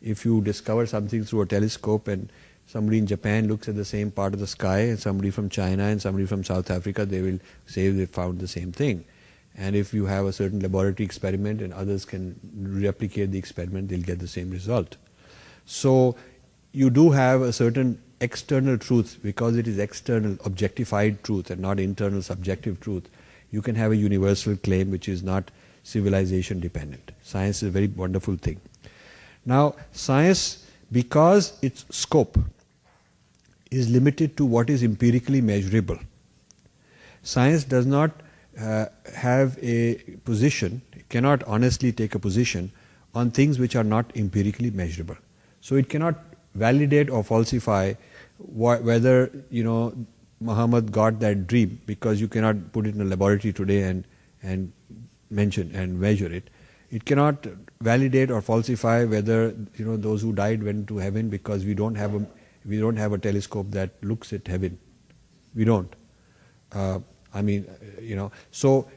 If you discover something through a telescope and somebody in Japan looks at the same part of the sky and somebody from China and somebody from South Africa, they will say they found the same thing. And if you have a certain laboratory experiment and others can replicate the experiment, they'll get the same result. So you do have a certain external truth, because it is external, objectified truth and not internal, subjective truth. You can have a universal claim which is not civilization dependent. Science is a very wonderful thing. Now, science, because its scope is limited to what is empirically measurable, science does not have a position, cannot honestly take a position on things which are not empirically measurable. So it cannot validate or falsify whether, Muhammad got that dream, because you cannot put it in a laboratory today and mention and measure it. It cannot validate or falsify whether, those who died went to heaven, because we don't have a telescope that looks at heaven. We don't. So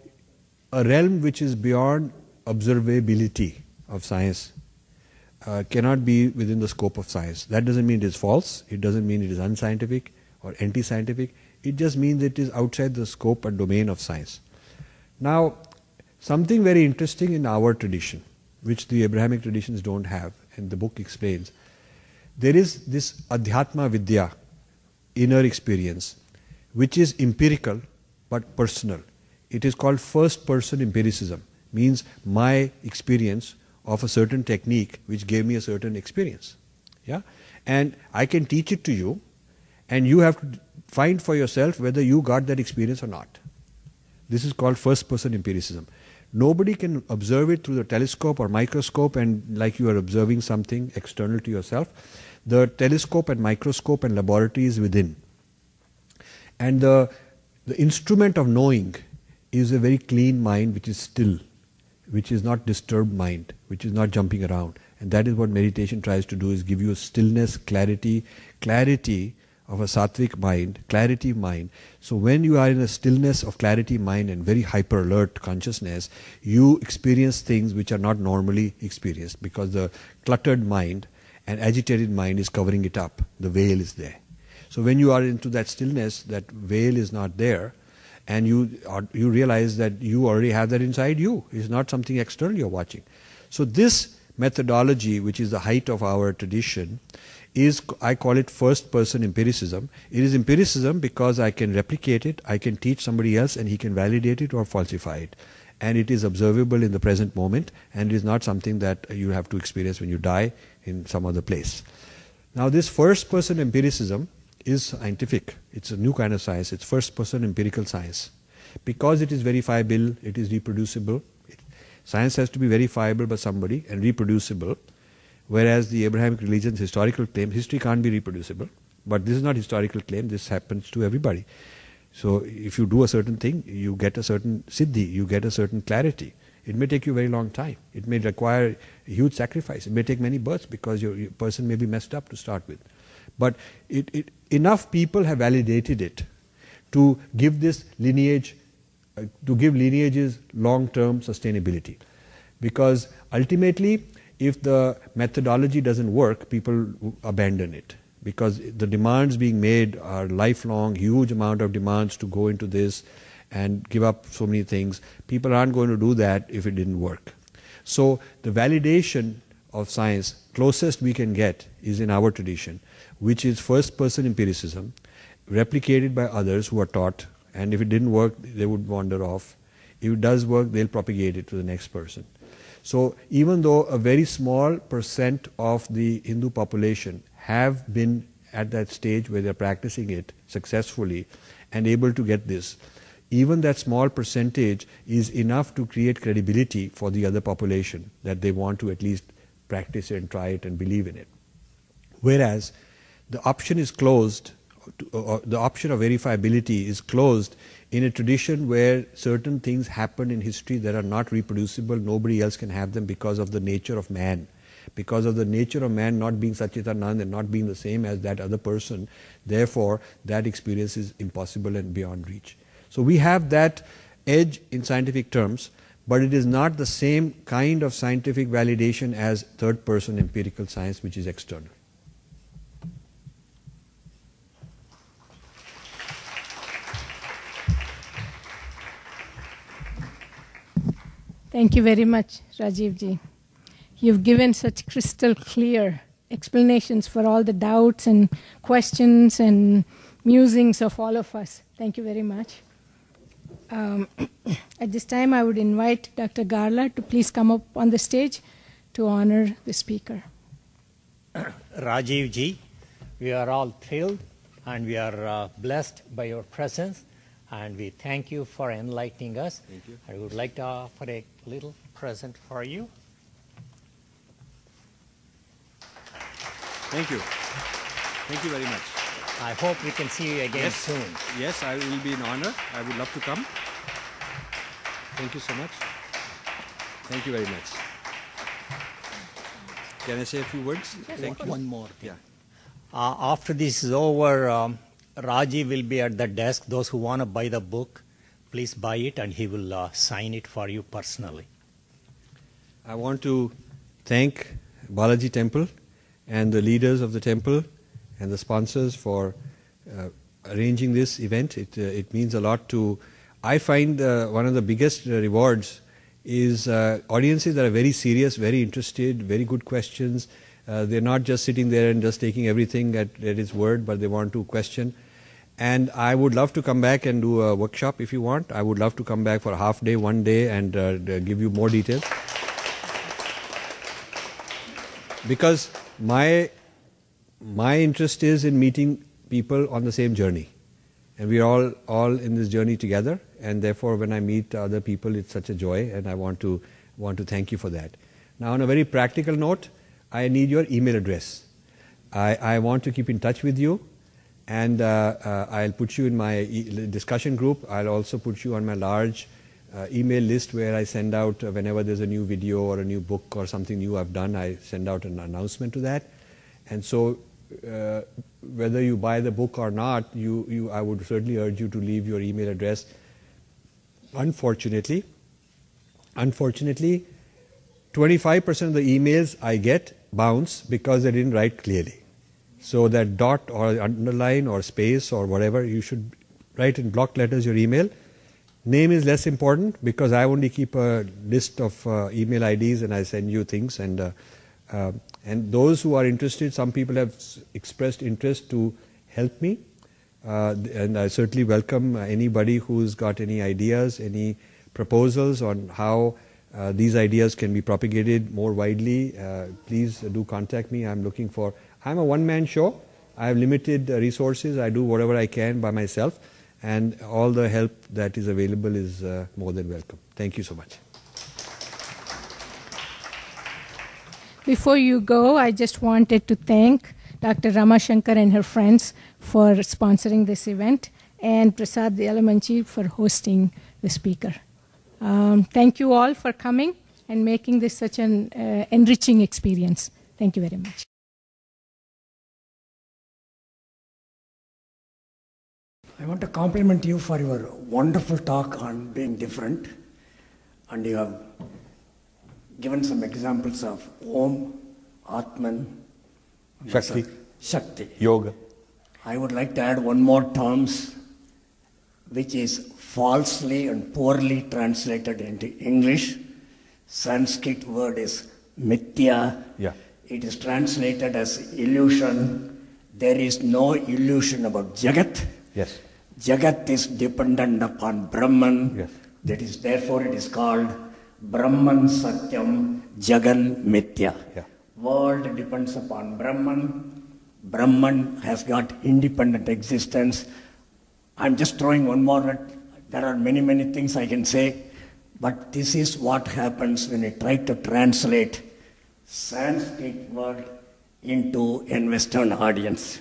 a realm which is beyond observability of science cannot be within the scope of science. That doesn't mean it is false. It doesn't mean it is unscientific or anti-scientific. It just means it is outside the scope and domain of science. Now, something very interesting in our tradition, which the Abrahamic traditions don't have, and the book explains, there is this Adhyatma Vidya, inner experience, which is empirical but personal. It is called first-person empiricism, means my experience of a certain technique which gave me a certain experience. Yeah? And I can teach it to you, and you have to find for yourself whether you got that experience or not. This is called first-person empiricism. Nobody can observe it through the telescope or microscope and like you are observing something external to yourself. The telescope and microscope and laboratory is within. And the instrument of knowing is a very clean mind which is still, which is not disturbed mind, which is not jumping around. And that is what meditation tries to do, is give you a stillness, clarity of a sattvic mind, clarity mind. So when you are in a stillness of clarity mind and very hyper alert consciousness, you experience things which are not normally experienced, because the cluttered mind and agitated mind is covering it up. The veil is there. So when you are into that stillness, that veil is not there, and you realize that you already have that inside you. It's not something external you're watching. So this methodology, which is the height of our tradition, is, I call it first-person empiricism. It is empiricism because I can replicate it, I can teach somebody else, and he can validate it or falsify it. And it is observable in the present moment, and it is not something that you have to experience when you die in some other place. Now, this first-person empiricism is scientific. It's a new kind of science. It's first-person empirical science. Because it is verifiable, it is reproducible. Science has to be verifiable by somebody and reproducible. Whereas the Abrahamic religion's historical claim, history can't be reproducible. But this is not historical claim, this happens to everybody. So if you do a certain thing, you get a certain siddhi, you get a certain clarity. It may take you a very long time. It may require a huge sacrifice. It may take many births because your person may be messed up to start with. But enough people have validated it to give this lineage, to give lineages long-term sustainability. Because ultimately, if the methodology doesn't work, people abandon it. Because the demands being made are lifelong, huge amount of demands to go into this and give up so many things. People aren't going to do that if it didn't work. So the validation of science, closest we can get, is in our tradition, which is first-person empiricism, replicated by others who are taught, and if it didn't work, they would wander off. If it does work, they'll propagate it to the next person. So even though a very small percent of the Hindu population have been at that stage where they're practicing it successfully and able to get this, even that small percentage is enough to create credibility for the other population that they want to at least practice it and try it and believe in it. Whereas the option is closed the option of verifiability is closed in a tradition where certain things happen in history that are not reproducible. Nobody else can have them because of the nature of man. Because of the nature of man not being Satchitanand and not being the same as that other person, therefore that experience is impossible and beyond reach. So we have that edge in scientific terms, but it is not the same kind of scientific validation as third person empirical science, which is external. Thank you very much, Rajiv ji. You've given such crystal clear explanations for all the doubts and questions and musings of all of us. Thank you very much. At this time, I would invite Dr. Garla to please come up on the stage to honor the speaker. Rajiv ji, we are all thrilled and we are blessed by your presence, and we thank you for enlightening us. Thank you. I would like to offer a little present for you. Thank you. Thank you very much. I hope we can see you again soon. Yes, I will be in honor. I would love to come. Thank you so much. Thank you very much. Can I say a few words? Yes, Thank you. one more thing. Yeah. After this is over, Raji will be at the desk. Those who want to buy the book, please buy it and he will sign it for you personally. I want to thank Balaji Temple and the leaders of the temple and the sponsors for arranging this event. It means a lot to, I find one of the biggest rewards is audiences that are very serious, very interested, very good questions. They're not just sitting there and just taking everything at its word, but they want to question. And I would love to come back and do a workshop if you want. I would love to come back for a half day, 1 day, and give you more details. Because my interest is in meeting people on the same journey, and we are all in this journey together, and therefore when I meet other people it's such a joy, and I want to thank you for that. Now, on a very practical note, I need your email address. I want to keep in touch with you, and I'll put you in my discussion group. I'll also put you on my large email list where I send out whenever there's a new video or a new book or something new I've done, I send out an announcement to that. And so whether you buy the book or not, I would certainly urge you to leave your email address. Unfortunately, 25% of the emails I get bounce because they didn't write clearly. So that dot or underline or space or whatever, you should write in block letters your email. Name is less important because I only keep a list of email IDs and I send you things. And those who are interested, some people have expressed interest to help me. And I certainly welcome anybody who's got any ideas, any proposals on how these ideas can be propagated more widely. Please do contact me. I'm a one-man show. I have limited resources. I do whatever I can by myself. And all the help that is available is more than welcome. Thank you so much. Before you go, I just wanted to thank Dr. Ramashankar and her friends for sponsoring this event, and Prasad Yalamanchi for hosting the speaker. Thank you all for coming and making this such an enriching experience. Thank you very much. I want to compliment you for your wonderful talk on being different, and you have given some examples of Om, Atman, Shakti, Yoga. I would like to add one more terms which is falsely and poorly translated into English. Sanskrit word is mithya. Yeah. It is translated as illusion. There is no illusion about Jagat. Yes. Jagat is dependent upon Brahman. Yes. That is, therefore it is called Brahman Satyam Jagan Mithya. Yeah. World depends upon Brahman. Brahman has got independent existence. I'm just throwing one more. There are many, many things I can say. But this is what happens when you try to translate Sanskrit word into a Western audience.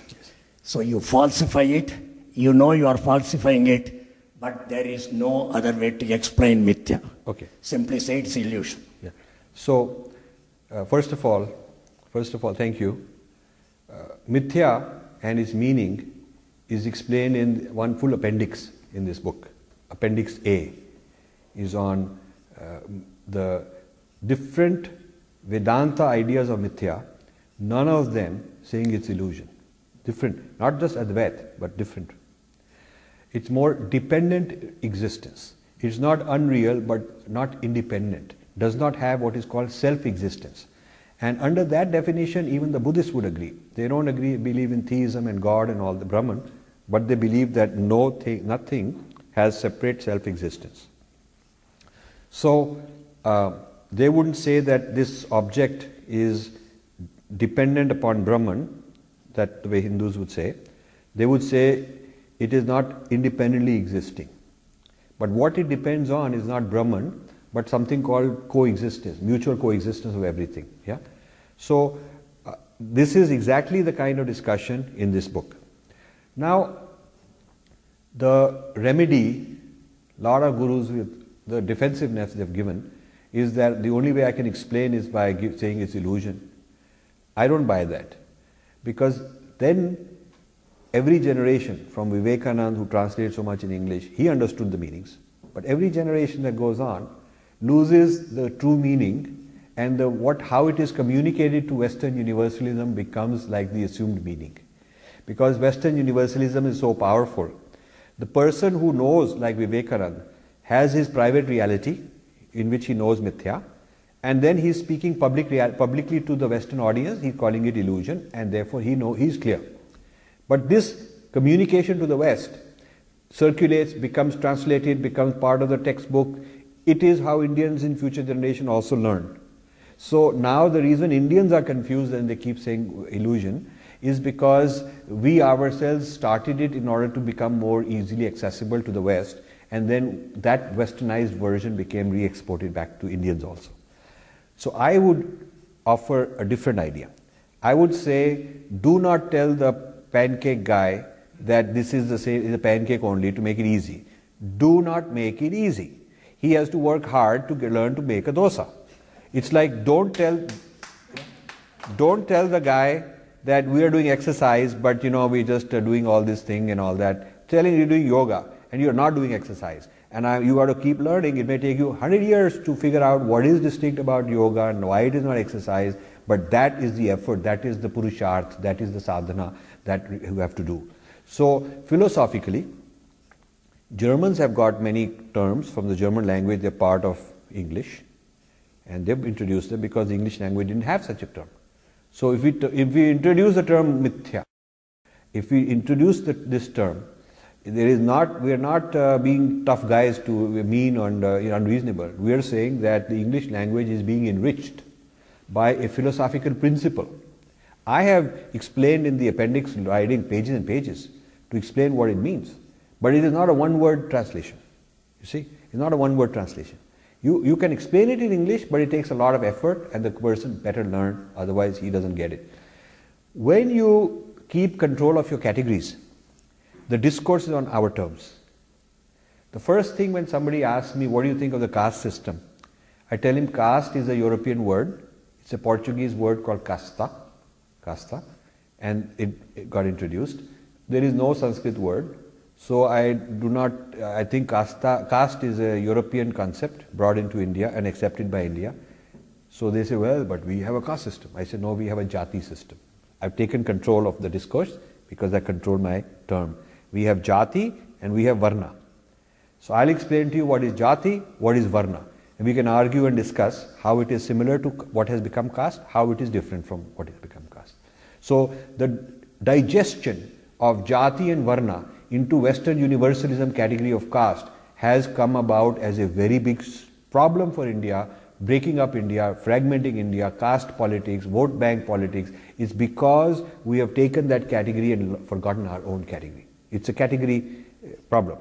So you falsify it, you know you are falsifying it, but there is no other way to explain mithya. Okay. Simply say it's illusion. Yeah. So, first of all, thank you. Mithya and its meaning is explained in one full appendix in this book. Appendix A is on the different Vedanta ideas of mithya, none of them saying it's illusion. Different, not just Advaita, but different. It's more dependent existence. It's not unreal, but not independent. Does not have what is called self-existence. And under that definition, even the Buddhists would agree. They don't believe in theism and God and all the Brahman, but they believe that nothing has separate self-existence. So, they wouldn't say that this object is dependent upon Brahman, that the way Hindus would say. They would say it is not independently existing. But what it depends on is not Brahman, but something called coexistence, mutual coexistence of everything. Yeah. So this is exactly the kind of discussion in this book. Now, the remedy, a lot of gurus with the defensiveness they've given, is that the only way I can explain is by saying it's illusion. I don't buy that, because then every generation, from Vivekananda, who translated so much in English, he understood the meanings. But every generation that goes on loses the true meaning, and how it is communicated to Western universalism becomes like the assumed meaning. Because Western universalism is so powerful, the person who knows, like Vivekananda, has his private reality in which he knows mithya, and then he's speaking publicly to the Western audience, he's calling it illusion, and therefore he's clear. But this communication to the West circulates, becomes translated, becomes part of the textbook. It is how Indians in future generation also learn. So now the reason Indians are confused and they keep saying illusion is because we ourselves started it in order to become more easily accessible to the West, and then that westernized version became re-exported back to Indians also. So I would offer a different idea. I would say, do not tell the pancake guy that this is the same, is a pancake only, to make it easy. Do not make it easy. He has to work hard to learn to make a dosa. It's like, don't tell the guy that we are doing exercise, but we just are doing all this thing and all that. Telling you doing yoga and you are not doing exercise. And you got to keep learning. It may take you 100 years to figure out what is distinct about yoga and why it is not exercise, but that is the effort, that is the purusharth, that is the sadhana that you have to do. So philosophically, Germans have got many terms from the German language. They're part of English, and they've introduced them because the English language didn't have such a term. So if we introduce the term mithya, if we introduce this term, we are not being tough guys to mean and unreasonable. We are saying that the English language is being enriched by a philosophical principle. I have explained in the appendix, writing pages and pages to explain what it means. But it is not a one-word translation. You see, it's not a one-word translation. You can explain it in English, but it takes a lot of effort, and the person better learn, otherwise he doesn't get it. When you keep control of your categories, the discourse is on our terms. The first thing when somebody asks me, what do you think of the caste system? I tell him caste is a European word. It's a Portuguese word called casta, and it got introduced. There is no Sanskrit word. So I think caste is a European concept brought into India and accepted by India. So they say, well, but we have a caste system. I say, no, we have a jati system. I've taken control of the discourse because I control my term. We have jati and we have varna. So I'll explain to you what is jati, what is varna. And we can argue and discuss how it is similar to what has become caste, how it is different from what has become caste. So the digestion of jati and varna into Western universalism category of caste has come about as a very big problem for India, breaking up India, fragmenting India, caste politics, vote bank politics. It's because we have taken that category and forgotten our own category. It's a category problem.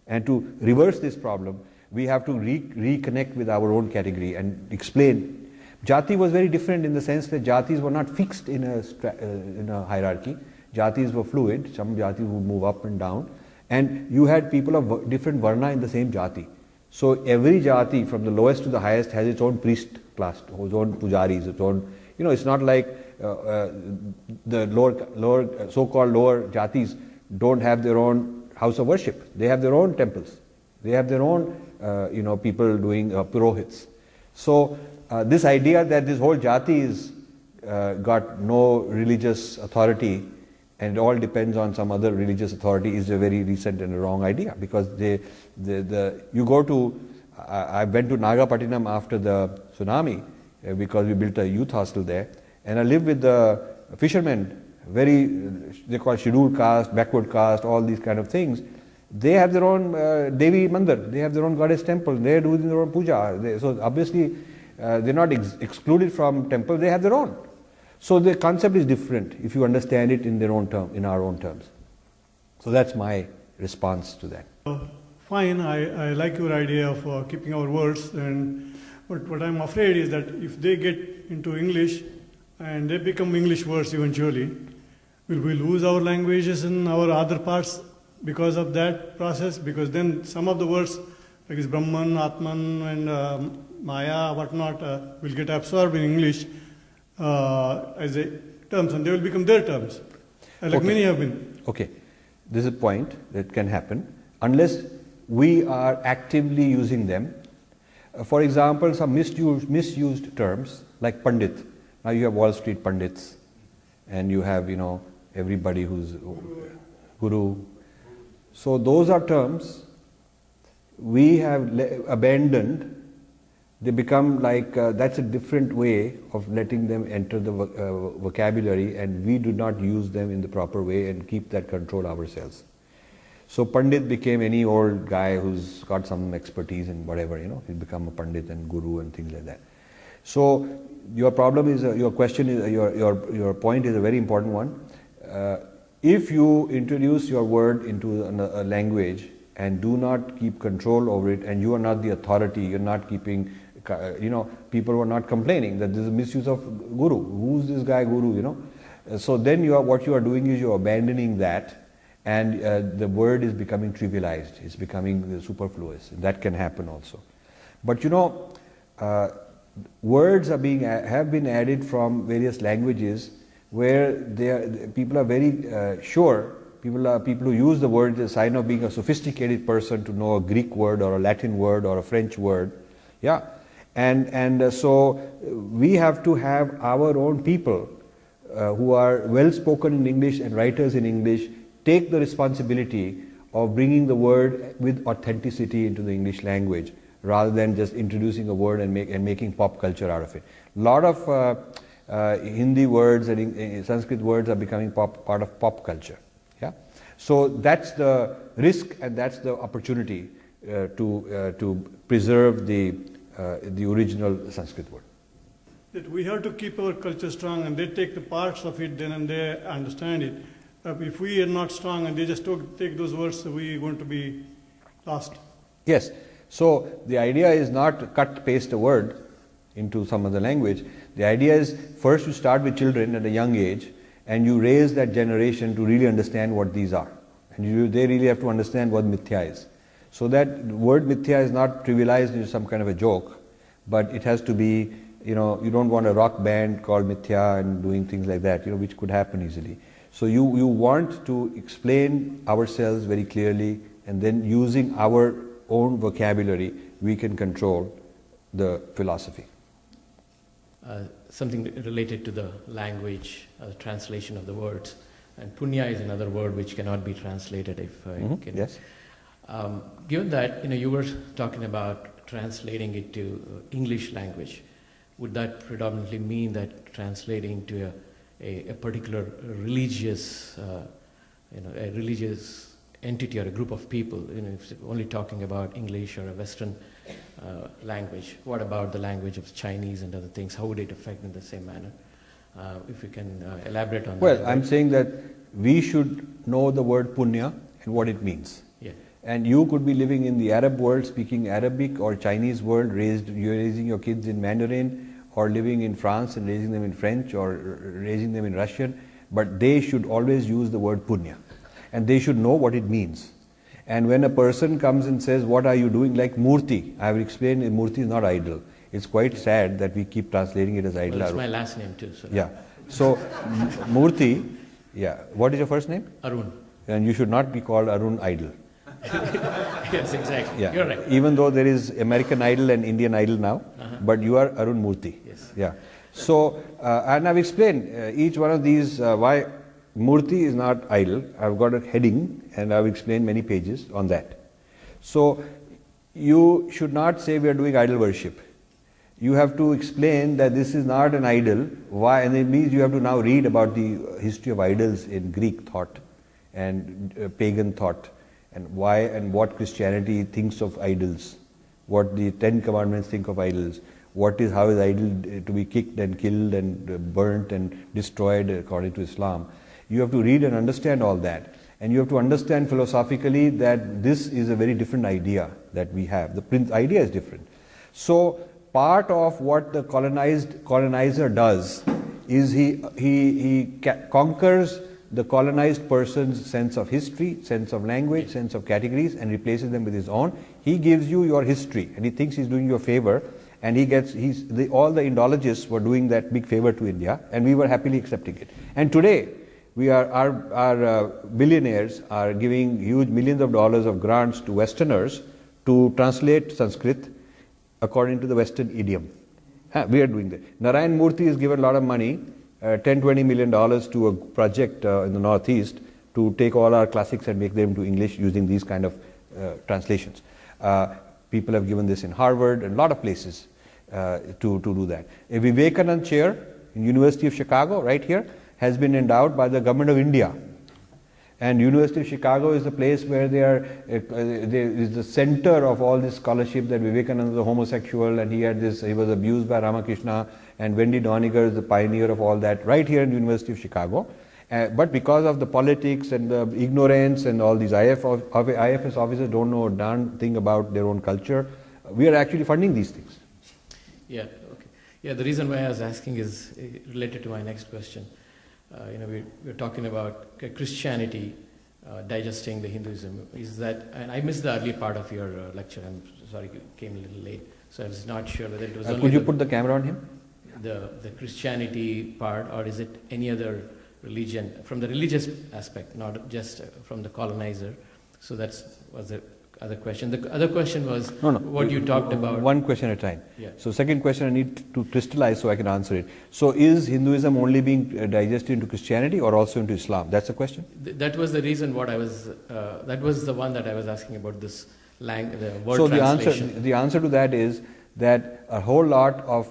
And to reverse this problem, we have to reconnect with our own category and explain. Jati was very different in the sense that jatis were not fixed in a hierarchy. jatis were fluid, some jatis would move up and down, and you had people of different varna in the same jati. So every jati from the lowest to the highest has its own priest class, its own pujaris, its own, it's not like the lower so-called lower jatis don't have their own house of worship. They have their own temples. They have their own, people doing purohits. So this idea that this whole jati is got no religious authority and it all depends on some other religious authority is a very recent and a wrong idea, because you go to, I went to Nagapattinam after the tsunami because we built a youth hostel there, and I lived with the fishermen, they call scheduled caste, backward caste, all these kind of things. They have their own Devi Mandir, they have their own goddess temple, they are doing their own puja. So obviously they're not excluded from temple, they have their own. So the concept is different if you understand it in their own term, in our own terms. So that's my response to that. Fine, I like your idea of keeping our words, but what I'm afraid is that if they get into English and they become English words eventually, will we lose our languages in our other parts because of that process? Because then some of the words, like this Brahman, Atman, and Maya, whatnot, will get absorbed in English as a terms, and they will become their terms, like okay. Many have been. Okay, this is a point that can happen unless we are actively using them. For example, some misused terms like Pandit. Now you have Wall Street Pandits, and you have everybody who's Guru. So those are terms we have abandoned. They become like, that's a different way of letting them enter the vocabulary, and we do not use them in the proper way and keep that control ourselves. So Pandit became any old guy who's got some expertise in whatever, he's become a Pandit and Guru and things like that. So your problem is, your question is, your point is a very important one. If you introduce your word into a language and do not keep control over it, and you are not the authority, you're not keeping, people were not complaining that this is misuse of Guru. Who's this guy Guru, So then what you are doing is you're abandoning that, and the word is becoming trivialized, it's becoming superfluous. That can happen also. But words have been added from various languages where people are very sure, people who use the word as a sign of being a sophisticated person to know a Greek word or a Latin word or a French word. Yeah. And so we have to have our own people who are well spoken in English and writers in English take the responsibility of bringing the word with authenticity into the English language, rather than just introducing a word and making pop culture out of it. A lot of Hindi words and Sanskrit words are becoming part of pop culture. Yeah, so that's the risk and that's the opportunity to preserve the original Sanskrit word. That we have to keep our culture strong, and they take the parts of it then and they understand it. If we are not strong and they just take those words, we are going to be lost. Yes. So the idea is not to cut-paste a word into some other language. The idea is first you start with children at a young age and you raise that generation to really understand what these are. And they really have to understand what mithya is. So that word mithya is not trivialized into some kind of a joke, but it has to be, you don't want a rock band called mithya and doing things like that, which could happen easily. So you want to explain ourselves very clearly, and then using our own vocabulary, we can control the philosophy. Something related to the language, translation of the words, and punya is another word which cannot be translated. If I can. Yes. Given that you were talking about translating it to English language, would that predominantly mean that translating to a particular religious, a religious entity or a group of people, if only talking about English or a Western language, what about the language of Chinese and other things? How would it affect in the same manner? If you can elaborate on that. Well, I'm saying that we should know the word punya and what it means. Yeah. And you could be living in the Arab world speaking Arabic, or Chinese world, you're raising your kids in Mandarin, or living in France and raising them in French, or raising them in Russian. but they should always use the word punya, and they should know what it means. And when a person comes and says, what are you doing, like murti, I have explained murti is not idol. It's quite sad that we keep translating it as idol. Well, it's my last name too. So. Yeah. So murti, yeah. What is your first name? Arun. And you should not be called Arun Idol. Yes, exactly. Yeah. You're right. Even though there is American Idol and Indian Idol now, but you are Arun Murthy. Yes. Yeah. So, and I've explained each one of these why Murthy is not idol. I've got a heading and I've explained many pages on that. So, you should not say we are doing idol worship. You have to explain that this is not an idol. Why? And it means you have to now read about the history of idols in Greek thought and pagan thought, and why and what Christianity thinks of idols, what the 10 Commandments think of idols, what is, how is idol to be kicked and killed and burnt and destroyed according to Islam. You have to read and understand all that, and you have to understand philosophically that this is a very different idea that we have. The idea is different. So part of what the colonizer does is he conquers the colonized person's sense of history, sense of language, sense of categories, and replaces them with his own. He gives you your history, and he thinks he's doing you a favor, and all the Indologists were doing that big favor to India, and we were happily accepting it. And today, our billionaires are giving huge millions of dollars of grants to Westerners to translate Sanskrit according to the Western idiom. We are doing that. Narayan Murthy has given a lot of money, $10-20 million to a project in the Northeast to take all our classics and make them into English using these kind of translations. People have given this in Harvard and a lot of places to do that. A Vivekanand chair in University of Chicago, right here, has been endowed by the government of India. And University of Chicago is the place where there is the center of all this scholarship, that Vivekananda is a homosexual and he was abused by Ramakrishna, and Wendy Doniger is the pioneer of all that, right here in the University of Chicago. But because of the politics and the ignorance and all these IFS officers don't know a darn thing about their own culture, we are actually funding these things. Yeah, okay. Yeah, the reason why I was asking is related to my next question. We're talking about Christianity digesting the Hinduism. Is that, and I missed the early part of your lecture. I'm sorry, it came a little late, so I was not sure whether it was only could you put the camera on him? The Christianity part, or is it any other religion from the religious aspect, not just from the colonizer? So that was the other question. The other question was what you talked about. One question at a time. Yeah. So second question I need to crystallize so I can answer it. So is Hinduism only being digested into Christianity or also into Islam? That's the question? That was the reason what I was, that was the one that I was asking about, this the word so translation. the answer to that is that a whole lot of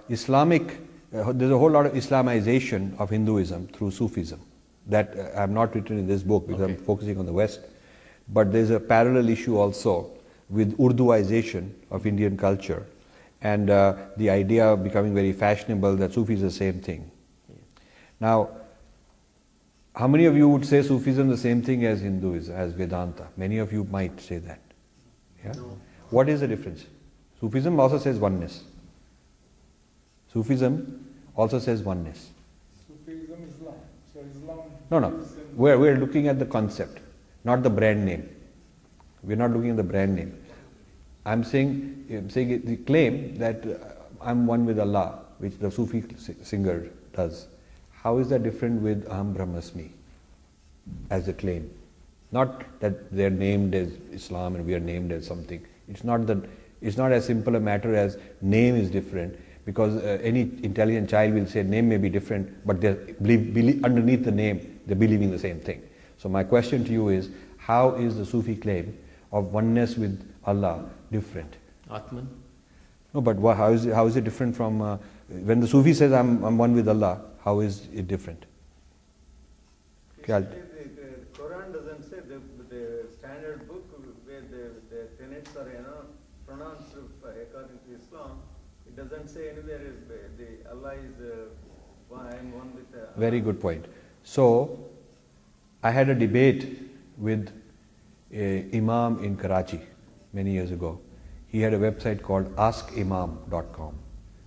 there's a whole lot of Islamization of Hinduism through Sufism that I have not written in this book because I'm focusing on the West. But there's a parallel issue also with Urduization of Indian culture, and the idea of becoming very fashionable that Sufi is the same thing. Now, how many of you would say Sufism the same thing as Hinduism, as Vedanta? Many of you might say that. Yeah? No. What is the difference? Sufism also says oneness. Sufism also says oneness. Sufism, Islam. So Islam. No. We're looking at the concept, not the brand name. We're not looking at the brand name. I'm saying the claim that I'm one with Allah, which the Sufi singer does. How is that different with Aham Brahmasmi as a claim? Not that they're named as Islam and we are named as something. It's not as simple a matter as name is different, because any intelligent child will say name may be different, but they're underneath the name they're believing the same thing. So my question to you is, how is the Sufi claim of oneness with Allah different? Atman? No, but how is it different from when the Sufi says I'm one with Allah? How is it different? The Quran doesn't say the standard book where the tenets are pronounced according to Islam. It doesn't say anywhere the Allah is one with Allah. Very good point. So I had a debate with an imam in Karachi many years ago. He had a website called askimam.com.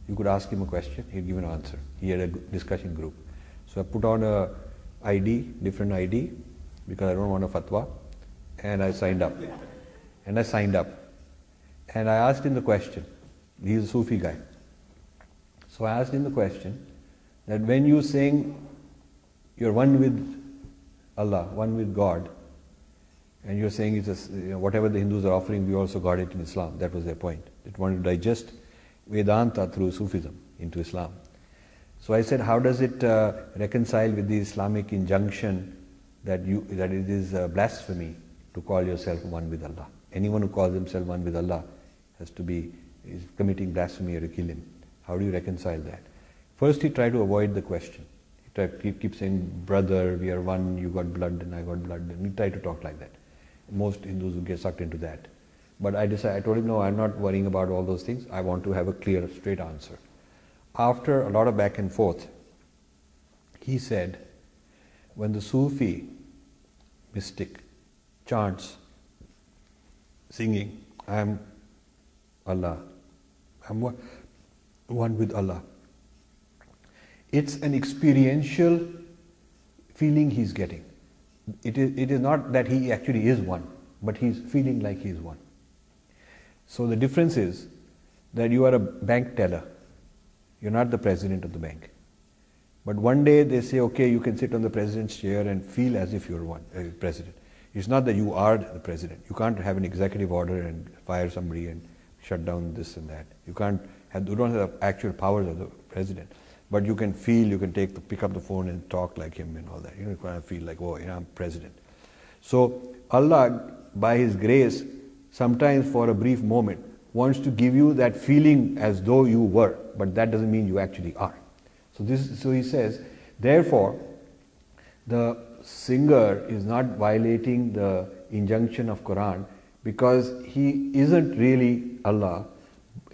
You could ask him a question, he'd give an answer. He had a discussion group. So I put on a ID, different ID, because I don't want a fatwa, and I signed up. And I asked him the question. He's a Sufi guy. So I asked him the question that when you saying you're one with Allah, one with God, and you're saying it's whatever the Hindus are offering, we also got it in Islam. That was their point. They wanted to digest Vedanta through Sufism into Islam. So I said, how does it reconcile with the Islamic injunction that it is blasphemy to call yourself one with Allah? Anyone who calls himself one with Allah is committing blasphemy or to kill him. How do you reconcile that? First he tried to avoid the question. He keeps saying, brother, we are one, you got blood and I got blood. And he tried to talk like that. Most Hindus would get sucked into that. But I told him, no, I'm not worrying about all those things. I want to have a clear, straight answer. After a lot of back and forth, he said, when the Sufi mystic chants, singing, I am Allah, I'm one with Allah, it's an experiential feeling he's getting. It is not that he actually is one, but he's feeling like he is one. So the difference is that you are a bank teller. You're not the president of the bank. But one day they say, okay, you can sit on the president's chair and feel as if you're president. It's not that you are the president. You can't have an executive order and fire somebody and shut down this and that. You don't have the actual powers of the president. But you can feel, you can pick up the phone and talk like him and all that. You kind of feel like, oh, I'm president. So Allah, by His grace, sometimes for a brief moment, wants to give you that feeling as though you were, but that doesn't mean you actually are. So he says, therefore, the singer is not violating the injunction of Quran because he isn't really Allah.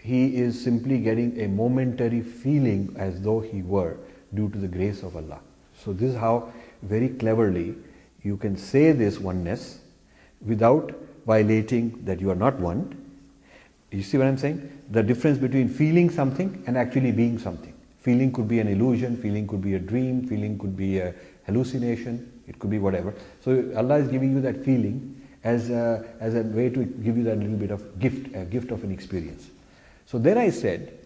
He is simply getting a momentary feeling as though he were due to the grace of Allah. So this is how very cleverly you can say this oneness without violating that you are not one. You see what I'm saying? The difference between feeling something and actually being something. Feeling could be an illusion, feeling could be a dream, feeling could be a hallucination, it could be whatever. So Allah is giving you that feeling as a way to give you that little bit of gift, a gift of an experience. So then I said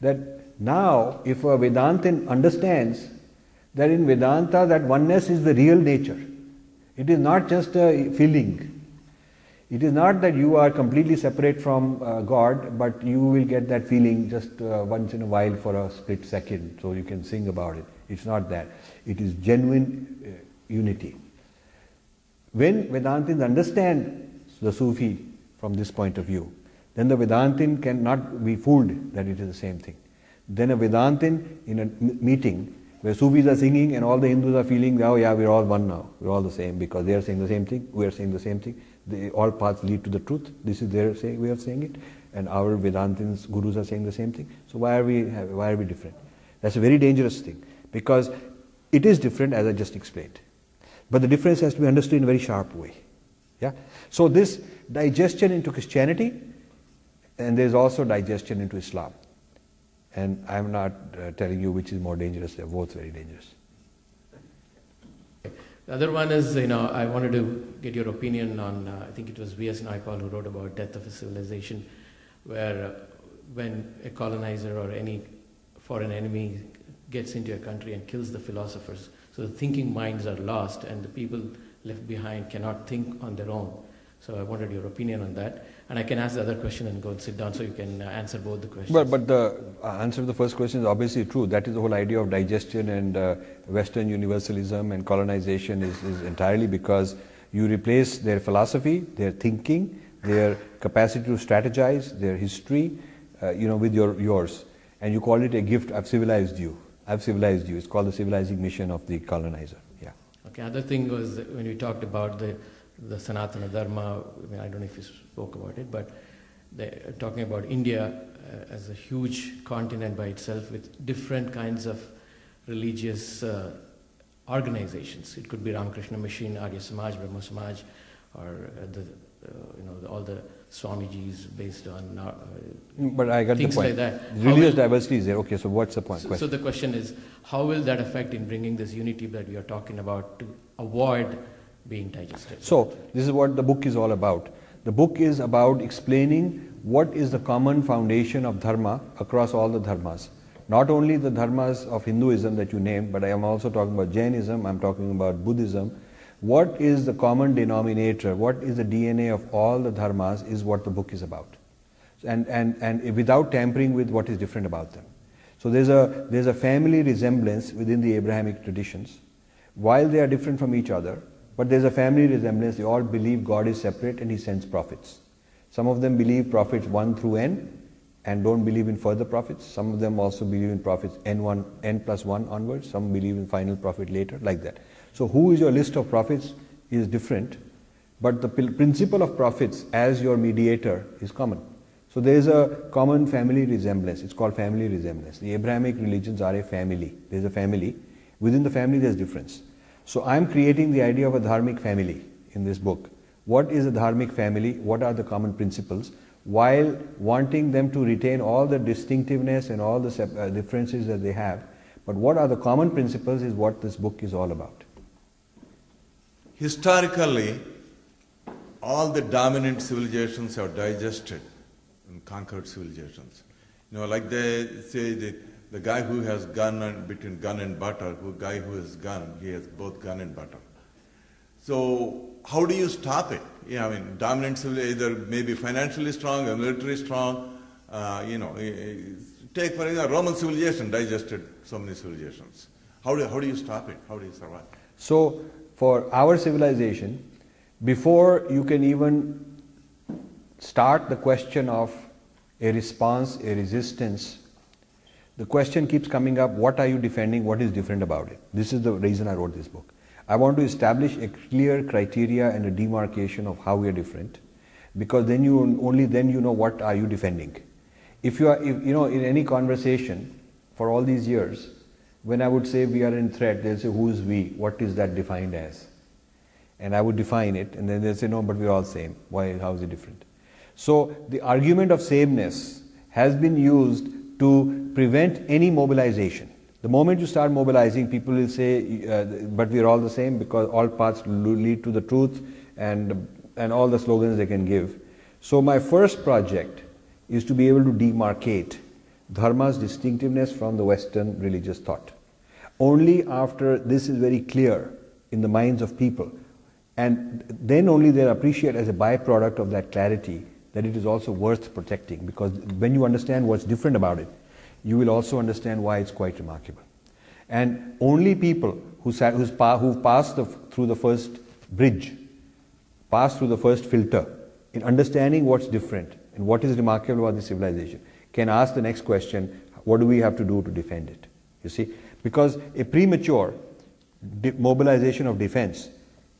that now if a Vedantin understands that in Vedanta that oneness is the real nature, it is not just a feeling. It is not that you are completely separate from God, but you will get that feeling just once in a while for a split second, so you can sing about it. It's not that. It is genuine unity. When Vedantins understand the Sufi from this point of view, then the Vedantin cannot be fooled that it is the same thing. Then a Vedantin in a meeting where Sufis are singing and all the Hindus are feeling, oh yeah, we're all one now, we're all the same because they are saying the same thing, we are saying the same thing. All paths lead to the truth. This is their way of saying it, and our Vedantins, gurus are saying the same thing. So why are we different? That's a very dangerous thing because it is different, as I just explained. But the difference has to be understood in a very sharp way. Yeah. So this digestion into Christianity, and there is also digestion into Islam. And I am not telling you which is more dangerous. They are both very dangerous. The other one is, I wanted to get your opinion on, I think it was V.S. Naipaul who wrote about Death of a Civilization, where when a colonizer or any foreign enemy gets into a country and kills the philosophers, so the thinking minds are lost and the people left behind cannot think on their own. So I wanted your opinion on that. And I can ask the other question and go and sit down so you can answer both the questions. But the answer to the first question is obviously true. That is the whole idea of digestion and Western universalism and colonization is entirely because you replace their philosophy, their thinking, their capacity to strategize, their history, with yours. And you call it a gift, I've civilized you. It's called the civilizing mission of the colonizer. Yeah. Okay, other thing was when we talked about the Sanatana Dharma, I don't know if you spoke about it, but talking about India as a huge continent by itself with different kinds of religious organizations. It could be Ramakrishna Mission, Arya Samaj, Brahma Samaj, or the all the Swamijis based on but I got things the point. like that. Religious diversity is there. Okay, so what's the point? So the question is, how will that affect in bringing this unity that we are talking about to avoid being digested? So this is what the book is all about. The book is about explaining what is the common foundation of dharma across all the dharmas. Not only the dharmas of Hinduism that you named, but I am also talking about Jainism, I'm talking about Buddhism. What is the common denominator, what is the DNA of all the dharmas is what the book is about. And without tampering with what is different about them. So there's a family resemblance within the Abrahamic traditions. While they are different from each other, but there's a family resemblance. They all believe God is separate and He sends prophets. Some of them believe prophets 1 through n and don't believe in further prophets. Some of them also believe in prophets n+1 onwards. Some believe in final prophet later, like that. So who is your list of prophets is different, but the principle of prophets as your mediator is common. So there is a common family resemblance. It's called family resemblance. The Abrahamic religions are a family. There's a family. Within the family there's difference. So I'm creating the idea of a dharmic family in this book. What is a dharmic family? What are the common principles? While wanting them to retain all the distinctiveness and all the differences that they have. But what are the common principles is what this book is all about. Historically, all the dominant civilizations have digested and conquered civilizations. Like they say the guy who has gun between gun and butter, the guy who has gun, he has both gun and butter. So how do you stop it? Dominant civilization, either maybe financially strong or military strong. Take for example, Roman civilization digested so many civilizations. How do you stop it? How do you survive? So for our civilization, before you can even start the question of a response, a resistance, the question keeps coming up, what are you defending, what is different about it? This is the reason I wrote this book. I want to establish a clear criteria and a demarcation of how we are different, because then only then you know what are you defending. If in any conversation for all these years, when I would say we are in threat, they'll say who is we, what is that defined as? And I would define it, and then they'll say no, but we're all same. Why, how is it different? So the argument of sameness has been used to prevent any mobilization. The moment you start mobilizing, people will say, but we're all the same because all paths lead to the truth and all the slogans they can give. So my first project is to be able to demarcate Dharma's distinctiveness from the Western religious thought. Only after this is very clear in the minds of people, and then only they'll appreciate as a byproduct of that clarity that it is also worth protecting, because when you understand what's different about it, you will also understand why it's quite remarkable. And only people who've passed through the first bridge, passed through the first filter, in understanding what's different and what is remarkable about the civilization, can ask the next question, what do we have to do to defend it? You see, because a premature mobilization of defense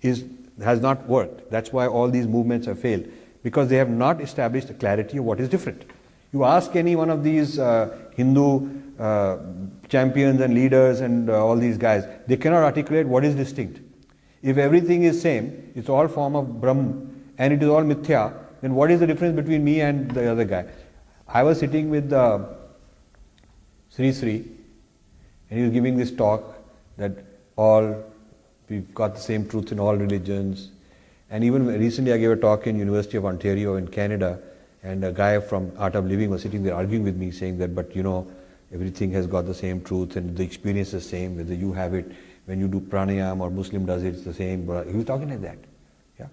has not worked. That's why all these movements have failed, because they have not established the clarity of what is different. You ask any one of these Hindu champions and leaders and all these guys, they cannot articulate what is distinct. If everything is same, it's all form of Brahman and it is all mithya, then what is the difference between me and the other guy? I was sitting with Sri Sri, and he was giving this talk that we've got the same truth in all religions. And even recently I gave a talk in University of Ontario in Canada, and a guy from Art of Living was sitting there arguing with me, saying that, but everything has got the same truth and the experience is the same, whether you have it, when you do pranayam or Muslim does it, it's the same. He was talking like that. Yeah.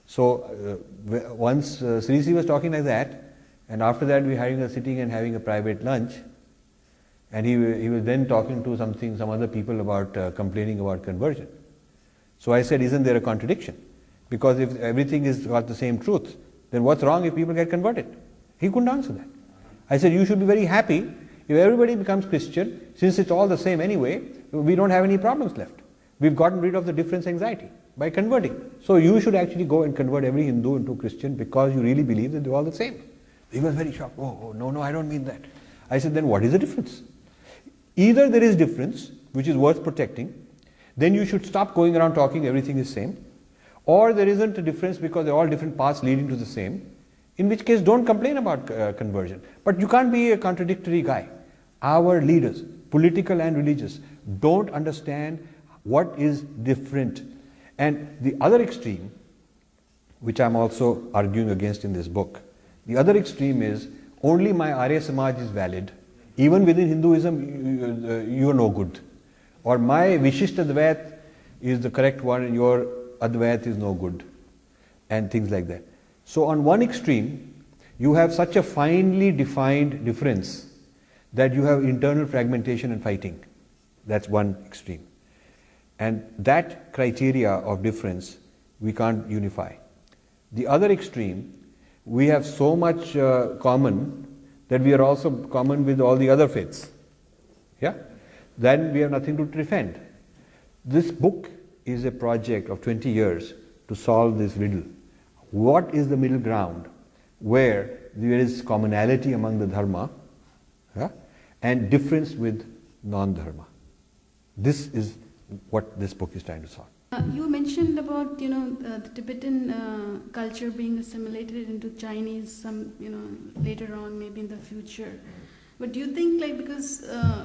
So once Sri Sri was talking like that, and after that we were sitting and having a private lunch, and he was then talking to some other people about complaining about conversion. So I said, isn't there a contradiction? Because if everything has got the same truth, then what's wrong if people get converted? He couldn't answer that. I said, you should be very happy if everybody becomes Christian, since it's all the same anyway, we don't have any problems left. We've gotten rid of the difference anxiety by converting. So you should actually go and convert every Hindu into Christian because you really believe that they're all the same. He was very shocked. Oh, no, I don't mean that. I said, then what is the difference? Either there is difference, which is worth protecting, then you should stop going around talking everything is same, Or there isn't a difference because they're all different paths leading to the same, in which case don't complain about conversion. But you can't be a contradictory guy. Our leaders, political and religious, don't understand what is different. And the other extreme, which I'm also arguing against in this book, the other extreme is only my Arya Samaj is valid. Even within Hinduism, you are no good. Or my Vishishta Advait is the correct one and your Advait is no good. And things like that. So on one extreme, you have such a finely defined difference that you have internal fragmentation and fighting. That's one extreme. And that criteria of difference we can't unify. The other extreme, we have so much common that we are also common with all the other faiths. Yeah? Then we have nothing to defend. This book is a project of 20 years to solve this riddle. What is the middle ground where there is commonality among the dharma, yeah, and difference with non-dharma? This is what this book is trying to solve. You mentioned about the Tibetan culture being assimilated into Chinese later on, maybe in the future. But do you think because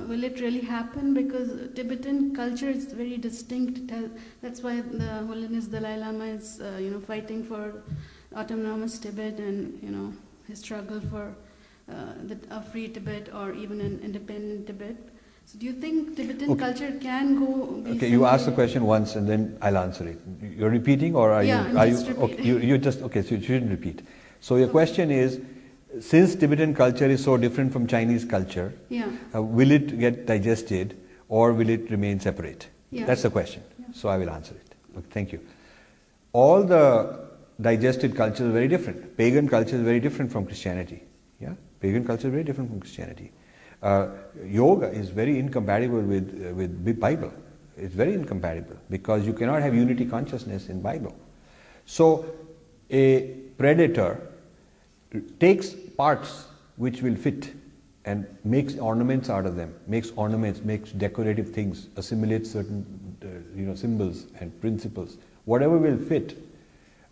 will it really happen? Because Tibetan culture is very distinct. That's why the Holiness Dalai Lama is fighting for autonomous Tibet and his struggle for a free Tibet or even an independent Tibet. So do you think Tibetan culture can go? Okay, you asked the question once and then I'll answer it. You're repeating or are you? Okay, you're just okay. So you shouldn't repeat. So your question is, since Tibetan culture is so different from Chinese culture, will it get digested or will it remain separate? Yeah. That's the question. Yeah. So I will answer it. Okay, thank you. All the digested cultures are very different. Pagan culture is very different from Christianity. Yeah, pagan culture is very different from Christianity. Yoga is very incompatible with the Bible. It's very incompatible because you cannot have unity consciousness in Bible. So a predator takes parts which will fit and makes ornaments out of them, makes decorative things, assimilates certain symbols and principles. Whatever will fit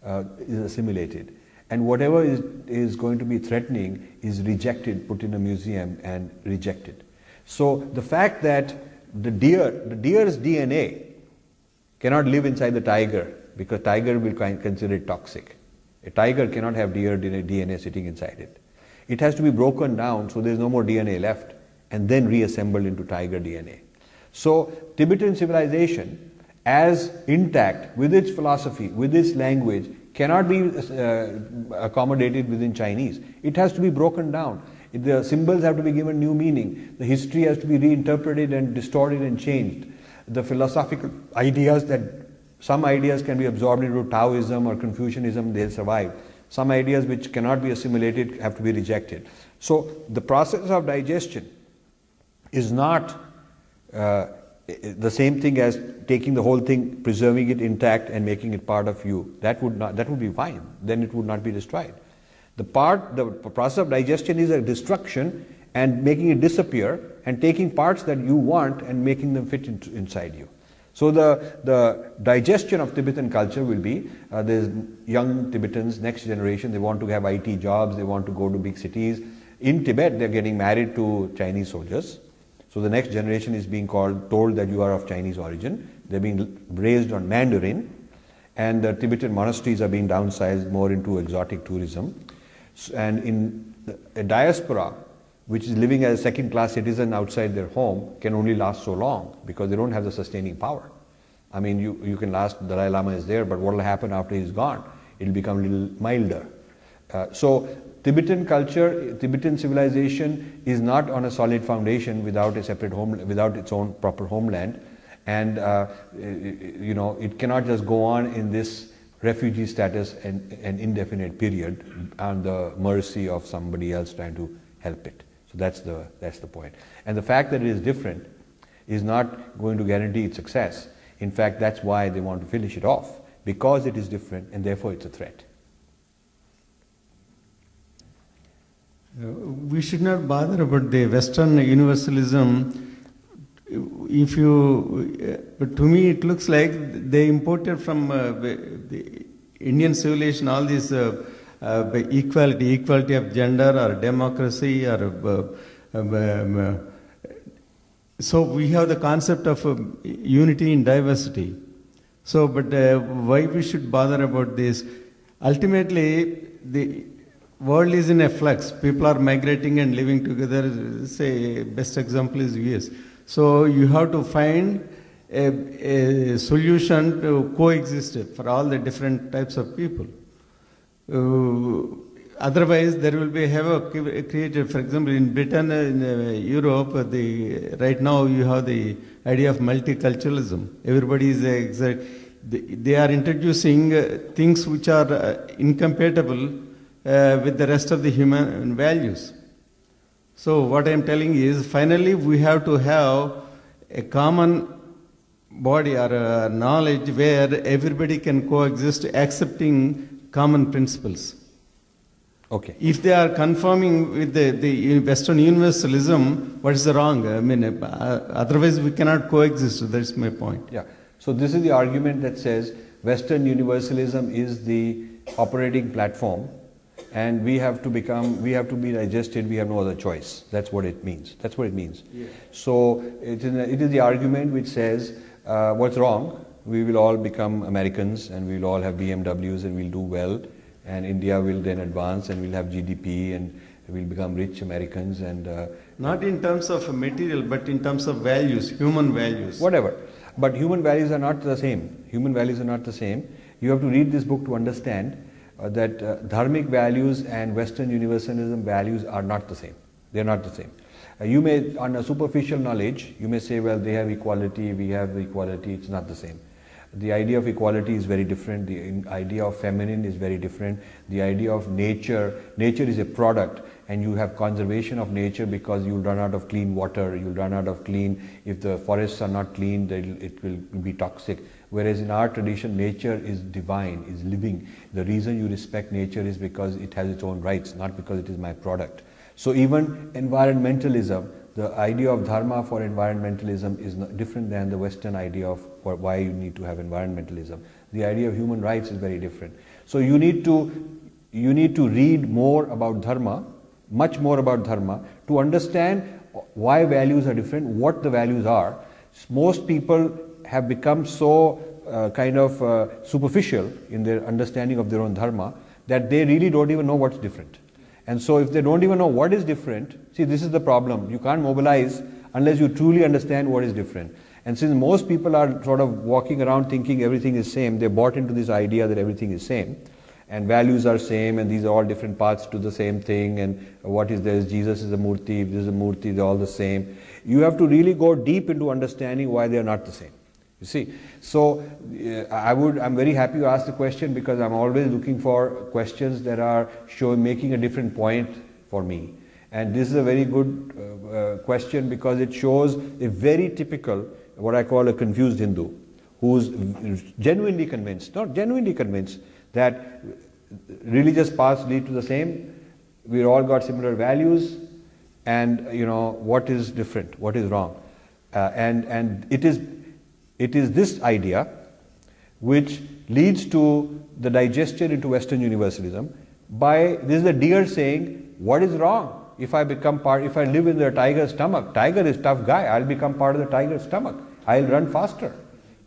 is assimilated. And whatever is going to be threatening is rejected, put in a museum and rejected. So the fact that the deer's DNA cannot live inside the tiger because tiger will consider it toxic. A tiger cannot have deer DNA sitting inside it. It has to be broken down so there is no more DNA left and then reassembled into tiger DNA. So Tibetan civilization, as intact with its philosophy, with its language, cannot be accommodated within Chinese. It has to be broken down. The symbols have to be given new meaning. The history has to be reinterpreted and distorted and changed. The philosophical ideas some ideas can be absorbed into Taoism or Confucianism, they'll survive. Some ideas which cannot be assimilated have to be rejected. So the process of digestion is not the same thing as taking the whole thing, preserving it intact and making it part of you. That would be fine. Then it would not be destroyed. The process of digestion is a destruction and making it disappear and taking parts that you want and making them fit inside you. So the digestion of Tibetan culture will be, there's young Tibetans, next generation, they want to have IT jobs, they want to go to big cities. In Tibet, they're getting married to Chinese soldiers. So the next generation is being told that you are of Chinese origin. They're being raised on Mandarin, and the Tibetan monasteries are being downsized more into exotic tourism. And in a diaspora, which is living as a second-class citizen outside their home, can only last so long because they don't have the sustaining power. I mean, you can last, Dalai Lama is there, but what will happen after he's gone? It will become a little milder. So Tibetan culture, Tibetan civilization is not on a solid foundation without a separate home, without its own proper homeland, and it cannot just go on in this refugee status an indefinite period on the mercy of somebody else trying to help it. So that's the point. And the fact that it is different is not going to guarantee its success. In fact, that's why they want to finish it off, because it is different and therefore it's a threat. We should not bother about the Western universalism if you, but to me it looks like they imported from the Indian civilization all these equality of gender or democracy or so we have the concept of unity in diversity. So, but why we should bother about this? Ultimately, the world is in a flux. People are migrating and living together. Say, best example is US. So you have to find a solution to coexist for all the different types of people. Otherwise, there will be havoc created. For example, in Britain, in Europe, right now you have the idea of multiculturalism. Everybody is they are introducing things which are incompatible with the rest of the human values. So what I am telling is, finally, we have to have a common body or knowledge where everybody can coexist, accepting common principles. Okay. If they are conforming with the Western universalism, what is the wrong? I mean, otherwise we cannot coexist. That's my point. Yeah. So this is the argument that says Western universalism is the operating platform, and we have to be digested. We have no other choice. That's what it means. That's what it means. Yeah. So it is the argument which says what's wrong? We will all become Americans, and we will all have BMWs, and we'll do well. And India will then advance, and we'll have GDP, and we'll become rich Americans. And not in terms of material, but in terms of values, human values. Whatever. But human values are not the same. Human values are not the same. You have to read this book to understand that dharmic values and Western universalism values are not the same. They are not the same. You may, on a superficial knowledge, you may say, well, they have equality, we have equality. It's not the same. The idea of equality is very different. The idea of feminine is very different. The idea of nature is a product, and you have conservation of nature because you'll run out of clean water, you'll run out of if the forests are not clean, it will be toxic. Whereas in our tradition, nature is divine, is living. The reason you respect nature is because it has its own rights, not because it is my product. So even environmentalism, the idea of dharma for environmentalism is different than the Western idea of why you need to have environmentalism. The idea of human rights is very different. So you need to read more about dharma, much more about dharma, to understand why values are different, what the values are. Most people have become so superficial in their understanding of their own dharma that they really don't even know what's different. And so if they don't even know what is different, see, this is the problem. You can't mobilize unless you truly understand what is different. And since most people are sort of walking around thinking everything is same, they bought into this idea that everything is same, and values are same, and these are all different paths to the same thing, and what is this? Jesus is a murti, this is a murti, they're all the same. You have to really go deep into understanding why they are not the same. You see, so I'm very happy you asked the question, because I'm always looking for questions that are making a different point for me. And this is a very good question, because it shows a very typical, what I call a confused Hindu, who's genuinely convinced, not genuinely convinced, that religious paths lead to the same, we've all got similar values, and what is different, what is wrong. And it is this idea which leads to the digestion into Western universalism. This is the deer saying, what is wrong? If I live in the tiger's stomach, tiger is tough guy, I'll become part of the tiger's stomach. I'll run faster.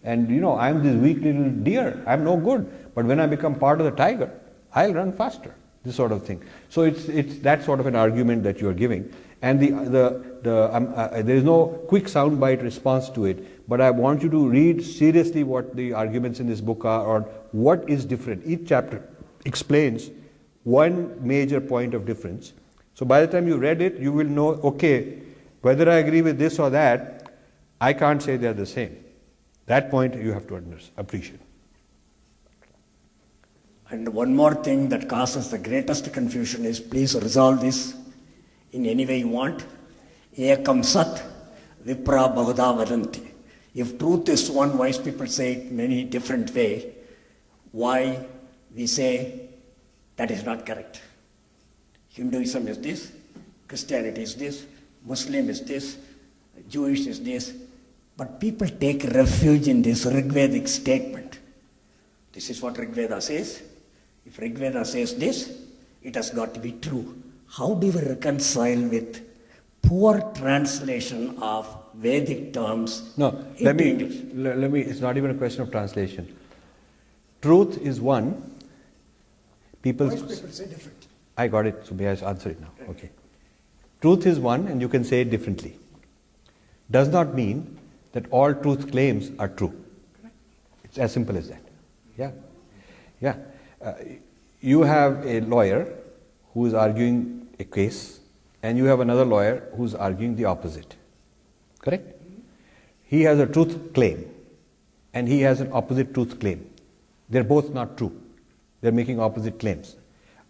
And I'm this weak little deer, I'm no good. But when I become part of the tiger, I'll run faster. This sort of thing. So it's that sort of an argument that you are giving. And there is no quick soundbite response to it, but I want you to read seriously what the arguments in this book are on what is different. Each chapter explains one major point of difference. So by the time you read it, you will know, okay, whether I agree with this or that, I can't say they're the same. That point you have to appreciate. And one more thing that causes the greatest confusion is, please resolve this in any way you want. Ekam sat, vipra bhagada vadanti. If truth is one, wise people say it many different way. Why we say that is not correct? Hinduism is this, Christianity is this, Muslim is this, Jewish is this. But people take refuge in this Rigvedic statement. This is what Rigveda says. If Rigveda says this, it has got to be true. How do we reconcile with poor translation of Vedic terms into English? Let me, it's not even a question of translation. Truth is one. People say different. I got it, so may I answer it now? Okay. Truth is one, and you can say it differently. Does not mean that all truth claims are true. It's as simple as that. Yeah. Yeah. You have a lawyer who is arguing a case, and you have another lawyer who is arguing the opposite. Correct? He has a truth claim, and he has an opposite truth claim. They're both not true. They're making opposite claims.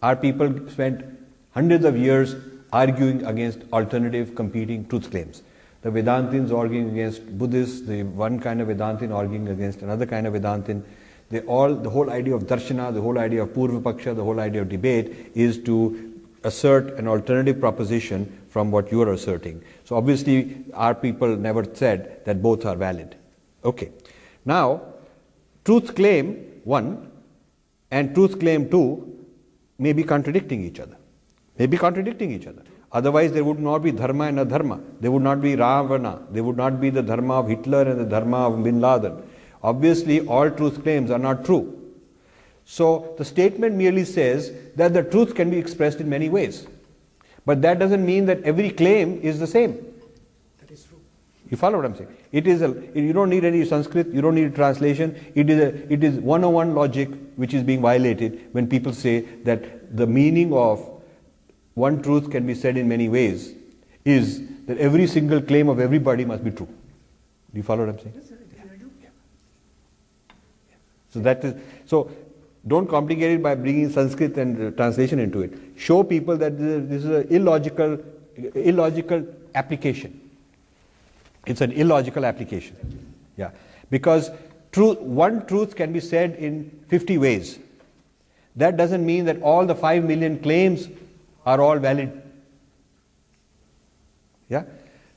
Our people spent hundreds of years arguing against alternative competing truth claims. The Vedantins arguing against Buddhists, the one kind of Vedantin arguing against another kind of Vedantin. The whole idea of darshana, the whole idea of purva paksha, the whole idea of debate is to assert an alternative proposition from what you are asserting. So obviously our people never said that both are valid. Okay. Now, truth claim 1 and truth claim 2 may be contradicting each other. Otherwise there would not be dharma and adharma. There would not be Ravana. There would not be the dharma of Hitler and the dharma of Bin Laden. Obviously all truth claims are not true. So the statement merely says that the truth can be expressed in many ways. But that doesn't mean that every claim is the same. That is true. You follow what I'm saying? You don't need any Sanskrit, you don't need a translation. It is 101 logic which is being violated when people say that the meaning of one truth can be said in many ways is that every single claim of everybody must be true. Do you follow what I'm saying? Yes, sir, I do. Yeah. So don't complicate it by bringing Sanskrit and translation into it. Show people that this is an illogical application. It's an illogical application. Yeah. Because one truth can be said in 50 ways. That doesn't mean that all the 5 million claims are all valid. Yeah?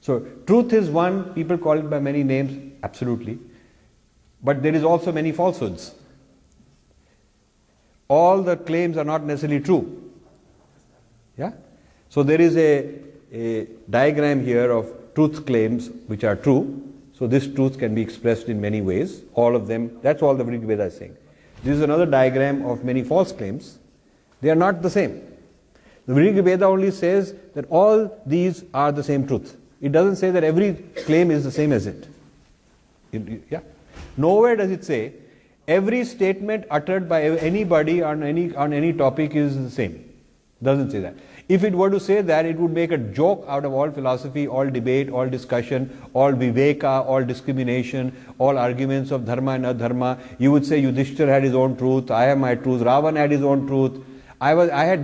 So truth is one, people call it by many names, absolutely. But there is also many falsehoods. All the claims are not necessarily true. Yeah? So there is a diagram here of truth claims which are true. So this truth can be expressed in many ways. All of them, that's all the Rig Veda is saying. This is another diagram of many false claims. They are not the same. The Rig Veda only says that all these are the same truth. It doesn't say that every claim is the same as it. Yeah? Nowhere does it say every statement uttered by anybody on any topic is the same. It doesn't say that. If it were to say that, it would make a joke out of all philosophy, all debate, all discussion, all viveka, all discrimination, all arguments of dharma and adharma. You would say Yudhishthira had his own truth, I have my truth, Ravan had his own truth.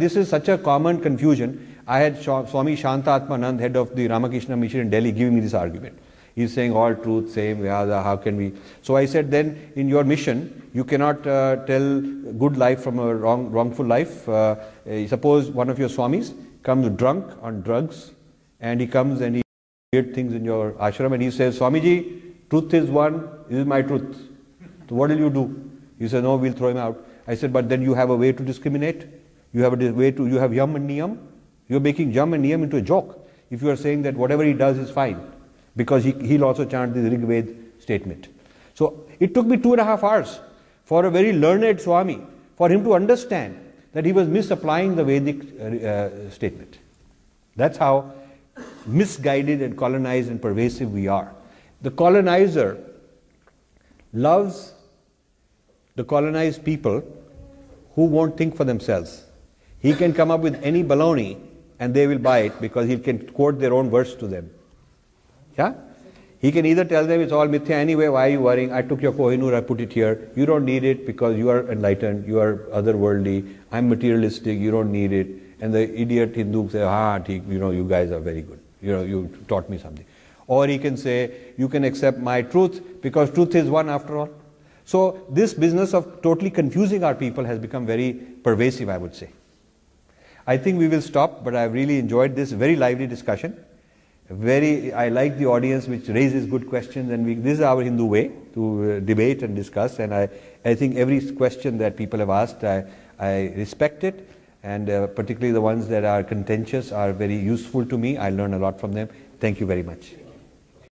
This is such a common confusion. I had Swami Shantatmanand, head of the Ramakrishna Mission in Delhi, giving me this argument. He's saying all truth, same, how can we? So I said, then in your mission, you cannot tell good life from a wrongful life. Suppose one of your Swamis comes drunk on drugs, and he comes and he weird things in your ashram, and he says, Swamiji, truth is one, this is my truth. So what will you do? He said, no, we'll throw him out. I said, but then you have a way to discriminate. You have yam and niyam. You're making yam and niyam into a joke. If you are saying that whatever he does is fine, because he'll also chant the Rig Veda statement. So it took me 2.5 hours for a very learned Swami, for him to understand that he was misapplying the Vedic statement. That's how misguided and colonized and pervasive we are. The colonizer loves the colonized people who won't think for themselves. He can come up with any baloney and they will buy it because he can quote their own verse to them. Yeah? He can either tell them it's all mithya anyway, why are you worrying? I took your Kohinoor, I put it here. You don't need it because you are enlightened, you are otherworldly, I'm materialistic, you don't need it. And the idiot Hindu say, you guys are very good. You taught me something. Or he can say, you can accept my truth because truth is one after all. So this business of totally confusing our people has become very pervasive, I would say. I think we will stop, but I've really enjoyed this very lively discussion. I like the audience which raises good questions, and this is our Hindu way to debate and discuss, and I think every question that people have asked, I respect it, and particularly the ones that are contentious are very useful to me. I learn a lot from them. Thank you very much.